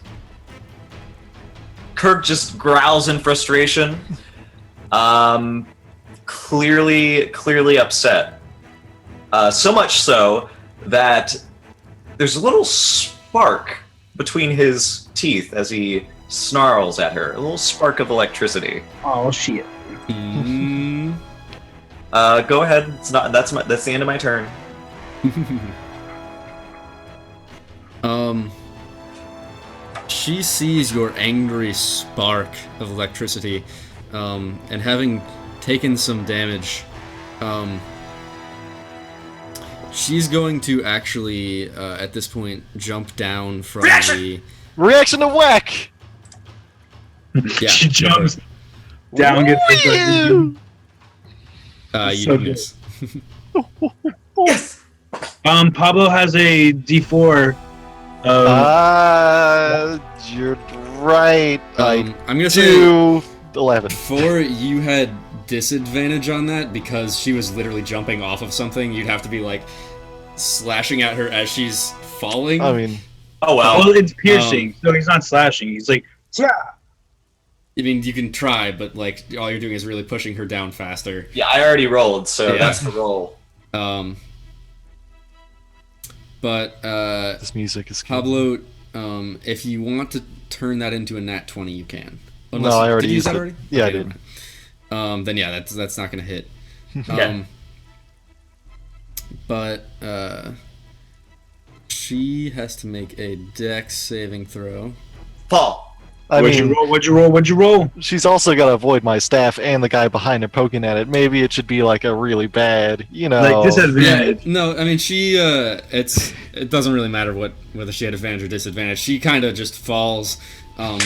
Kirk just growls in frustration. Clearly upset. So much so that there's a little spark between his teeth as he snarls at her. A little spark of electricity. Oh shit. Mm. Go ahead. That's the end of my turn. She sees your angry spark of electricity, and having taken some damage, she's going to actually, at this point, jump down from the... Reaction to whack! Yeah, She jumps go down, gets Woo! for it. You So do good. miss. Yes! Pablo has a D4. You're right. I'm gonna say, do 11. FORE, you had disadvantage on that because she was literally jumping off of something. You'd have to be, like, slashing at her as she's falling. I mean, Oh well, well. it's piercing, so he's not slashing. He's like, yeah. I mean, you can try, but, like, all you're doing is really pushing her down faster. Yeah, I already rolled, so Yeah. that's the roll. But this music is killing me. Pablo, if you want to turn that into a nat 20, you can. No, I already did you use used that it. already? Yeah, I Okay, did. never mind. Then yeah, that's not gonna hit. Okay. But she has to make a dex saving throw. Fall. I What'd mean, you roll? What'd you roll? she's also got to avoid my staff and the guy behind her poking at it. Maybe it should be like a really bad, Like disadvantage. No, I mean she. It doesn't really matter whether she had advantage or disadvantage. She kind of just falls.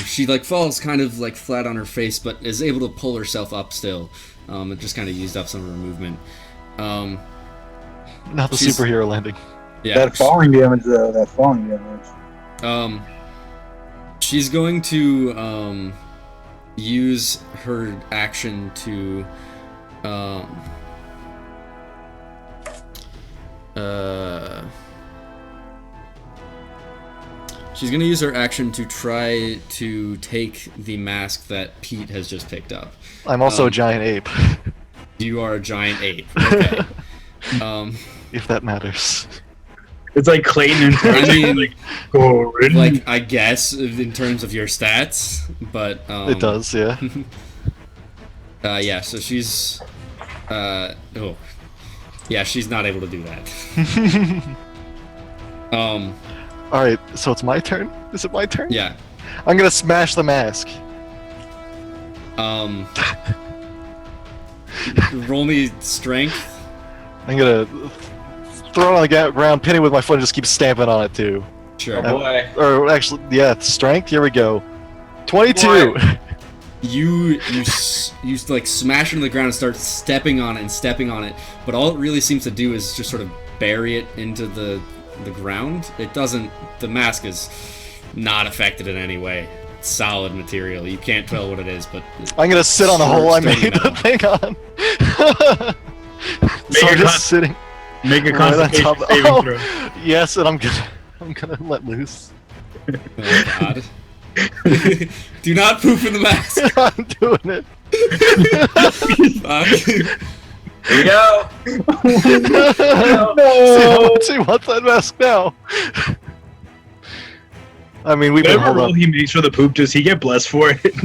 She like falls kind of like flat on her face, but is able to pull herself up still. It just kind of used up some of her movement. Not the she's- superhero landing. Yeah. That falling damage, though. That falling damage. She's going to use her action to she's going to use her action to try to take the mask that Pete has just picked up. I'm also a giant ape, You are a giant ape. Okay. if that matters. It's like Clayton and I mean, like, go rid. like I guess in terms of your stats, but It does, yeah. yeah. So she's yeah, she's not able to do that. Alright, so it's my turn? Is it my turn? Yeah. I'm gonna smash the mask. Roll me strength. I'm gonna throw it on the ground, pin it with my foot, and just keep stamping on it too. Sure. Oh boy. Or actually, yeah, strength. Here we go. 22. You like smash into the ground and start stepping on it, but all it really seems to do is just sort of bury it into the ground. It doesn't. The mask is not affected in any way. It's solid material. You can't tell what it is, but I'm gonna sit on a hole I Sturdy made the metal. thing on. So a I'm just con- sitting. Make a right on constitution top of- saving oh, throw. yes, and I'm gonna let loose. oh god. Do not poop in the mask. I'm doing it. Fuck. Here we go. No. See, what's that mask now? I mean, we've been Whatever hold roll on. he makes for the poop, does he get blessed for it?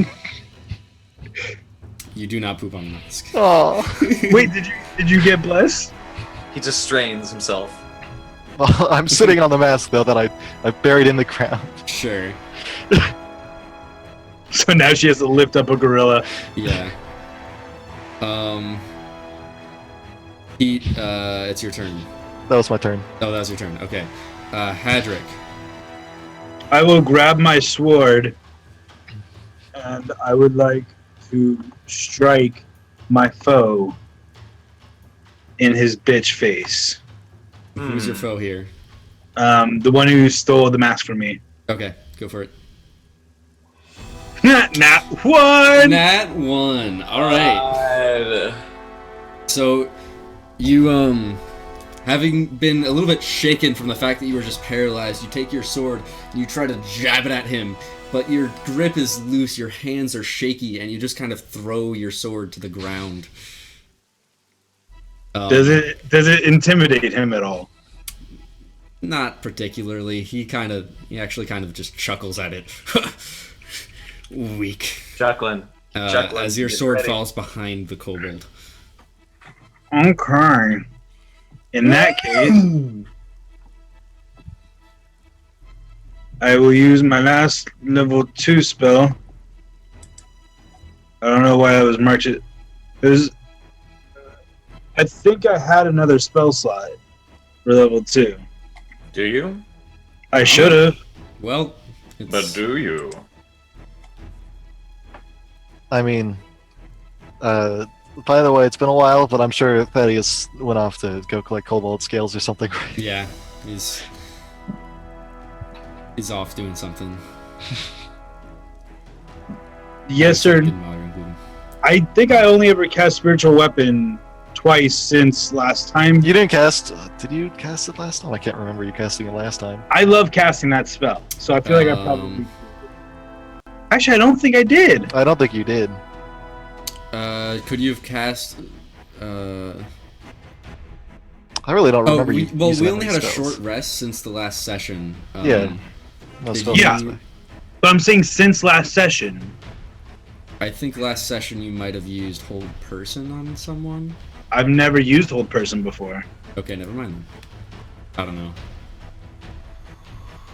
You do not poop on the mask. Oh. Wait, did you get blessed? He just strains himself. Well, I'm sitting on the mask though that I buried in the ground. Sure. So now she has to lift up a gorilla. Yeah. Pete, it's your turn. That was my turn. Oh, that was your turn. Okay. Hadrick. I will grab my sword, and I would like to strike my foe in his bitch face. Who's your foe here? The one who stole the mask from me. Okay, go for it. Nat 1! Nat 1. All right. So, you having been a little bit shaken from the fact that you were just paralyzed, you take your sword and you try to jab it at him, but your grip is loose, your hands are shaky, and you just kind of throw your sword to the ground. Does it intimidate him at all? Not particularly. He actually kind of just chuckles at it. Weak. Jacqueline. As your sword ready. falls behind the kobold. Okay. In that case, I will use my last level 2 spell. I don't know why I was marked it. I think I had another spell slot for level 2. Do you? I should have. Well, But do you? I mean, by the way, it's been a while, but I'm sure Thaddeus went off to go collect kobold scales or something. yeah, he's off doing something. Yes, sir. Didn't bother including. I think I only ever cast spiritual weapon twice since last time. You didn't cast. Did you cast it last time? I can't remember you casting it last time. I love casting that spell, so I feel like I probably. Actually, I don't think I did. I don't think you did. Could you have cast? I really don't remember you. We using that only many had a spells. short rest since the last session. Yeah. No did spells Yeah. last time. But I'm saying since last session. I think last session you might have used hold person on someone. I've never used hold person before. Okay, never mind then. I don't know.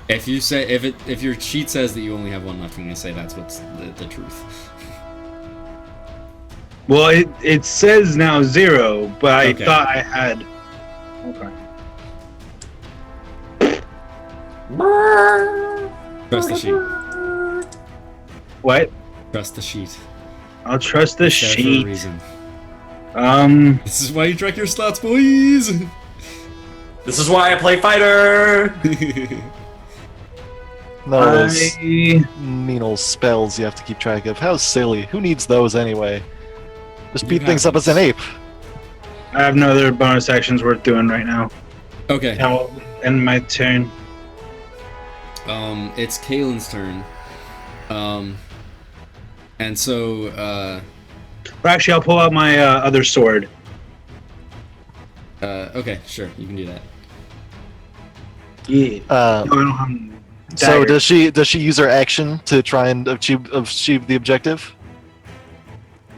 If you say if your sheet says that you only have one left, I'm gonna say that's what's the truth. Well, it says now 0, but I Okay. thought I had. Okay. Trust the sheet. What? Trust the sheet. I'll trust the It's there for a sheet. reason. This This is why you track your slots, boys. This is why I play fighter. No, those I mean old spells you have to keep track of. How silly. Who needs those anyway? Just You beat have things up as an these. ape. have no other bonus actions worth doing right now. Okay. Now, end my turn. It's Kaylin's turn. And so, Or actually, I'll pull out my other sword. okay, sure, you can do that. Yeah. Uh, No, I don't have so dagger. does she use her action to try and achieve the objective?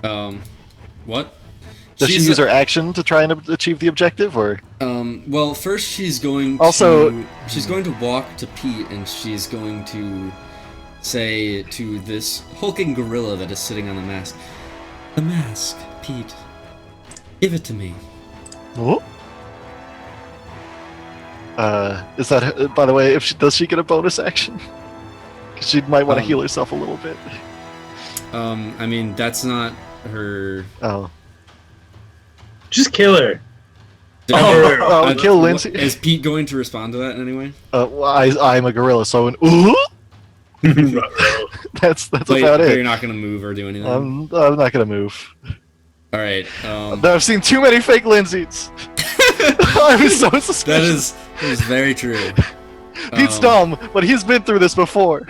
What? Does she She's use her action to try and achieve the objective, or? Well, first she's going Also- to walk to Pete, and she's going to say to this hulking gorilla that is sitting on the mask, "The mask, Pete. Give it to me." Oh? Is that, by the way, does she get a bonus action? 'Cause she might want to heal herself a little bit. I mean, that's not her. Oh. Just kill her. Oh, kill Lindsay. Is Pete going to respond to that in any way? Well, I'm a gorilla, so that's But about you're it. not going to move or do anything. I'm not gonna move. All right. I've seen too many fake Lindsays. I'm so suspicious. that is very true. Pete's dumb, but he's been through this before.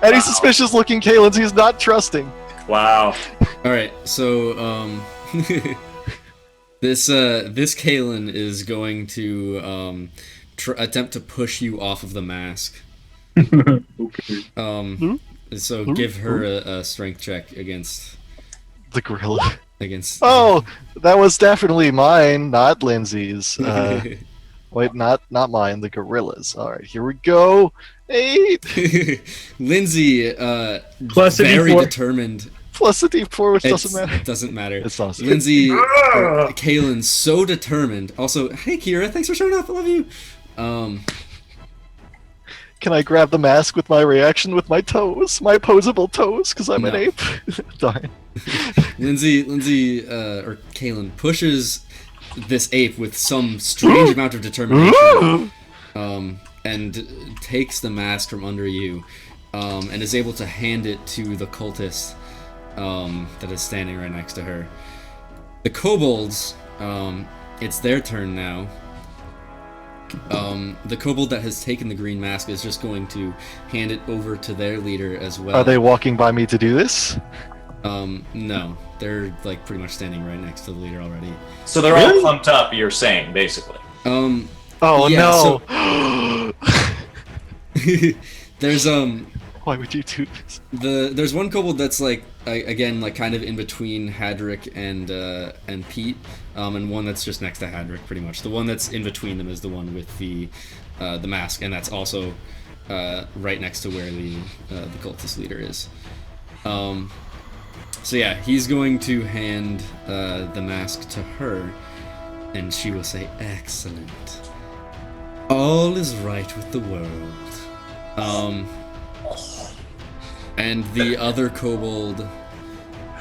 Any suspicious looking Kalins he's not trusting. Wow. All right. So this Kaylin is going to attempt to push you off of the mask. Okay. So give her a strength check against The gorilla. against. Oh, that was definitely mine, not Lindsay's. Wait, not mine. The gorilla's. All right, here we go. 8 Lindsay, Plus a very D4. determined. plus a D4, which doesn't matter. It doesn't matter. It's awesome. Lindsay, Kaylin's so determined. Also, hey Kira, thanks for showing up. I love you. Can I grab the mask with my reaction with my toes, my opposable toes, because I'm an No. ape? Darn. Lindsay, or Kaylin pushes this ape with some strange amount of determination, and takes the mask from under you, and is able to hand it to the cultist that is standing right next to her. The kobolds, it's their turn now. The kobold that has taken the green mask is just going to hand it over to their leader as well. Are they walking by me to do this? No, they're like pretty much standing right next to the leader already. So they're all pumped up, you're saying, basically. Oh Yeah, no! There's Why would you do this? there's one kobold that's like again like kind of in between Hadrick and Pete, and one that's just next to Hadrick pretty much. The one that's in between them is the one with the mask, and that's also right next to where the cultist leader is. So yeah, he's going to hand the mask to her, and she will say, "Excellent. All is right with the world." And the other kobold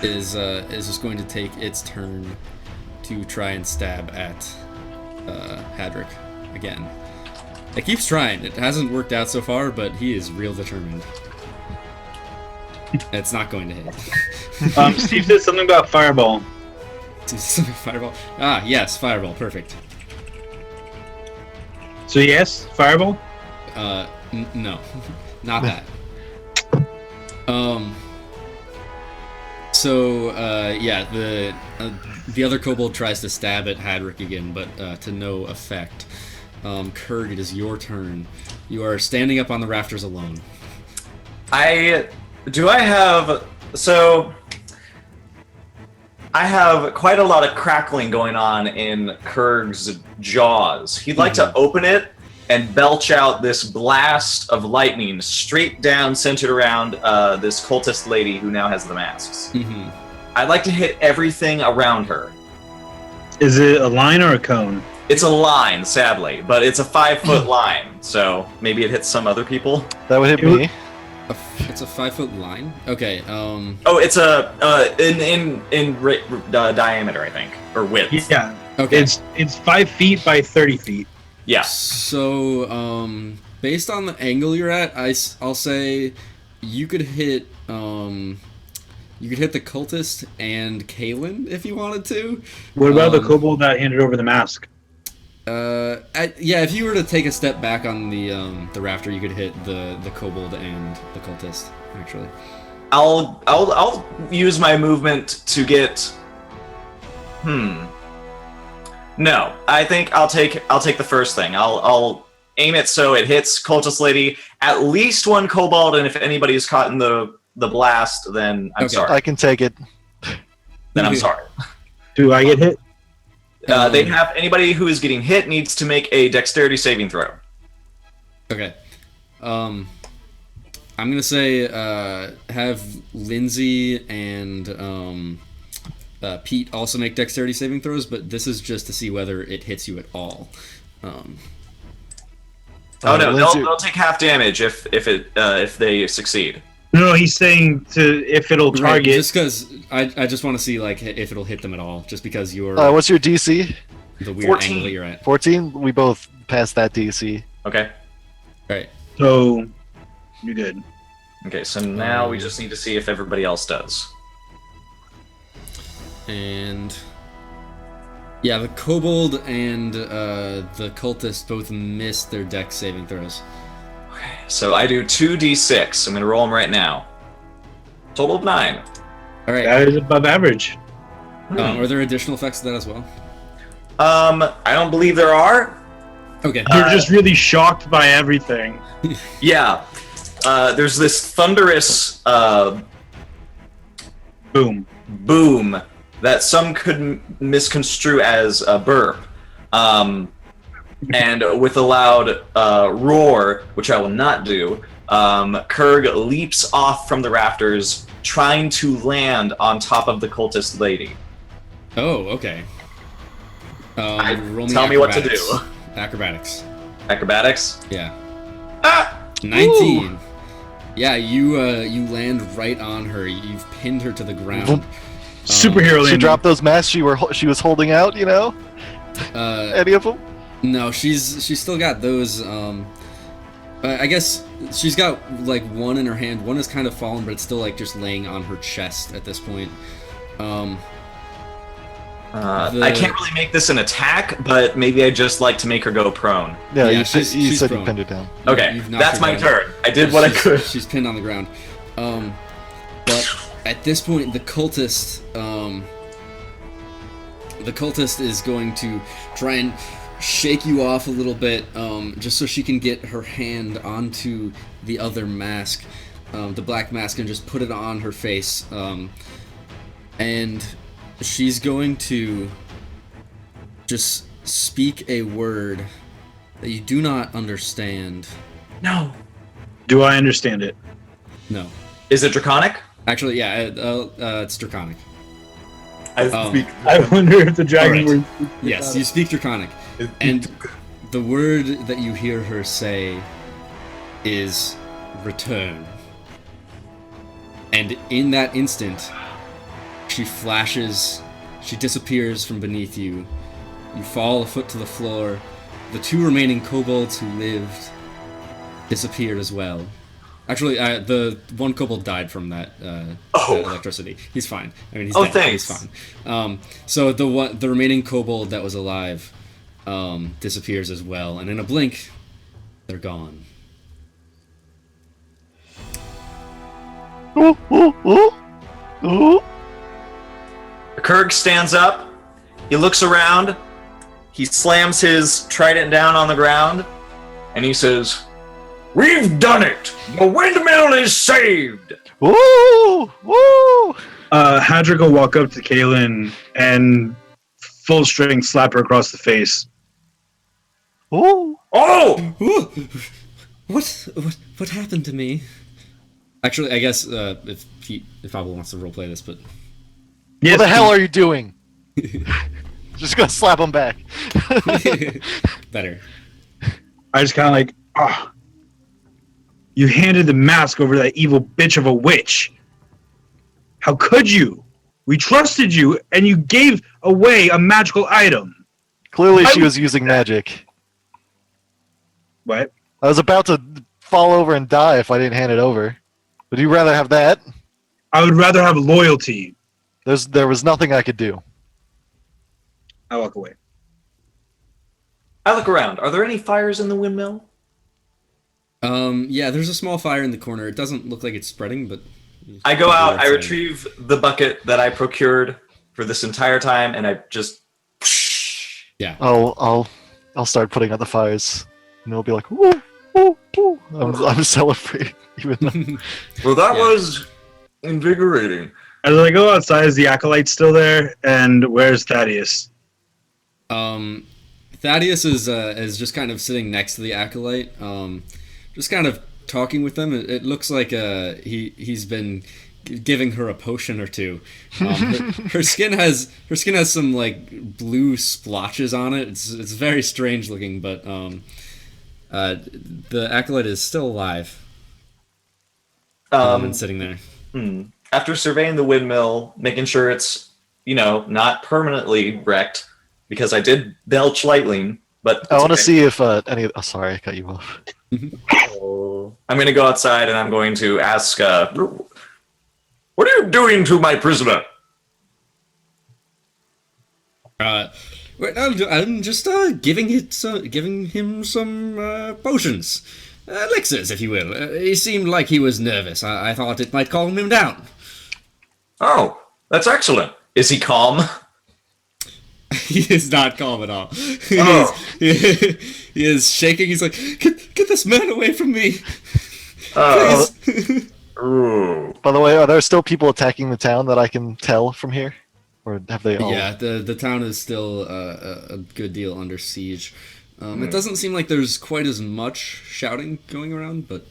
is just going to take its turn to try and stab at Hadrick again. It keeps trying. It hasn't worked out so far, but he is real determined. It's not going to hit. Steve said something about fireball. Fireball. Ah, yes, fireball. Perfect. So yes, fireball. No, not that. So yeah, the other kobold tries to stab at Hadrick again, but to no effect. Kurg, it is your turn. You are standing up on the rafters alone. I have quite a lot of crackling going on in Kurg's jaws. He'd like to open it and belch out this blast of lightning straight down, centered around this cultist lady who now has the masks. Mm-hmm. I'd like to hit everything around her. Is it a line or a cone? It's a line, sadly, but it's a 5-foot line, so maybe it hits some other people. That would hit me. It's a 5-foot line. Okay. Oh, it's a diameter, I think, or width. Yeah. Okay. It's 5 feet by 30 feet. Yeah. So, based on the angle you're at, I'll say you could hit the cultist and Kaylin if you wanted to. What about the kobold that handed over the mask? Yeah, if you were to take a step back on the rafter, you could hit the kobold and the cultist. Actually, I'll use my movement to get. No, I think I'll take the first thing. I'll aim it so it hits cultist lady, at least one kobold, and if anybody is caught in the blast, then I'm Okay. sorry. I can take it. Then I'm sorry. Do I get hit? They have anybody who is getting hit needs to make a dexterity saving throw. Okay. I'm gonna say have Lindsay and Pete also make dexterity saving throws, but this is just to see whether it hits you at all. Oh no, Lindsay- they'll take half damage if they succeed. No, he's saying if it'll Right, target. just because I just want to see like if it'll hit them at all, just because you're What's your DC? the weird 14. angle that you're at. 14? We both passed that DC. Okay. Right. So you're good. Okay, so now we just need to see if everybody else does. And yeah, the kobold and the cultist both missed their dex saving throws. So I do 2d6. I'm going to roll them right now. Total of 9. All right. That is above average. Are there additional effects to that as well? I don't believe there are. Okay. You're just really shocked by everything. Yeah. There's this thunderous Boom. boom that some could misconstrue as a burp. And with a loud roar, which I will not do, Kurg leaps off from the rafters, trying to land on top of the cultist lady. Oh, okay. Roll Tell me what to do. Acrobatics. Acrobatics? Yeah. Ah! 19. Ooh. Yeah, you land right on her. You've pinned her to the ground. Superhero landing. She dropped those masks she was holding out, you know? Any of them? No, she's still got those. I guess she's got like one in her hand. One is kind of fallen, but it's still like just laying on her chest at this point. I can't really make this an attack, but maybe I just like to make her go prone. Yeah, Yeah, you she's said prone. you pinned it down. Okay, You've knocked that's her my down. turn. I did what I could. She's pinned on the ground. But at this point, the cultist is going to try and shake you off a little bit, just so she can get her hand onto the other mask, the black mask, and just put it on her face. And she's going to just speak a word that you do not understand. No. Do I understand it? No. Is it Draconic? Actually, yeah, it's Draconic. I speak. I wonder if the dragon Alright. word. Yes, you speak Draconic. And the word that you hear her say is return. And in that instant, she flashes, she disappears from beneath you. You fall a foot to the floor. The two remaining kobolds who lived disappeared as well. Actually, the one kobold died from that electricity. He's fine. I mean, he's dead. Thanks. He's fine. So the remaining kobold that was alive disappears as well, and in a blink, they're gone. Ooh, ooh, ooh. Ooh. Kurg stands up. He looks around. He slams his trident down on the ground, and he says, We've done it! The windmill is saved! Woo! Woo! Hadrick will walk up to Kaylin and full strength slap her across the face. Ooh! Oh! Ooh, what happened to me? Actually, I guess if Pablo wants to roleplay this, but Yes, What the hell are you doing? Just gonna slap him back. better. I just kind of like, you handed the mask over to that evil bitch of a witch. How could you? We trusted you, and you gave away a magical item. Clearly, she was using magic. What? I was about to fall over and die if I didn't hand it over. Would you rather have that? I would rather have loyalty. There was nothing I could do. I walk away. I look around. Are there any fires in the windmill? Yeah, there's a small fire in the corner. It doesn't look like it's spreading, but I go out, I retrieve the bucket that I procured for this entire time, and I just... Yeah. I'll start putting out the fires, and it'll be like, woo, woo, woo. I'm celebrating, even though. Well, that Yeah. was invigorating. As I go outside, is the acolyte still there? And where's Thaddeus? Thaddeus is just kind of sitting next to the acolyte, just kind of talking with them. It looks like he's been giving her a potion or two. Her skin has some like blue splotches on it. It's very strange looking, but the acolyte is still alive. And sitting there. After surveying the windmill, making sure it's, not permanently wrecked, because I did belch lightning, but I want to okay. see if any. Oh, sorry, I cut you off. I'm going to go outside and I'm going to ask, What are you doing to my prisoner? I'm just giving him some potions, elixirs, if you will. He seemed like he was nervous. I thought it might calm him down. Oh, that's excellent. is he calm? He is not calm at all. Oh. He is shaking. He's like, get this man away from me. Uh, Please. Ooh. By the way, are there there still people attacking the town that I can tell from here, or have they all? Yeah, the town is still a good deal under siege. It doesn't seem like there's quite as much shouting going around, but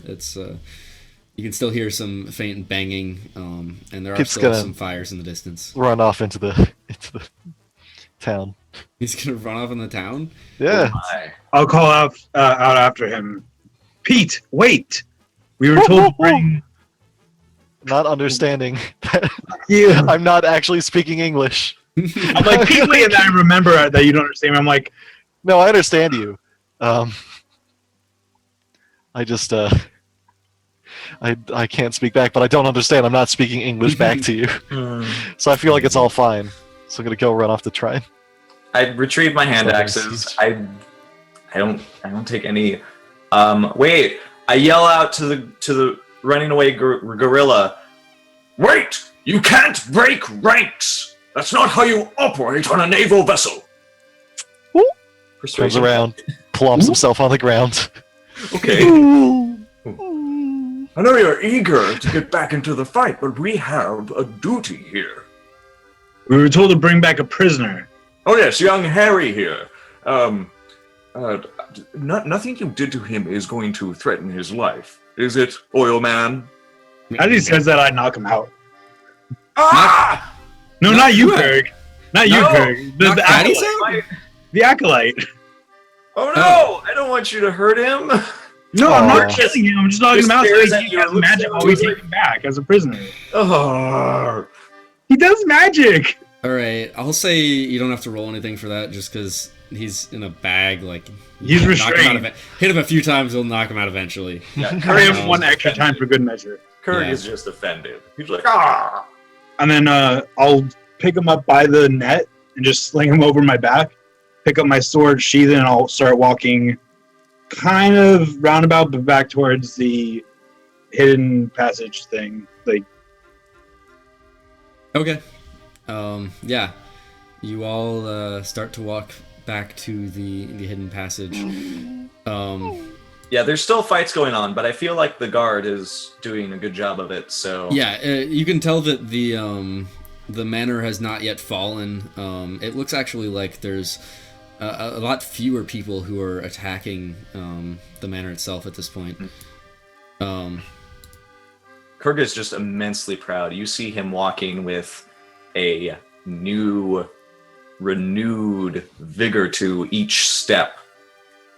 it's you can still hear some faint banging, and there are still some fires in the distance. Run off into the town. He's gonna run off in the town? Yeah. I'll call out after him. Pete, wait! We were told to bring... Not understanding. Yeah. I'm not actually speaking English. I'm like, Pete, wait, and I remember that you don't understand me. I'm like... No, I understand you. I just, I can't speak back, but I don't understand. I'm not speaking English back to you. So I feel like it's all fine. So I'm gonna go run off the train. I retrieve my hand axes. I don't take any. Wait! I yell out to the running away gorilla. Wait! You can't break ranks! That's not how you operate on a naval vessel! Turns around, plumps himself on the ground. Okay. I know you're eager to get back into the fight, but we have a duty here. We were told to bring back a prisoner. Oh yes, young Harry here. Nothing you did to him is going to threaten his life, is it, Oil Man? As he says that, I knock him out. Ah! No, not you, Kirk. Not you, Kirk. The Patty's acolyte. The acolyte. Oh no! I don't want you to hurt him. No, I'm not killing him. I'm just knocking him out so stares at he you has and looks magic at while we you take like- him back as a prisoner. Oh. He does magic. Alright, I'll say you don't have to roll anything for that, just because he's in a bag, like... He's knock him restrained. out hit him a few times, he'll knock him out eventually. Yeah, I Kirk, have one extra time for good measure. Kirk Yeah. is just offended. He's like, ah! And then I'll pick him up by the net and just sling him over my back, pick up my sword, sheath it, and I'll start walking kind of roundabout, but back towards the hidden passage thing. Like, Okay. Yeah. You all start to walk back to the hidden passage. Yeah, there's still fights going on, but I feel like the guard is doing a good job of it, so... Yeah, you can tell that the manor has not yet fallen. It looks actually like there's a lot fewer people who are attacking the manor itself at this point. Kirk is just immensely proud. You see him walking with a new, renewed vigor to each step,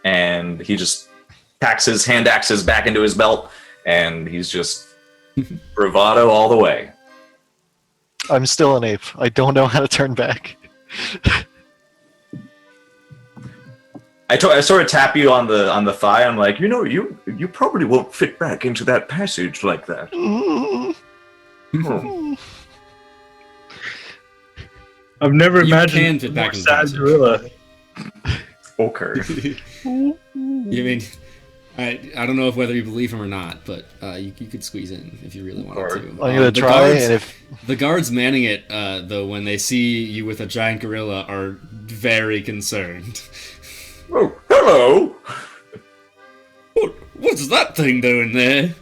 and he just packs his hand axes back into his belt, and he's just bravado all the way. I'm still an ape. I don't know how to turn back. I sort of tap you on the thigh. I'm like, You probably won't fit back into that passage like that. I've never You imagined can fit a back more in the sad passage. gorilla. okay. You mean, I don't know if whether you believe him or not, but you could squeeze in if you really wanted to. I'm gonna try, and if The guards manning it, though, when they see you with a giant gorilla, are very concerned. Oh, hello! What's that thing doing there?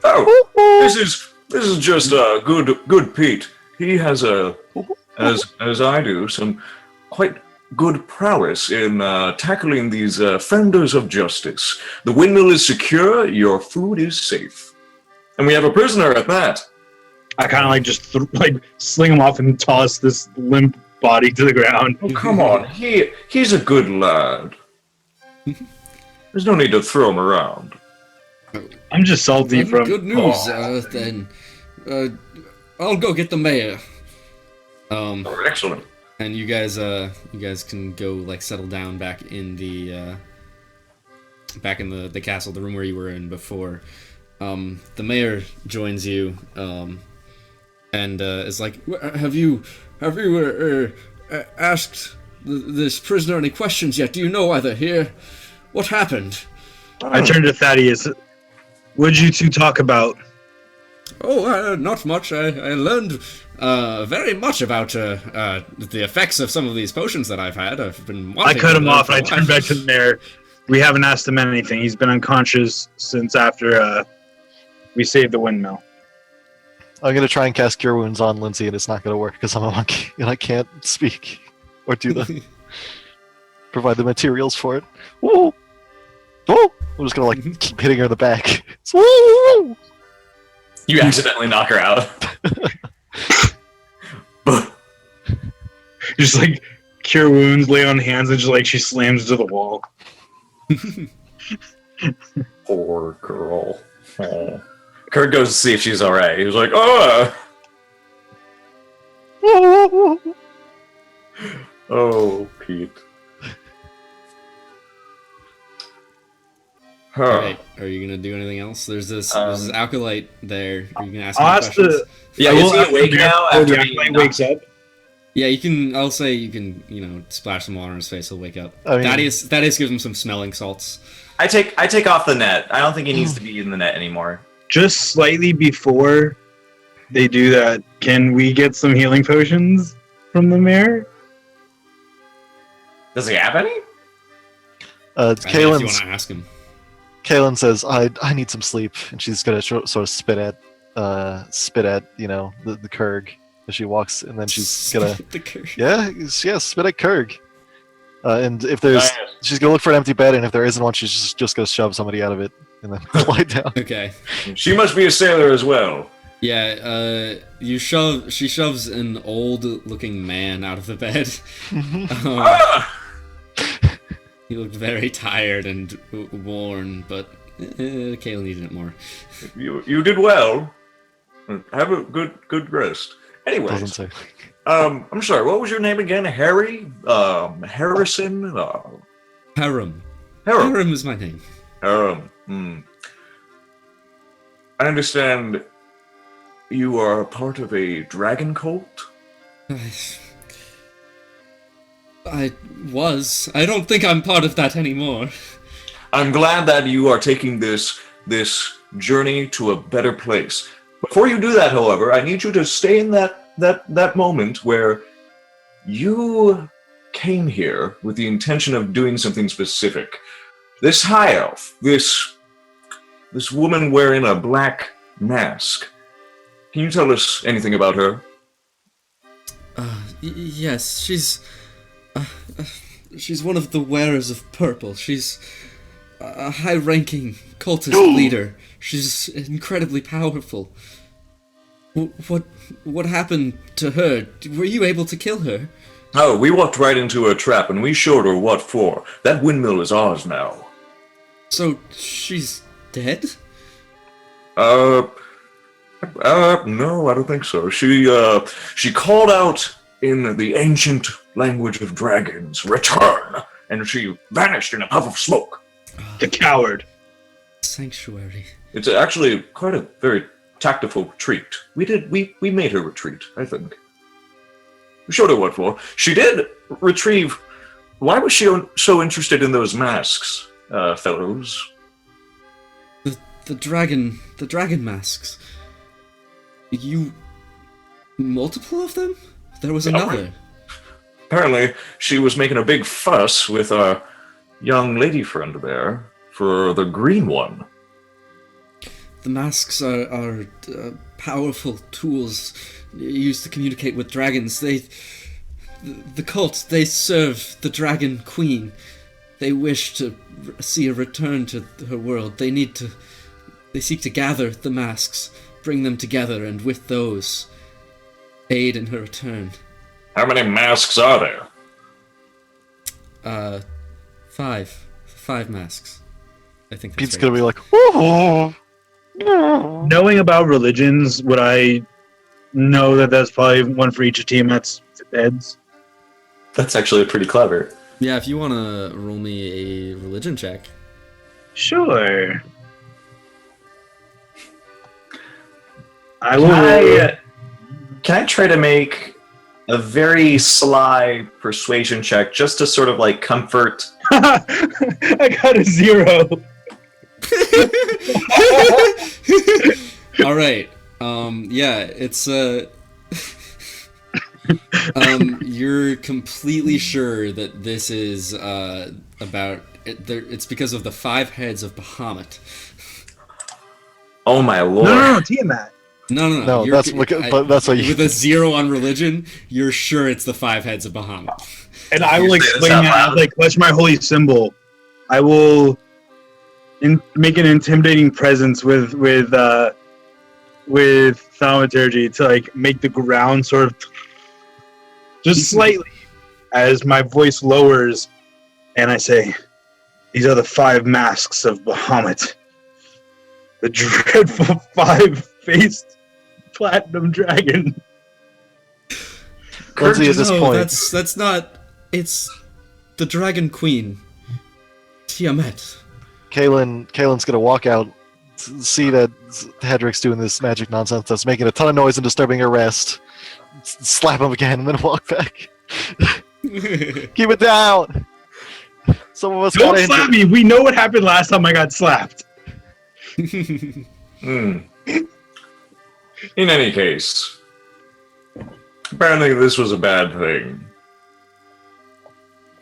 Oh, this is just good Pete. He has as I do, some quite good prowess in tackling these fenders of justice. The windmill is secure, your food is safe. And we have a prisoner at that. I kind of like just sling him off and toss this limp body to the ground. Oh, come on, he's a good lad. There's no need to throw him around. I'm just salty from... Good news, then. I'll go get the mayor. Oh, excellent. And you guys can go like settle down back in the castle, the room where you were in before. The mayor joins you, and is like, "Have you asked this prisoner any questions yet? Do you know why they're here? What happened?" I turned to Thaddeus. What'd you two talk about? Oh, not much. I learned very much about the effects of some of these potions that I've had. I've been I wanting cut to him learn off for and a I turned while. back to the mayor. We haven't asked him anything. He's been unconscious since after we saved the windmill. I'm gonna try and cast Cure Wounds on Lindsay, and it's not gonna work because I'm a monkey and I can't speak or do the provide the materials for it. Woo! Woo! I'm just gonna like keep hitting her in the back. Woo! You accidentally knock her out. Just like cure wounds, lay on hands, and just like she slams into the wall. Poor girl. Oh. Kurt goes to see if she's alright. He was like, oh! Oh, Pete. Huh. Alright, are you gonna do anything else? There's this acolyte there. Are you gonna ask I'll any ask questions? Yeah, I is will he ask awake the now before after the being acolyte wakes up? Yeah, you can. I'll say you can. Splash some water in his face. He'll wake up. I mean- Thaddeus gives him some smelling salts. I take off the net. I don't think he needs to be in the net anymore. Just slightly before they do that, can we get some healing potions from the mayor? Does he have any? If you want Kaylin's to ask him. Kaylin says, "I need some sleep," and she's gonna sort of spit at the Kurg as she walks, and then she's gonna the curse. yeah spit at Kurg. And if there's, she's gonna look for an empty bed, and if there isn't one, she's just gonna shove somebody out of it and then lie down. Okay. She must be a sailor as well. Yeah. She shoves an old-looking man out of the bed. Ah! He looked very tired and worn, but Kayla needed it more. You did well. Have a good rest. Doesn't Anyways, say. I'm sorry. What was your name again? Harry? Harrison? Harem. Harem. Harem is my name. I understand you are part of a dragon cult. I was. I don't think I'm part of that anymore. I'm glad that you are taking this journey to a better place. Before you do that, however, I need you to stay in that moment where you came here with the intention of doing something specific. This high elf, this woman wearing a black mask. Can you tell us anything about her? Yes, she's one of the wearers of purple. She's a high-ranking cultist leader. She's incredibly powerful. What happened to her? Were you able to kill her? Oh, we walked right into her trap and we showed her what for. That windmill is ours now. So she's dead? No, I don't think so. She called out in the ancient language of dragons, return, and she vanished in a puff of smoke. The coward. Sanctuary. It's actually quite a very tactful retreat. We made her retreat, I think. We showed her what for. She did retrieve. Why was she so interested in those masks, fellows? The dragon masks. Multiple of them? There was another. Apparently, she was making a big fuss with our young lady friend there for the green one. The masks are powerful tools used to communicate with dragons. The cult, they serve the dragon queen. They wish to see a return to her world. They seek to gather the masks, bring them together, and with those, aid in her return. How many masks are there? 5 masks. I think that's Pete's right. gonna be like, "Oh, Knowing about religions, would I know that that's probably one for each team that's heads? That's actually pretty clever. Yeah, if you want to roll me a religion check. Sure. I will. Can I try to make a very sly persuasion check just to sort of like comfort? I got a 0. All right. Yeah, it's you're completely sure that this is about it, it's because of the 5 heads of Bahamut. Oh my lord! No, Tiamat. No. that's what you. With a 0 on religion, you're sure it's the 5 heads of Bahamut. And I You will say this explain out that. loud? Like, what's my holy symbol? I will make an intimidating presence with thaumaturgy to like make the ground sort of just slightly as my voice lowers, and I say, "These are the 5 masks of Bahamut, the dreadful 5-faced platinum dragon." Lindsay, at this point, that's not. It's the Dragon Queen, Tiamat. Kalen's gonna walk out, see that Hedric's doing this magic nonsense that's making a ton of noise and disturbing her rest, slap him again, and then walk back. Keep it down! Some of us Don't got slap injured. me. We know what happened last time I got slapped. Hmm. In any case, apparently this was a bad thing.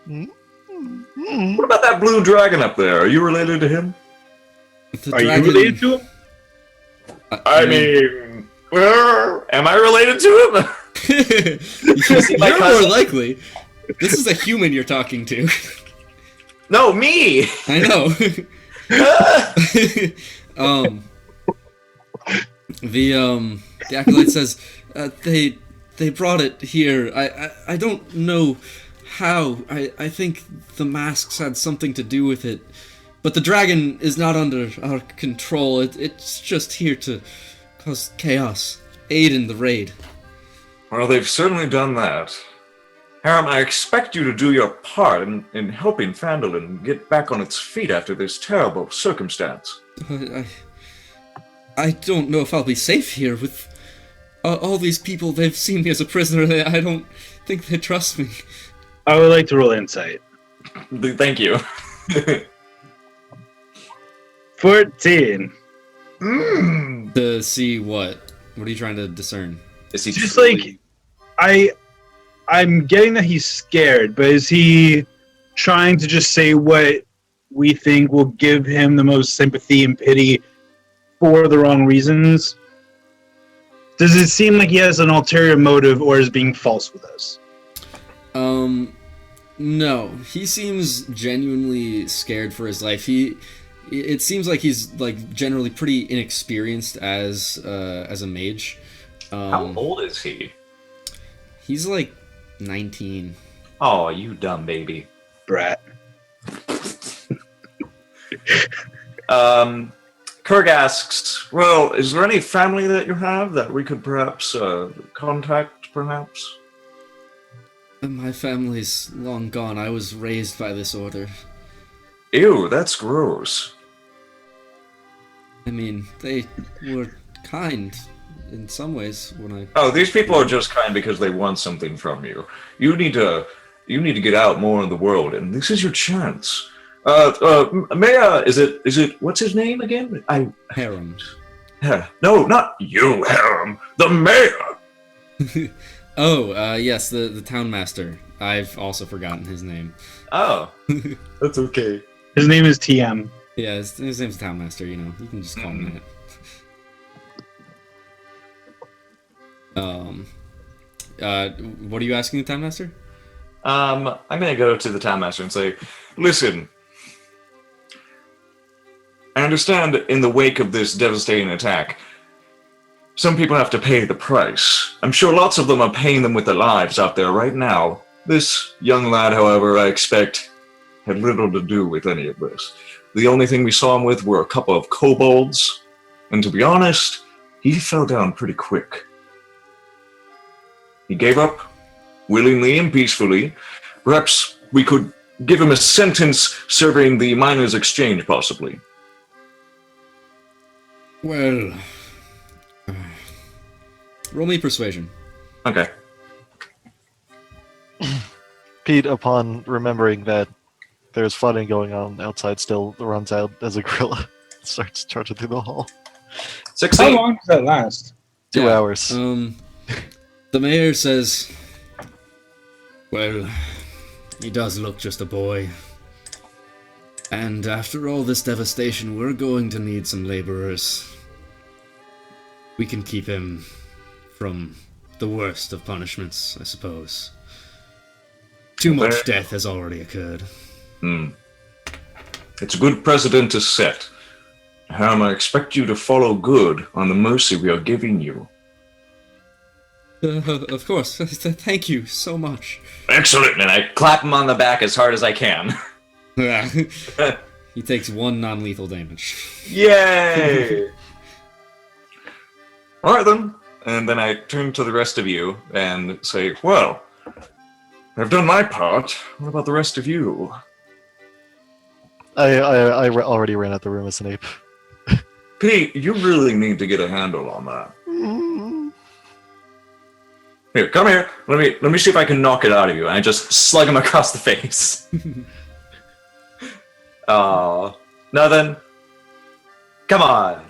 What about that blue dragon up there? Are you related to him? The Are dragon- you related to him? I mean, am I related to him? my You're more cousin? likely. This is a human you're talking to. No, me. I know. The acolyte says they brought it here. I don't know how. I think the masks had something to do with it, but the dragon is not under our control. It's just here to cause chaos, aid in the raid. Well, they've certainly done that. Harem, I expect you to do your part in helping Phandalin get back on its feet after this terrible circumstance. I don't know if I'll be safe here with all these people. They've seen me as a prisoner. I don't think they trust me. I would like to roll insight. Thank you. 14. To see what? What are you trying to discern? Is he Just truly- like, I'm getting that he's scared, but is he trying to just say what we think will give him the most sympathy and pity for the wrong reasons? Does it seem like he has an ulterior motive or is being false with us? No. He seems genuinely scared for his life. It seems like he's like generally pretty inexperienced as a mage. How old is he? He's like 19. Oh, you dumb baby. Brat. Kirk asks, well, is there any family that you have that we could perhaps contact, perhaps? My family's long gone. I was raised by this order. Ew, that's gross. I mean, they were kind in some ways when I... Oh, these people are just kind because they want something from you. You need to get out more in the world, and this is your chance. Maya, is it, what's his name again? Harem. No, not you, Harem. The mayor. Yes, the town master. I've also forgotten his name. Oh, That's okay. His name is TM. Yeah, his name's town master, you know. You can just call him that. What are you asking the town master? I'm gonna go to the town master and say, Listen, I understand that in the wake of this devastating attack, some people have to pay the price. I'm sure lots of them are paying them with their lives out there right now. This young lad, however, I expect, had little to do with any of this. The only thing we saw him with were a couple of kobolds, and to be honest, he fell down pretty quick. He gave up, willingly and peacefully. Perhaps we could give him a sentence serving the miners' exchange, possibly. Well... roll me persuasion. Okay. Pete, upon remembering that there's fighting going on outside, still runs out as a gorilla, starts charging through the hall. 16. How long does that last? 2 hours. The mayor says, well, he does look just a boy. And after all this devastation, we're going to need some laborers. we can keep him from the worst of punishments, I suppose. Too much death has already occurred. It's a good precedent to set. Ham, I expect you to follow good on the mercy we are giving you. Of course. Thank you so much. Excellent, and I clap him on the back as hard as I can. He takes 1 non-lethal damage. Yay! All right, then. And then I turn to the rest of you and say, well, I've done my part. What about the rest of you? I already ran out the room as an ape. Pete, you really need to get a handle on that. Here, come here. Let me see if I can knock it out of you. And I just slug him across the face. Nothing. Come on.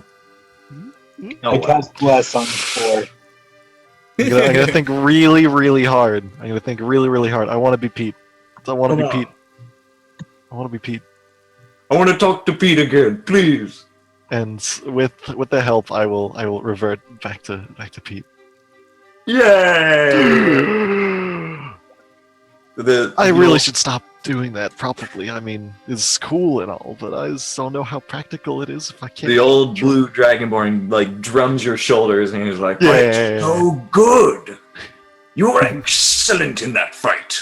I cast Bless on the floor. I'm gonna think really, really hard. I'm gonna think really, really hard. I want to be Pete. I want to be Pete. I want to be Pete. I want to talk to Pete again, please. And with the help, I will revert back to Pete. Yay! I really should stop doing that. Probably. I mean, it's cool and all, but I just don't know how practical it is if I can't. The old blue dragonborn like drums your shoulders and he's like, Yeah. So good! You were excellent in that fight.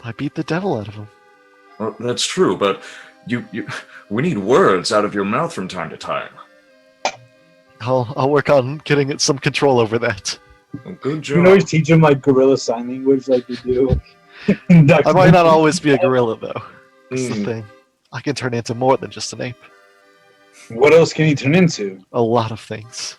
I beat the devil out of him. Well, that's true, but we need words out of your mouth from time to time. I'll work on getting some control over that. Well, good You job. can always teach him like gorilla sign language, like you do. I might not always be a gorilla though. That's the Mm. thing. I can turn into more than just an ape. What else can he turn into? A lot of things.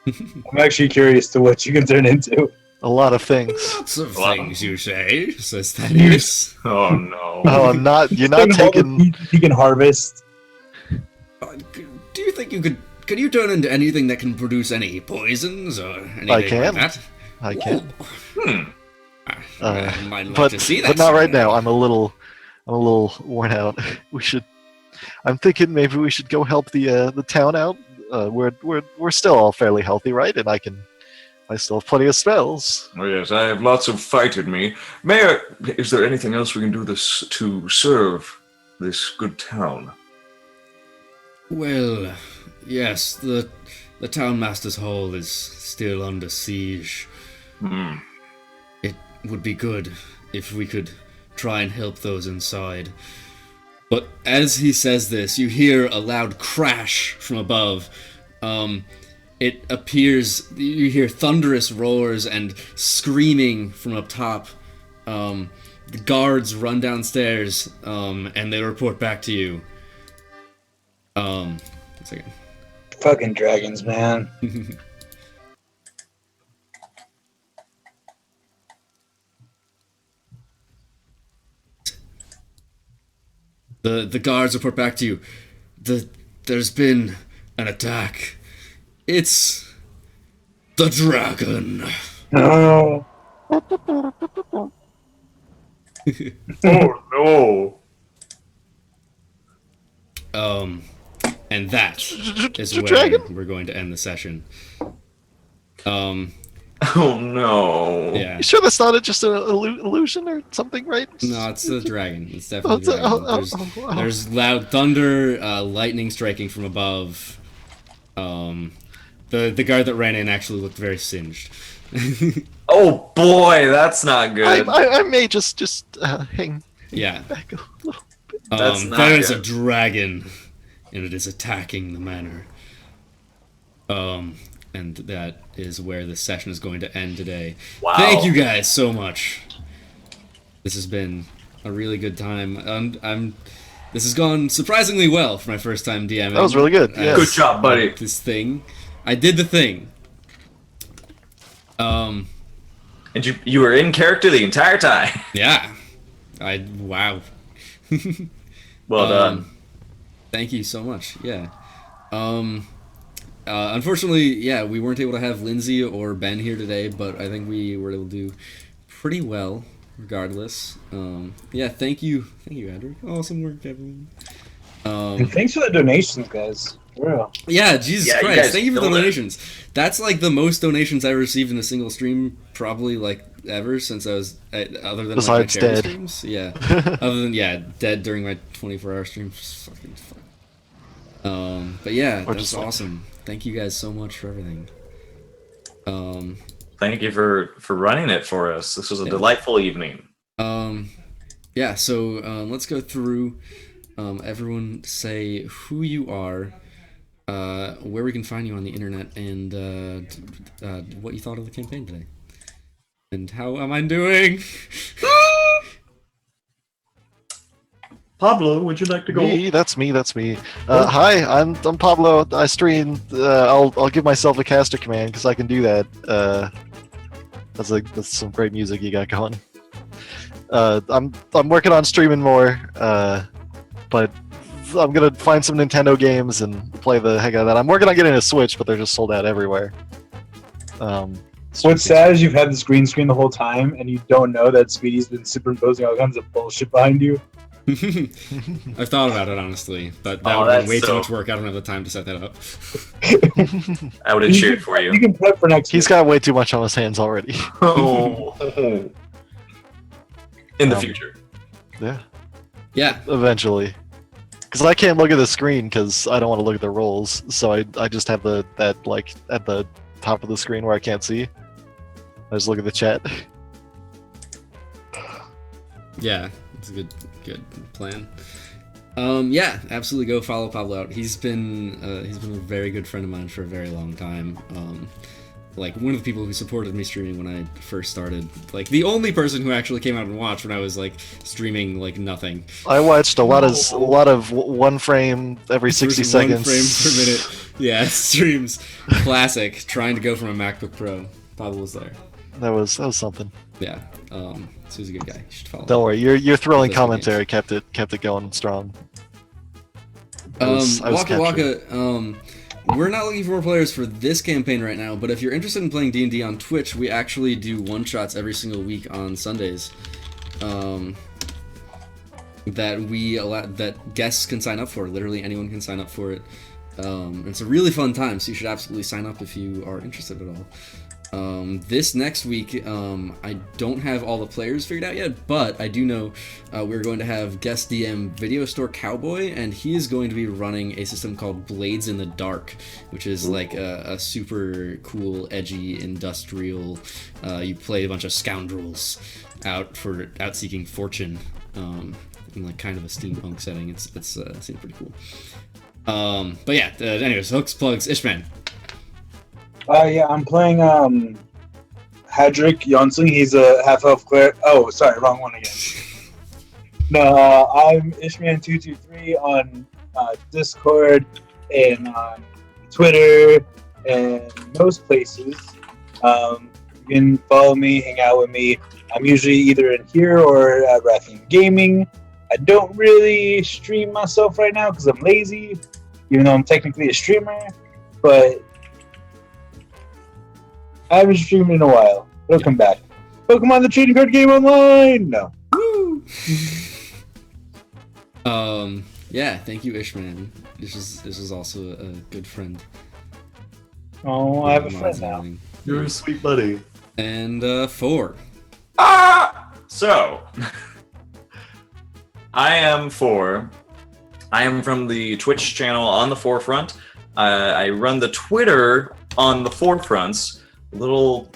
I'm actually curious to what you can turn into. A lot of things. Lots of Wow. things, you say, says Thaddeus. Oh no. Oh, I'm not. You're not taking. He can harvest. Do you think you could you turn into anything that can produce any poisons or anything I can. like that? I can. I might like But to see that. but not right now. I'm a little worn out. We should. I'm thinking maybe we should go help the town out. We're still all fairly healthy, right? And I still have plenty of spells. Oh yes, I have lots of fight in me. Mayor, is there anything else we can do this to serve this good town? Well, yes, the town master's hall is still under siege. Hmm. It would be good if we could try and help those inside. But as he says this, you hear a loud crash from above. It appears you hear thunderous roars and screaming from up top. The guards run downstairs, and they report back to you. One second. Fucking dragons, man. The guards report back to you. There's been an attack. It's the dragon. No. Oh no! And that is where Dragon? we're going to end the session. Oh no! Yeah. You sure that's not just an illusion or something, right? No, it's the dragon. It's definitely the Oh, dragon. There's loud thunder, lightning striking from above. The guard that ran in actually looked very singed. Oh boy, that's not good. I may just hang Yeah. back a little bit. That's not There is a good. dragon, and it is attacking the manor. And that is where the session is going to end today. Wow. Thank you guys so much. This has been a really good time. This has gone surprisingly well for my first time DMing. That was really good. Yeah. Good job, buddy. This thing, I did the thing. And you were in character the entire time. Yeah. Wow. Well done. Thank you so much. Yeah. Unfortunately, yeah, we weren't able to have Lindsay or Ben here today, but I think we were able to do pretty well, regardless. Yeah, thank you, Andrew. Awesome work, everyone. And thanks for the donations, guys. Real. Yeah, Jesus Yeah, you Christ! guys Thank you for the killed it. donations. That's like the most donations I received in a single stream, probably like ever since I was other than like, my Besides charity dead. streams. Yeah, other than dead during my 24-hour streams. Fucking fun. But yeah, Or that's just like- awesome. Thank you guys so much for everything. Thank you for running it for us. This was a delightful evening. Yeah. So let's go through. Everyone say who you are. Where we can find you on the internet, and what you thought of the campaign today, and how am I doing? Pablo, would you like to go? Me, that's me. Hi, I'm Pablo. I stream. I'll give myself a caster command because I can do that. That's some great music you got going. I'm working on streaming more, but I'm gonna find some Nintendo games and play the heck out of that. I'm working on getting a Switch, but they're just sold out everywhere. What's sad is you've had this green screen the whole time, and you don't know that Speedy's been superimposing all kinds of bullshit behind you. I've thought about it honestly, but that Oh, would be that's way too so- much work. I don't have the time to set that up. I would have cheered for You you. can prep for next He's week. got way too much on his hands already. Oh. In the Um, future. Yeah, Yeah. eventually. Because I can't look at the screen because I don't want to look at the rolls, so I just have that like at the top of the screen where I can't see. I just look at the chat. Yeah, it's a good plan. Yeah, absolutely go follow Pablo out. He's been a very good friend of mine for a very long time. Like one of the people who supported me streaming when I first started. Like the only person who actually came out and watched when I was like streaming like nothing. I watched a lot of one frame every 60 First seconds. 1 frame per minute. Yeah, streams. Classic. Trying to go from a MacBook Pro. Pablo was there. That was something. Yeah. So he's a good guy. You should follow Don't him. worry, your thrilling Those are commentary kept it going strong. I was Waka captured. Waka, we're not looking for more players for this campaign right now, but if you're interested in playing D&D on Twitch, we actually do one-shots every single week on Sundays. That guests can sign up for. Literally anyone can sign up for it. It's a really fun time, so you should absolutely sign up if you are interested at all. This next week, I don't have all the players figured out yet, but I do know we're going to have guest DM Video Store Cowboy, and he is going to be running a system called Blades in the Dark, which is like a super cool, edgy, industrial. You play a bunch of scoundrels out seeking fortune, in like kind of a steampunk setting. It seems pretty cool. But yeah, anyways, hooks, plugs, Ishman. Yeah, I'm playing Hadric Jonsling. He's a half-elf cleric. Oh, sorry, wrong one again. No, I'm Ishman223 on Discord and on Twitter and most places. You can follow me, hang out with me. I'm usually either in here or at Rathian Gaming. I don't really stream myself right now because I'm lazy, even though I'm technically a streamer. But I haven't streamed in a while. It'll come back. Pokemon the Trading Card Game Online! No. Woo! Yeah, thank you, Ishman. This is also a good friend. Oh, I have a friend now. You're a sweet buddy. And FORE. So, I am FORE. I am from the Twitch channel on the Forefront. I run the Twitter on the Forefronts. Little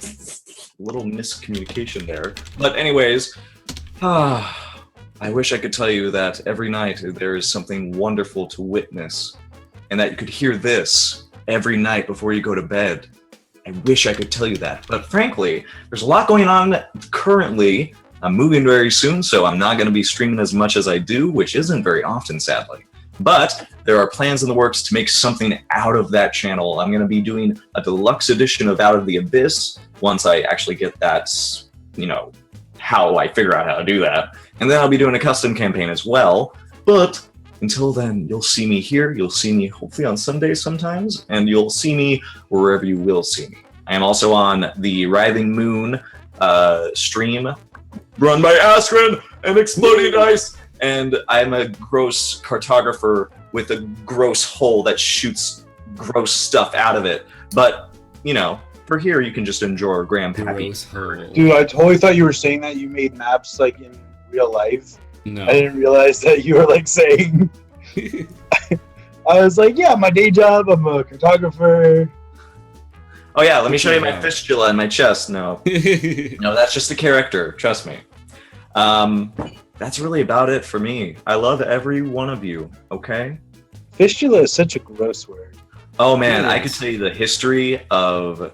miscommunication there. But anyways, I wish I could tell you that every night there is something wonderful to witness, and that you could hear this every night before you go to bed. I wish I could tell you that, but frankly, there's a lot going on currently. I'm moving very soon, so I'm not going to be streaming as much as I do, which isn't very often, sadly. But there are plans in the works to make something out of that channel. I'm going to be doing a deluxe edition of Out of the Abyss once I actually get that, how I figure out how to do that. And then I'll be doing a custom campaign as well. But until then, you'll see me here. You'll see me hopefully on Sundays sometimes, and you'll see me wherever you will see me. I am also on the Writhing Moon stream run by Astrid and Exploding Dice and I'm a gross cartographer with a gross hole that shoots gross stuff out of it. But, you know, for here you can just enjoy Graham Pappy. Gross hole. Dude, I totally thought you were saying that you made maps like in real life. No. I didn't realize that you were like saying. I was like, yeah, my day job, I'm a cartographer. Oh yeah, let me show you my Yeah. fistula in my chest. No, no, that's just a character. Trust me. That's really about it for me. I love every one of you. Okay. Fistula is such a gross word. Oh man, It I is. could tell you the history of.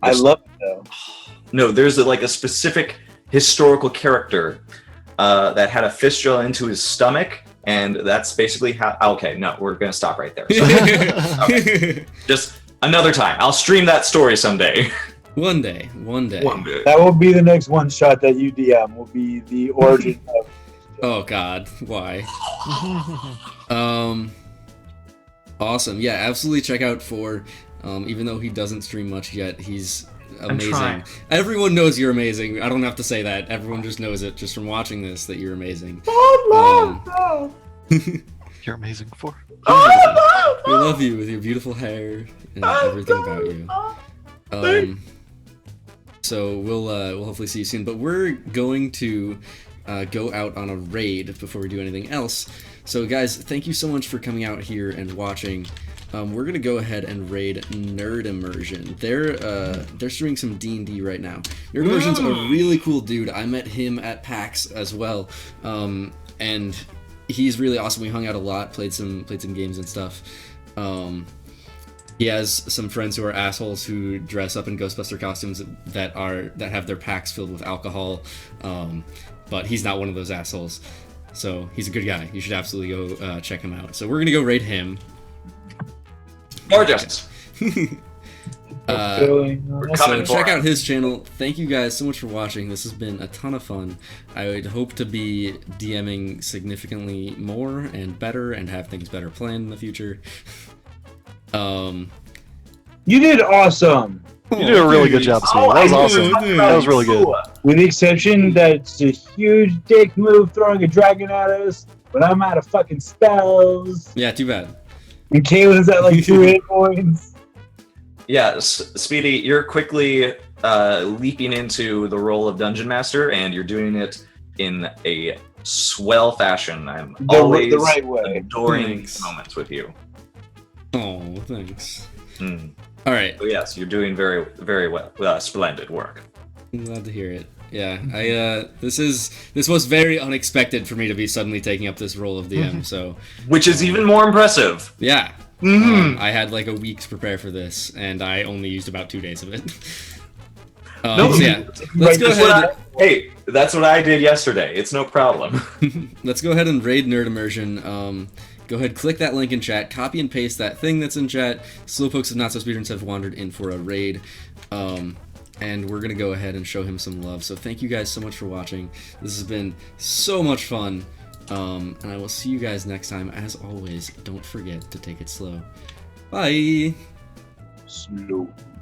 I love it though. No, there's like a specific historical character that had a fistula into his stomach, and that's basically how. Okay, no, we're gonna stop right there. Okay. Just another time. I'll stream that story someday. One day. One day. That will be the next one shot that you DM. Will be the origin of. Oh God, why? Awesome. Yeah, absolutely check out FORE. Even though he doesn't stream much yet, he's amazing. trying. Everyone knows you're amazing. I don't have to say that. Everyone just knows it just from watching this that you're amazing. You're amazing for. We love you with your beautiful hair and everything about you. So we'll hopefully see you soon. But we're going to go out on a raid before we do anything else. So guys, thank you so much for coming out here and watching. We're gonna go ahead and raid Nerd Immersion. They're streaming some D&D right now. Nerd Immersion's a really cool dude. I met him at PAX as well, and he's really awesome. We hung out a lot, played some games and stuff. He has some friends who are assholes who dress up in Ghostbuster costumes that have their packs filled with alcohol, but he's not one of those assholes. So he's a good guy. You should absolutely go check him out. So we're gonna go raid him. Gorgeous. Fulfilling. coming So check for out his channel. Thank you guys so much for watching. This has been a ton of fun. I would hope to be DMing significantly more and better and have things better planned in the future. You did awesome. You did a really good job, Speedy. That was awesome. That was really good. With the exception that it's a huge dick move throwing a dragon at us, but I'm out of fucking spells. Yeah, too bad. And Kaylin's at like 2 hit points. Yeah, Speedy, you're quickly leaping into the role of Dungeon Master, and you're doing it in a swell fashion. I'm always The right way. adoring Thanks. these moments with you. Oh, thanks. Mm. All right. So yes, you're doing very, very well. Splendid work. I'm glad to hear it. Yeah, this was very unexpected for me to be suddenly taking up this role of DM. So Which is even more impressive. yeah, Mhm. I had like a week to prepare for this, and I only used about 2 days of it. No, so yeah, let's go That's what ahead. hey, that's what I did yesterday. It's no problem. Let's go ahead and raid Nerd Immersion. Go ahead, click that link in chat, copy and paste that thing that's in chat. Slowpokes of NotSoSpeedRuns have wandered in for a raid. And we're gonna go ahead and show him some love. So thank you guys so much for watching. This has been so much fun. And I will see you guys next time. As always, don't forget to take it slow. Bye! Slow.